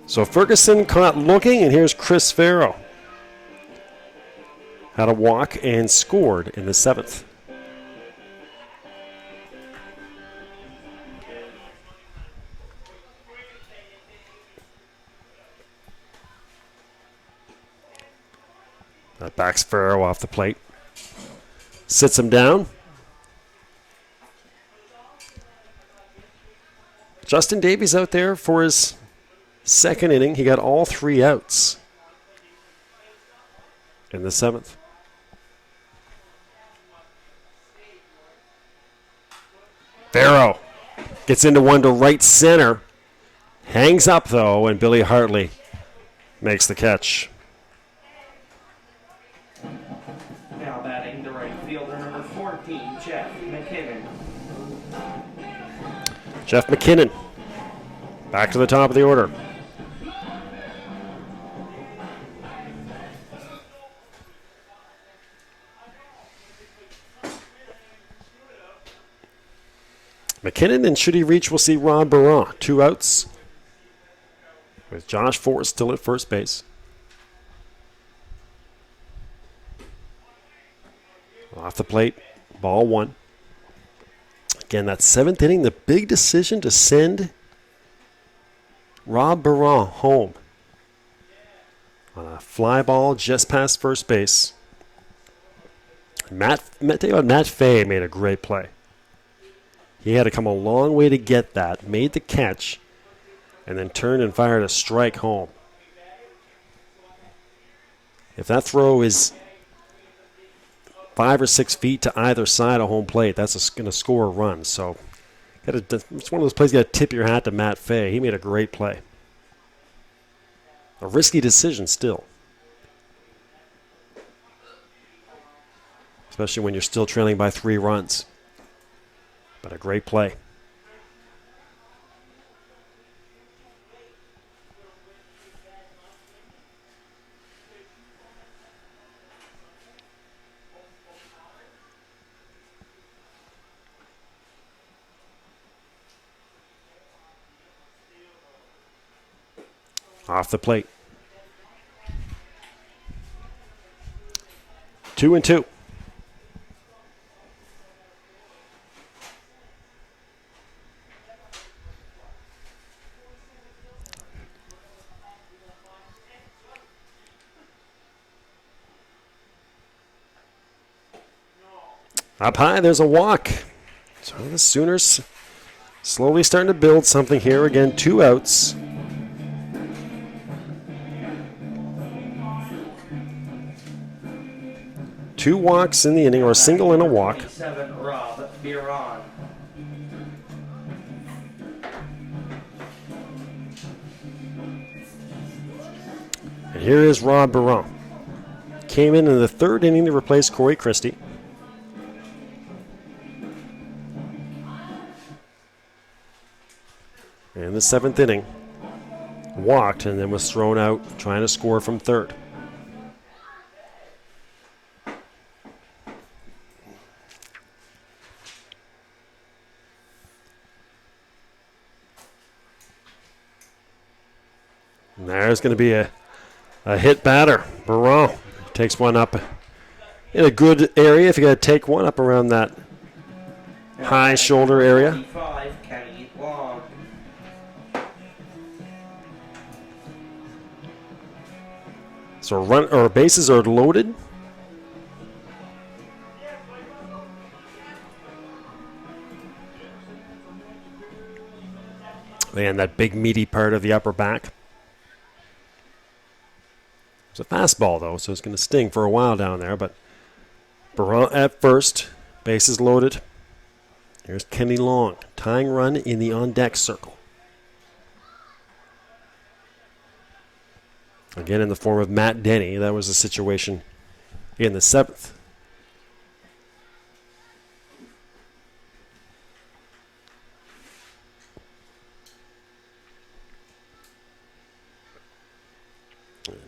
So Ferguson caught looking, and here's Chris Farrow. Had a walk and scored in the 7th. That backs Farrow off the plate. Sits him down. Justin Davies out there for his 2nd inning. He got all 3 outs in the 7th. Farrow gets into one to right center. Hangs up, though, and Billy Hartley makes the catch. Now batting the right fielder, number 14, Jeff McKinnon. Jeff McKinnon back to the top of the order. McKinnon, and should he reach, we'll see Rob Barron. 2 outs with Josh Forrest still at first base. Off the plate, ball 1. Again, that 7th inning, the big decision to send Rob Barron home on a fly ball just past first base. Matt Fay made a great play. He had to come a long way to get that, made the catch, and then turned and fired a strike home. If that throw is 5 or 6 feet to either side of home plate, that's going to score a run. So it's one of those plays you got to tip your hat to Matt Fay. He made a great play. A risky decision still. Especially when you're still trailing by 3 runs. But a great play. Off the plate. 2-2. Up high, there's a walk. So the Sooners Slowly starting to build something here. Again, 2 outs. Two walks in the inning, or a single and a walk. 27, Rob Biron. And here is Rob Biron. Came in the 3rd inning to replace Corey Christie. In the 7th inning, walked and then was thrown out trying to score from 3rd. And there's going to be a hit batter. Biron takes one up in a good area. If you got to take one up around that high shoulder area. 25, Kenny Long. So bases are loaded. And that big meaty part of the upper back. It's a fastball, though, so it's going to sting for a while down there. But Biron at first, bases loaded. Here's Kenny Long, tying run in the on-deck circle. Again, in the form of Matt Denny. That was the situation in the 7th.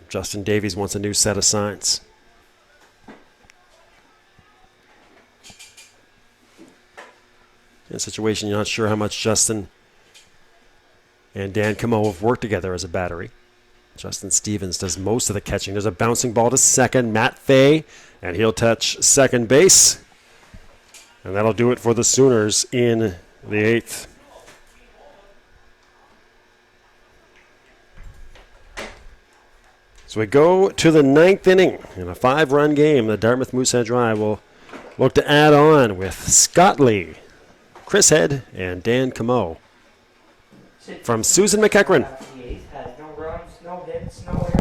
Justin Davies wants a new set of signs. In a situation you're not sure how much Justin and Dan Camo have worked together as a battery. Justin Stevens does most of the catching. There's a bouncing ball to second. Matt Fay, and he'll touch second base. And that'll do it for the Sooners in the 8th. So we go to the 9th inning in a 5-run game. The Dartmouth Moosehead Dry will look to add on with Scott Lee, Chris Head, and Dan Camo. From Susan MccEachern. Had no runs, no hits, no errors.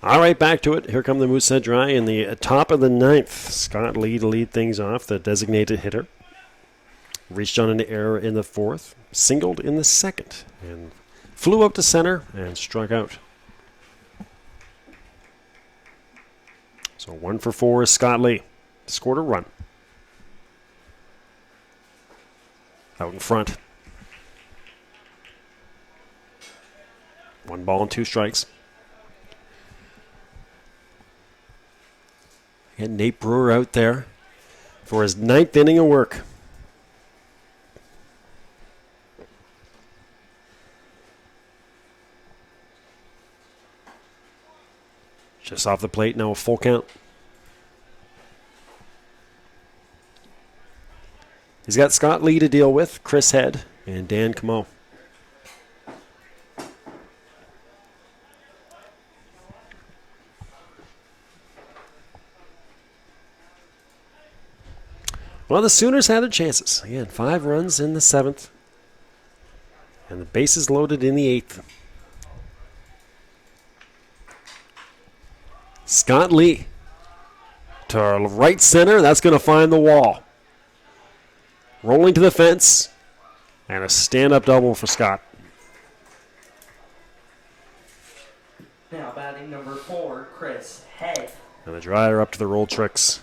All right, back to it. Here come the Moosehead Dry in the top of the 9th. Scott Lee to lead things off, the designated hitter. Reached on an error in the 4th, singled in the 2nd, and flew up to center and struck out. So 1 for 4 is Scott Lee. Scored a run. Out in front. 1 ball and 2 strikes. And Nate Brewer out there for his 9th inning of work. Just off the plate, now a full count. He's got Scott Lee to deal with, Chris Head, and Dan Camo. Well, the Sooners had their chances. Again, 5 runs in the 7th. And the bases loaded in the 8th. Scott Lee to right center. That's going to find the wall. Rolling to the fence. And a stand-up double for Scott. Now batting number 4, Chris Head. And the Dryer up to the roll tricks.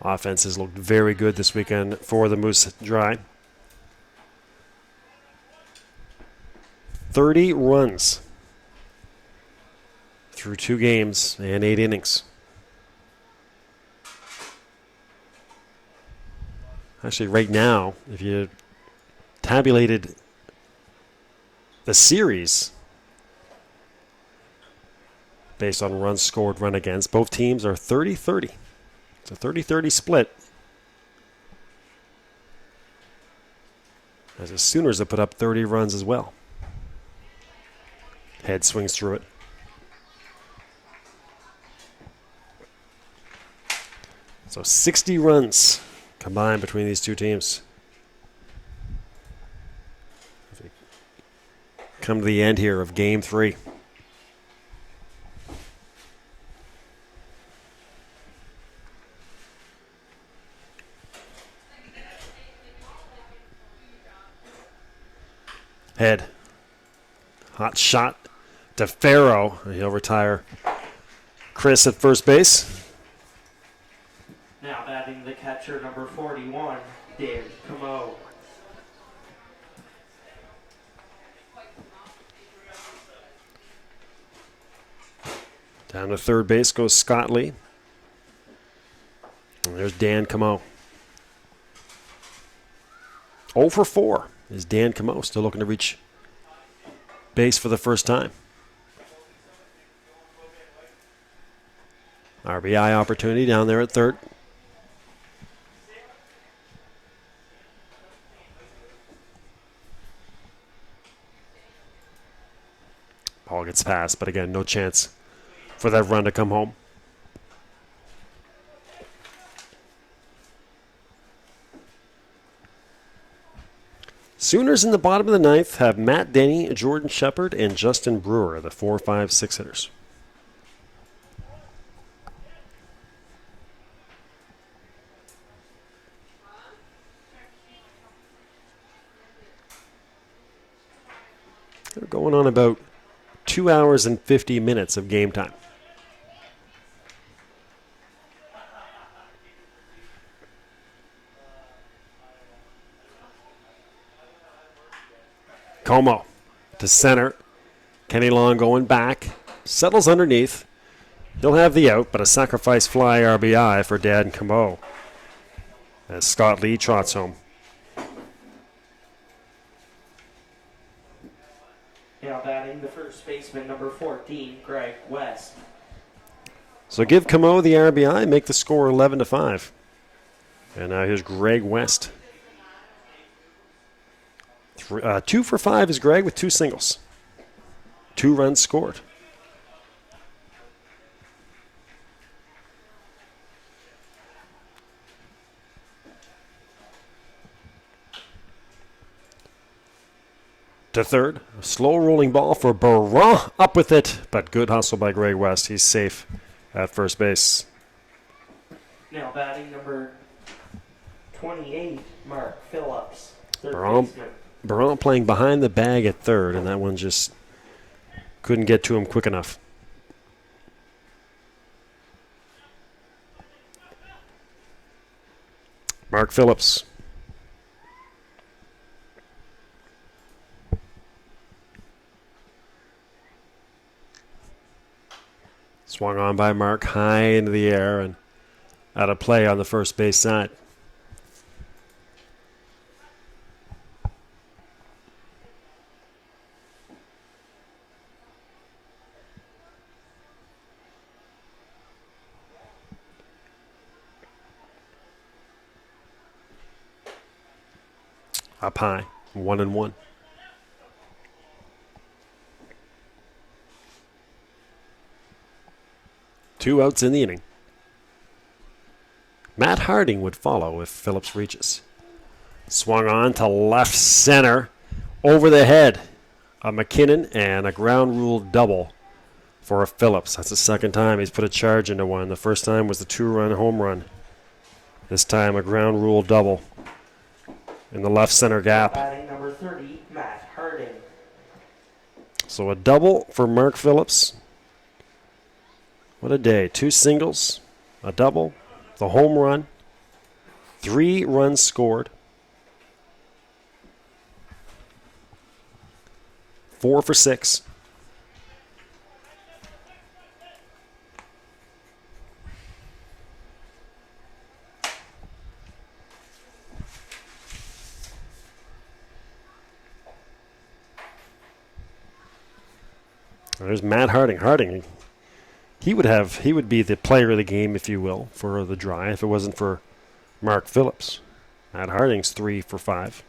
Offense has looked very good this weekend for the Moosehead Dry. 30 runs through 2 games and 8 innings. Actually, right now, if you tabulated the series based on runs scored, run against, both teams are 30-30. It's a 30-30 split. As the Sooners have put up 30 runs as well. Head swings through it. So 60 runs combined between these two teams. As we come to the end here of Game 3. Head. Hot shot to Farrow. He'll retire Chris at first base. Now batting the catcher number 41, Dan Camo. Down to third base goes Scott Lee. And there's Dan Camo. 0 for 4 is Dan Camo, still looking to reach base for the first time. RBI opportunity down there at third. Ball gets past, but again, no chance for that run to come home. Sooners in the bottom of the 9th have Matt Denny, Jordan Shepard, and Justin Brewer, the 4, 5, 6 hitters. They're going on about 2 hours and 50 minutes of game time. Como to center. Kenny Long going back. Settles underneath. He'll have the out, but a sacrifice fly RBI for Dan Como as Scott Lee trots home. Now batting the first baseman number 14, Greg West. So give Como the RBI, make the score 11-5. And now here's Greg West. 2 for 5 is Greg with 2 singles. 2 runs scored. To third, a slow rolling ball for Baron, up with it, but good hustle by Greg West. He's safe at first base. Now batting number 28, Mark Phillips. Third Baron baseman. Baron playing behind the bag at third, and that one just couldn't get to him quick enough. Mark Phillips. Swung on by Mark high into the air and out of play on the first base side. Up high, 1-1. Two outs in the inning. Matt Harding would follow if Phillips reaches. Swung on to left center, over the head of McKinnon, and a ground rule double for Phillips. That's the second time he's put a charge into one. The first time was the 2-run home run. This time a ground rule double in the left center gap. Batting number 30, Matt Harding. So a double for Mark Phillips. What a day. 2 singles, a double, the home run, 3 runs scored, 4 for 6. There's Matt Harding. Harding, he would be the player of the game, if you will, for the Dry if it wasn't for Mark Phillips. Matt Harding's 3 for 5.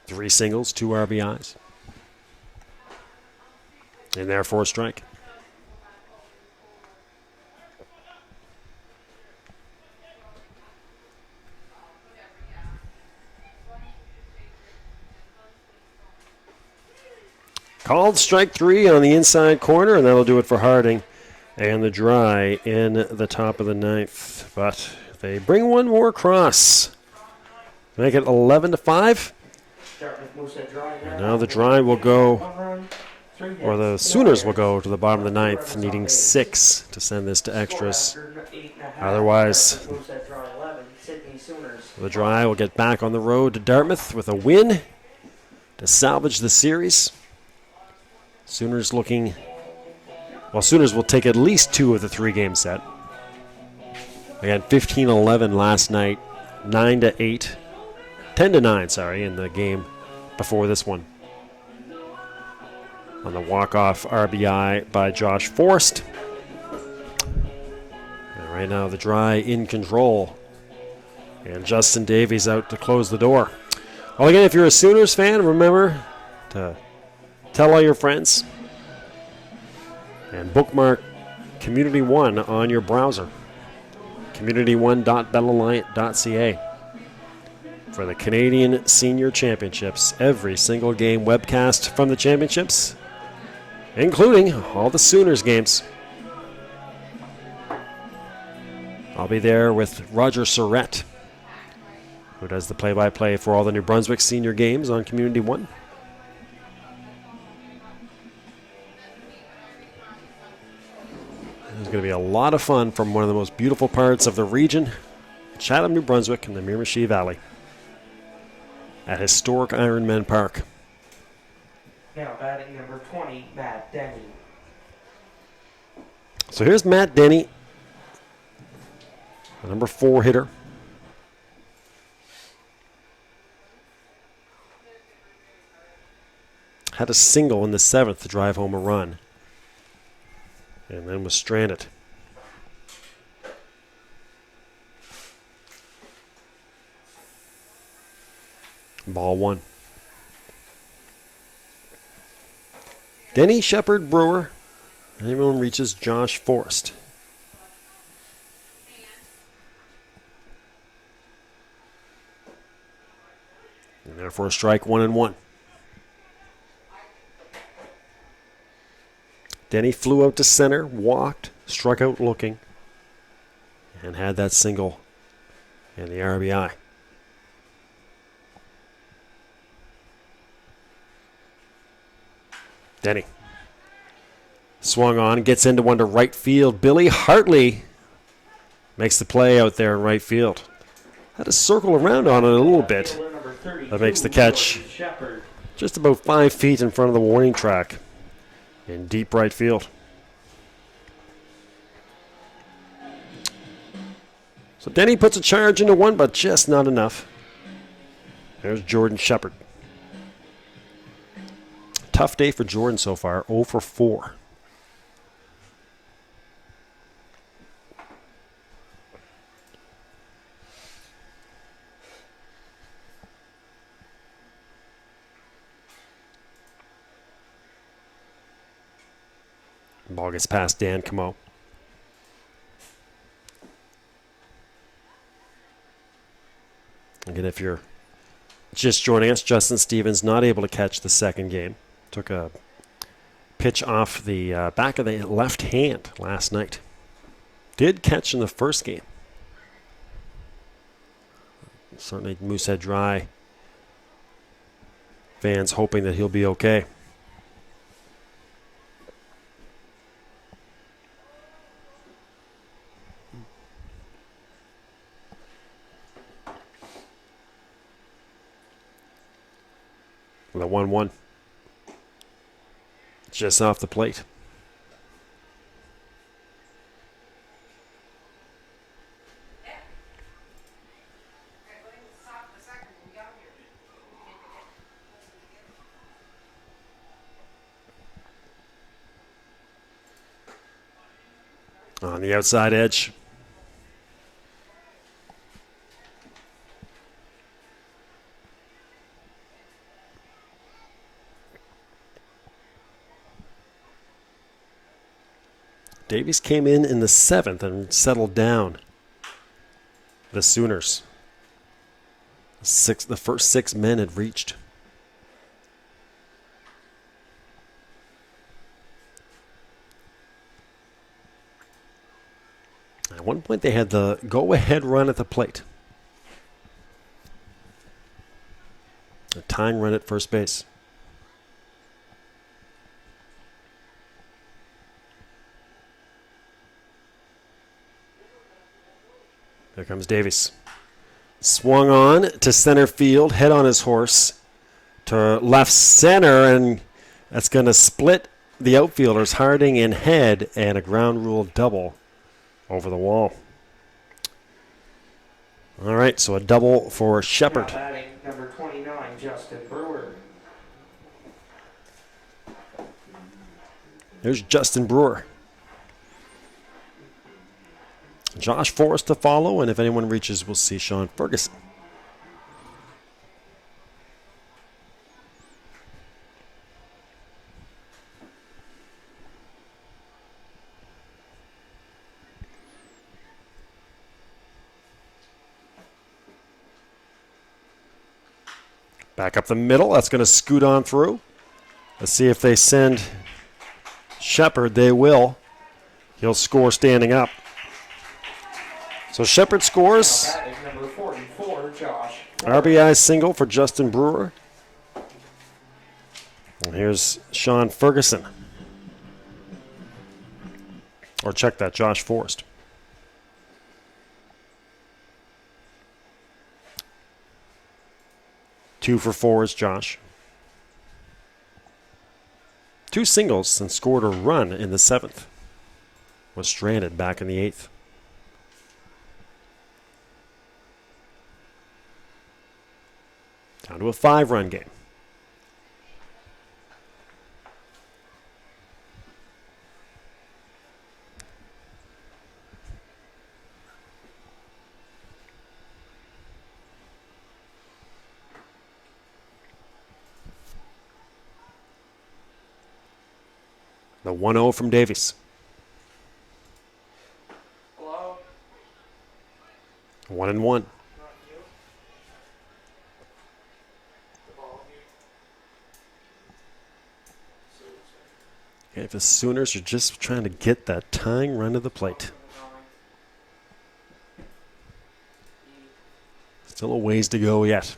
Three singles, 2 RBIs. And therefore a strike. Called strike 3 on the inside corner, and that'll do it for Harding and the Dry in the top of the 9th. But they bring one more across. Make it 11-5. Dartmouth Moosehead Dry. And now the Dry will go, or the Sooners will go to the bottom of the 9th, needing 6 to send this to extras. Otherwise, the Dry will get back on the road to Dartmouth with a win to salvage the series. Sooners will take at least 2 of the 3-game set. Again, 15-11 last night, 9-8, 10-9, in the game before this one. On the walk-off RBI by Josh Forrest. And right now the Dry in control. And Justin Davies out to close the door. Well, again, if you're a Sooners fan, remember to tell all your friends and bookmark Community One on your browser. community1.bellaliant.ca for the Canadian Senior Championships. Every single game webcast from the championships, including all the Sooners games. I'll be there with Roger Surrett, who does the play-by-play for all the New Brunswick senior games on Community One. It's going to be a lot of fun from one of the most beautiful parts of the region, Chatham, New Brunswick, in the Miramichi Valley, at historic Ironman Park. Now batting number 20, Matt Denny. So here's Matt Denny, the number 4 hitter. Had a single in the 7th to drive home a run, and then was stranded. Ball 1. Denny, Shepard, Brewer. Anyone reaches Josh Forrest. And therefore a strike, 1-1. Denny flew out to center, walked, struck out looking, and had that single and the RBI. Denny Swung on, gets into one to right field. Billy Hartley makes the play out there in right field. Had to circle around on it a little bit. That makes the catch just about 5 feet in front of the warning track in deep right field. So Denny puts a charge into one, but just not enough. There's Jordan Shepard. Tough day for Jordan so far, 0 for 4. Ball gets past Dan Camo. Again, if you're just joining us, Justin Stevens not able to catch the second game. Took a pitch off the back of the left hand last night. Did catch in the first game. Certainly Moosehead Dry fans hoping that he'll be okay. The 1-1. Just off the plate. On the outside edge. Davies came in the 7th and settled down the Sooners. The first 6 men had reached. At one point, they had the go-ahead run at the plate. A tying run at first base. Here comes Davies. Swung on to center field, head on his horse to left center, and that's going to split the outfielders, Harding and Head, and a ground rule double over the wall. All right, so a double for Shepard. Now batting number 29, Justin Brewer. There's Justin Brewer. Josh Forrest to follow, and if anyone reaches, we'll see Sean Ferguson. Back up the middle. That's going to scoot on through. Let's see if they send Shepard. They will. He'll score standing up. So Shepard scores. Now batting number 44, Josh. RBI single for Justin Brewer. And here's Sean Ferguson. Or check that, Josh Forrest. Two for 4 is Josh. 2 singles and scored a run in the 7th. Was stranded back in the 8th. Down to a 5-run game. The 1-0 from Davies. Hello? 1-1. Okay, if the Sooners are just trying to get that tying run to the plate. Still a ways to go yet.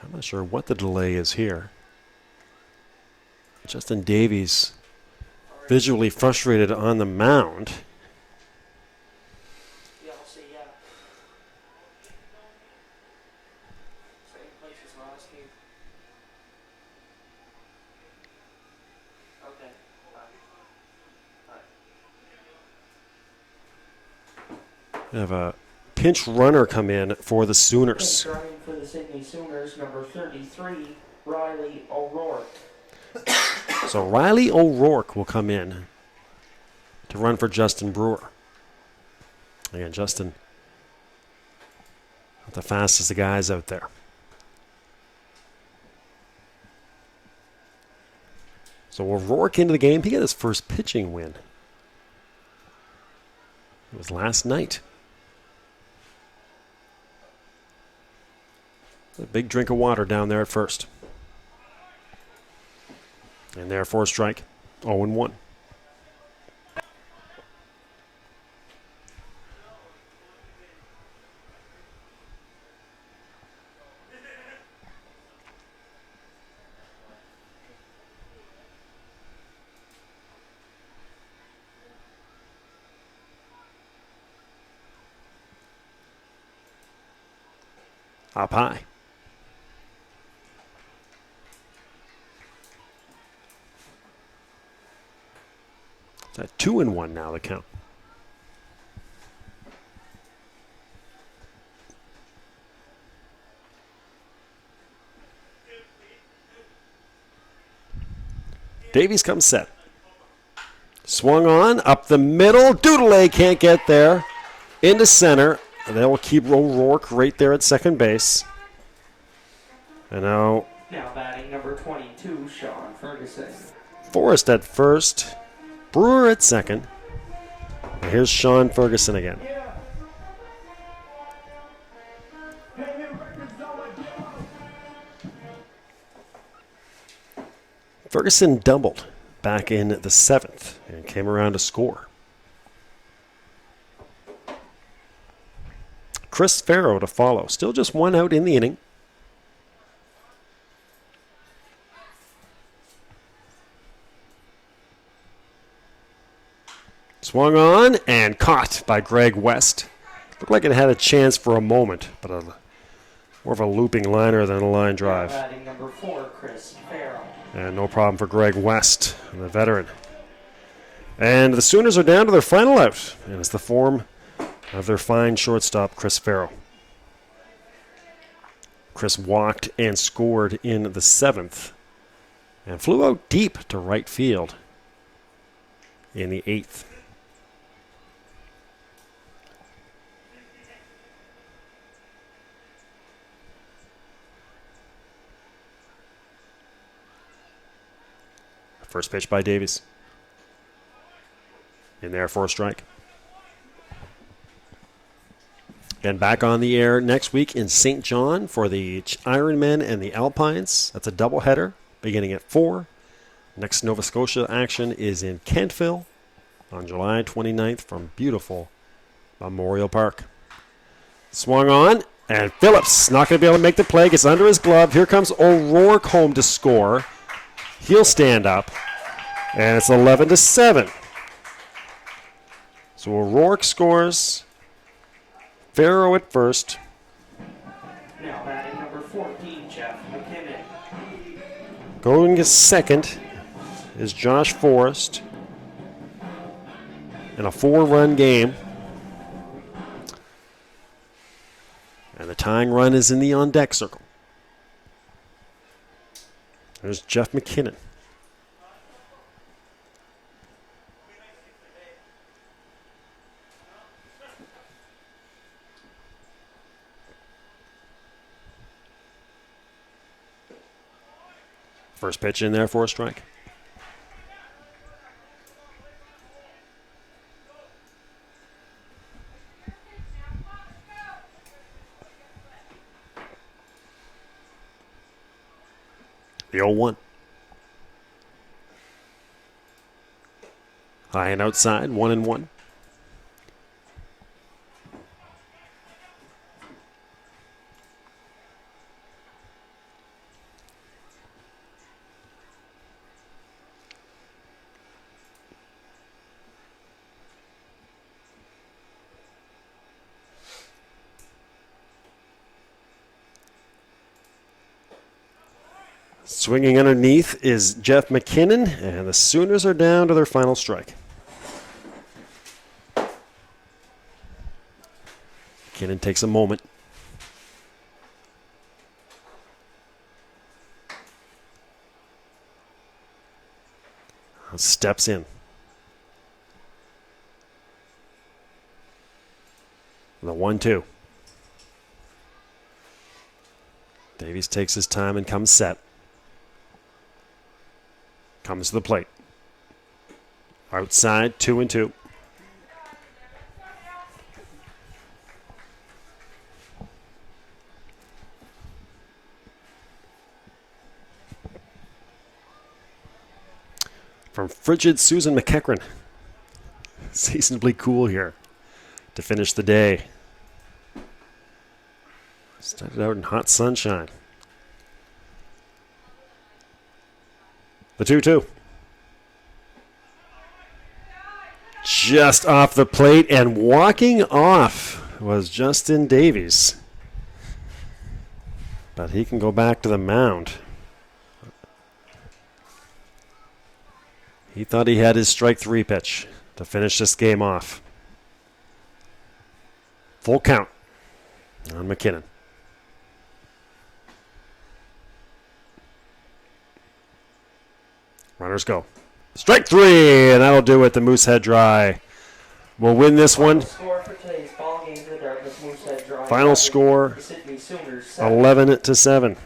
I'm not sure what the delay is here. Justin Davies visually frustrated on the mound. Yeah, I'll see, yeah. Same place as last game. Okay. We have a pinch runner come in for the Sooners. Pinch running for the Sydney Sooners, number 33, Riley O'Rourke. So Riley O'Rourke will come in to run for Justin Brewer. Again, Justin, not the fastest of guys out there. So O'Rourke into the game. He got his first pitching win. It was last night. A big drink of water down there at first. And there for a strike. 0-1. Up high. It's at 2-1 now, the count. Davies comes set. Swung on, up the middle. Doodle can't get there. Into center. They will keep O'Rourke right there at second base. And now batting number 22, Sean Ferguson. Forrest at first. Brewer at second. And here's Sean Ferguson again. Ferguson doubled back in the 7th and came around to score. Chris Farrow to follow. Still just one out in the inning. Swung on and caught by Greg West. Looked like it had a chance for a moment, but more of a looping liner than a line drive. Batting number 4, Chris Farrow. And no problem for Greg West, the veteran. And the Sooners are down to their final out, and it's the form of their fine shortstop, Chris Farrow. Chris walked and scored in the 7th and flew out deep to right field in the 8th. First pitch by Davies. In there for a strike. And back on the air next week in St. John for the Ironmen and the Alpines. That's a doubleheader beginning at 4. Next Nova Scotia action is in Kentville on July 29th from beautiful Memorial Park. Swung on, and Phillips not going to be able to make the play. Gets under his glove. Here comes O'Rourke home to score. He'll stand up, and it's 11-7. So O'Rourke scores. Farrow at first. Now batting number 14, Jeff McKinnon. Going to second is Josh Forrest. In a 4-run game. And the tying run is in the on-deck circle. There's Jeff McKinnon. First pitch in there for a strike. The 0-1. High and outside, 1-1. Swinging underneath is Jeff McKinnon, and the Sooners are down to their final strike. McKinnon takes a moment. Steps in. The 1-2. Davies takes his time and comes set. Comes to the plate. Outside, 2-2. From frigid Susan MccEachern. Seasonably cool here to finish the day. Started out in hot sunshine. The 2-2. Just off the plate and walking off was Justin Davies. But he can go back to the mound. He thought he had his strike 3 pitch to finish this game off. Full count on McKinnon. Runners go. Strike 3, and that'll do it. The Moosehead Dry will win this one. Score for today's ball game, the Dartmouth Moosehead Dry. Final score, 11-7.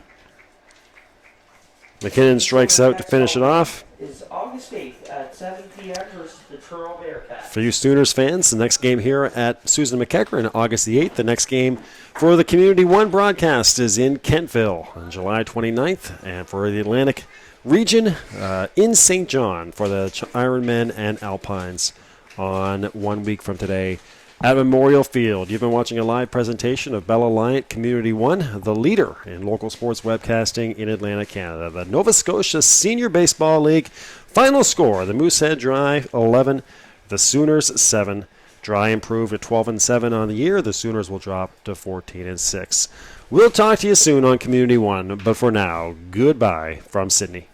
McKinnon strikes out to finish it off. Is August 8th at 7 p.m. versus the Truro Bearcats. For you Sooners fans, the next game here at Susan MccEachern, August the 8th. The next game for the Community One broadcast is in Kentville on July 29th. And for the Atlantic region, in St. John for the Ironmen and Alpines on 1 week from today at Memorial Field. You've been watching a live presentation of Bell Aliant Community One, the leader in local sports webcasting in Atlantic, Canada. The Nova Scotia Senior Baseball League final score, the Moosehead Dry 11, the Sooners 7. Dry improved at 12-7 on the year. The Sooners will drop to 14-6. We'll talk to you soon on Community One, but for now, goodbye from Sydney.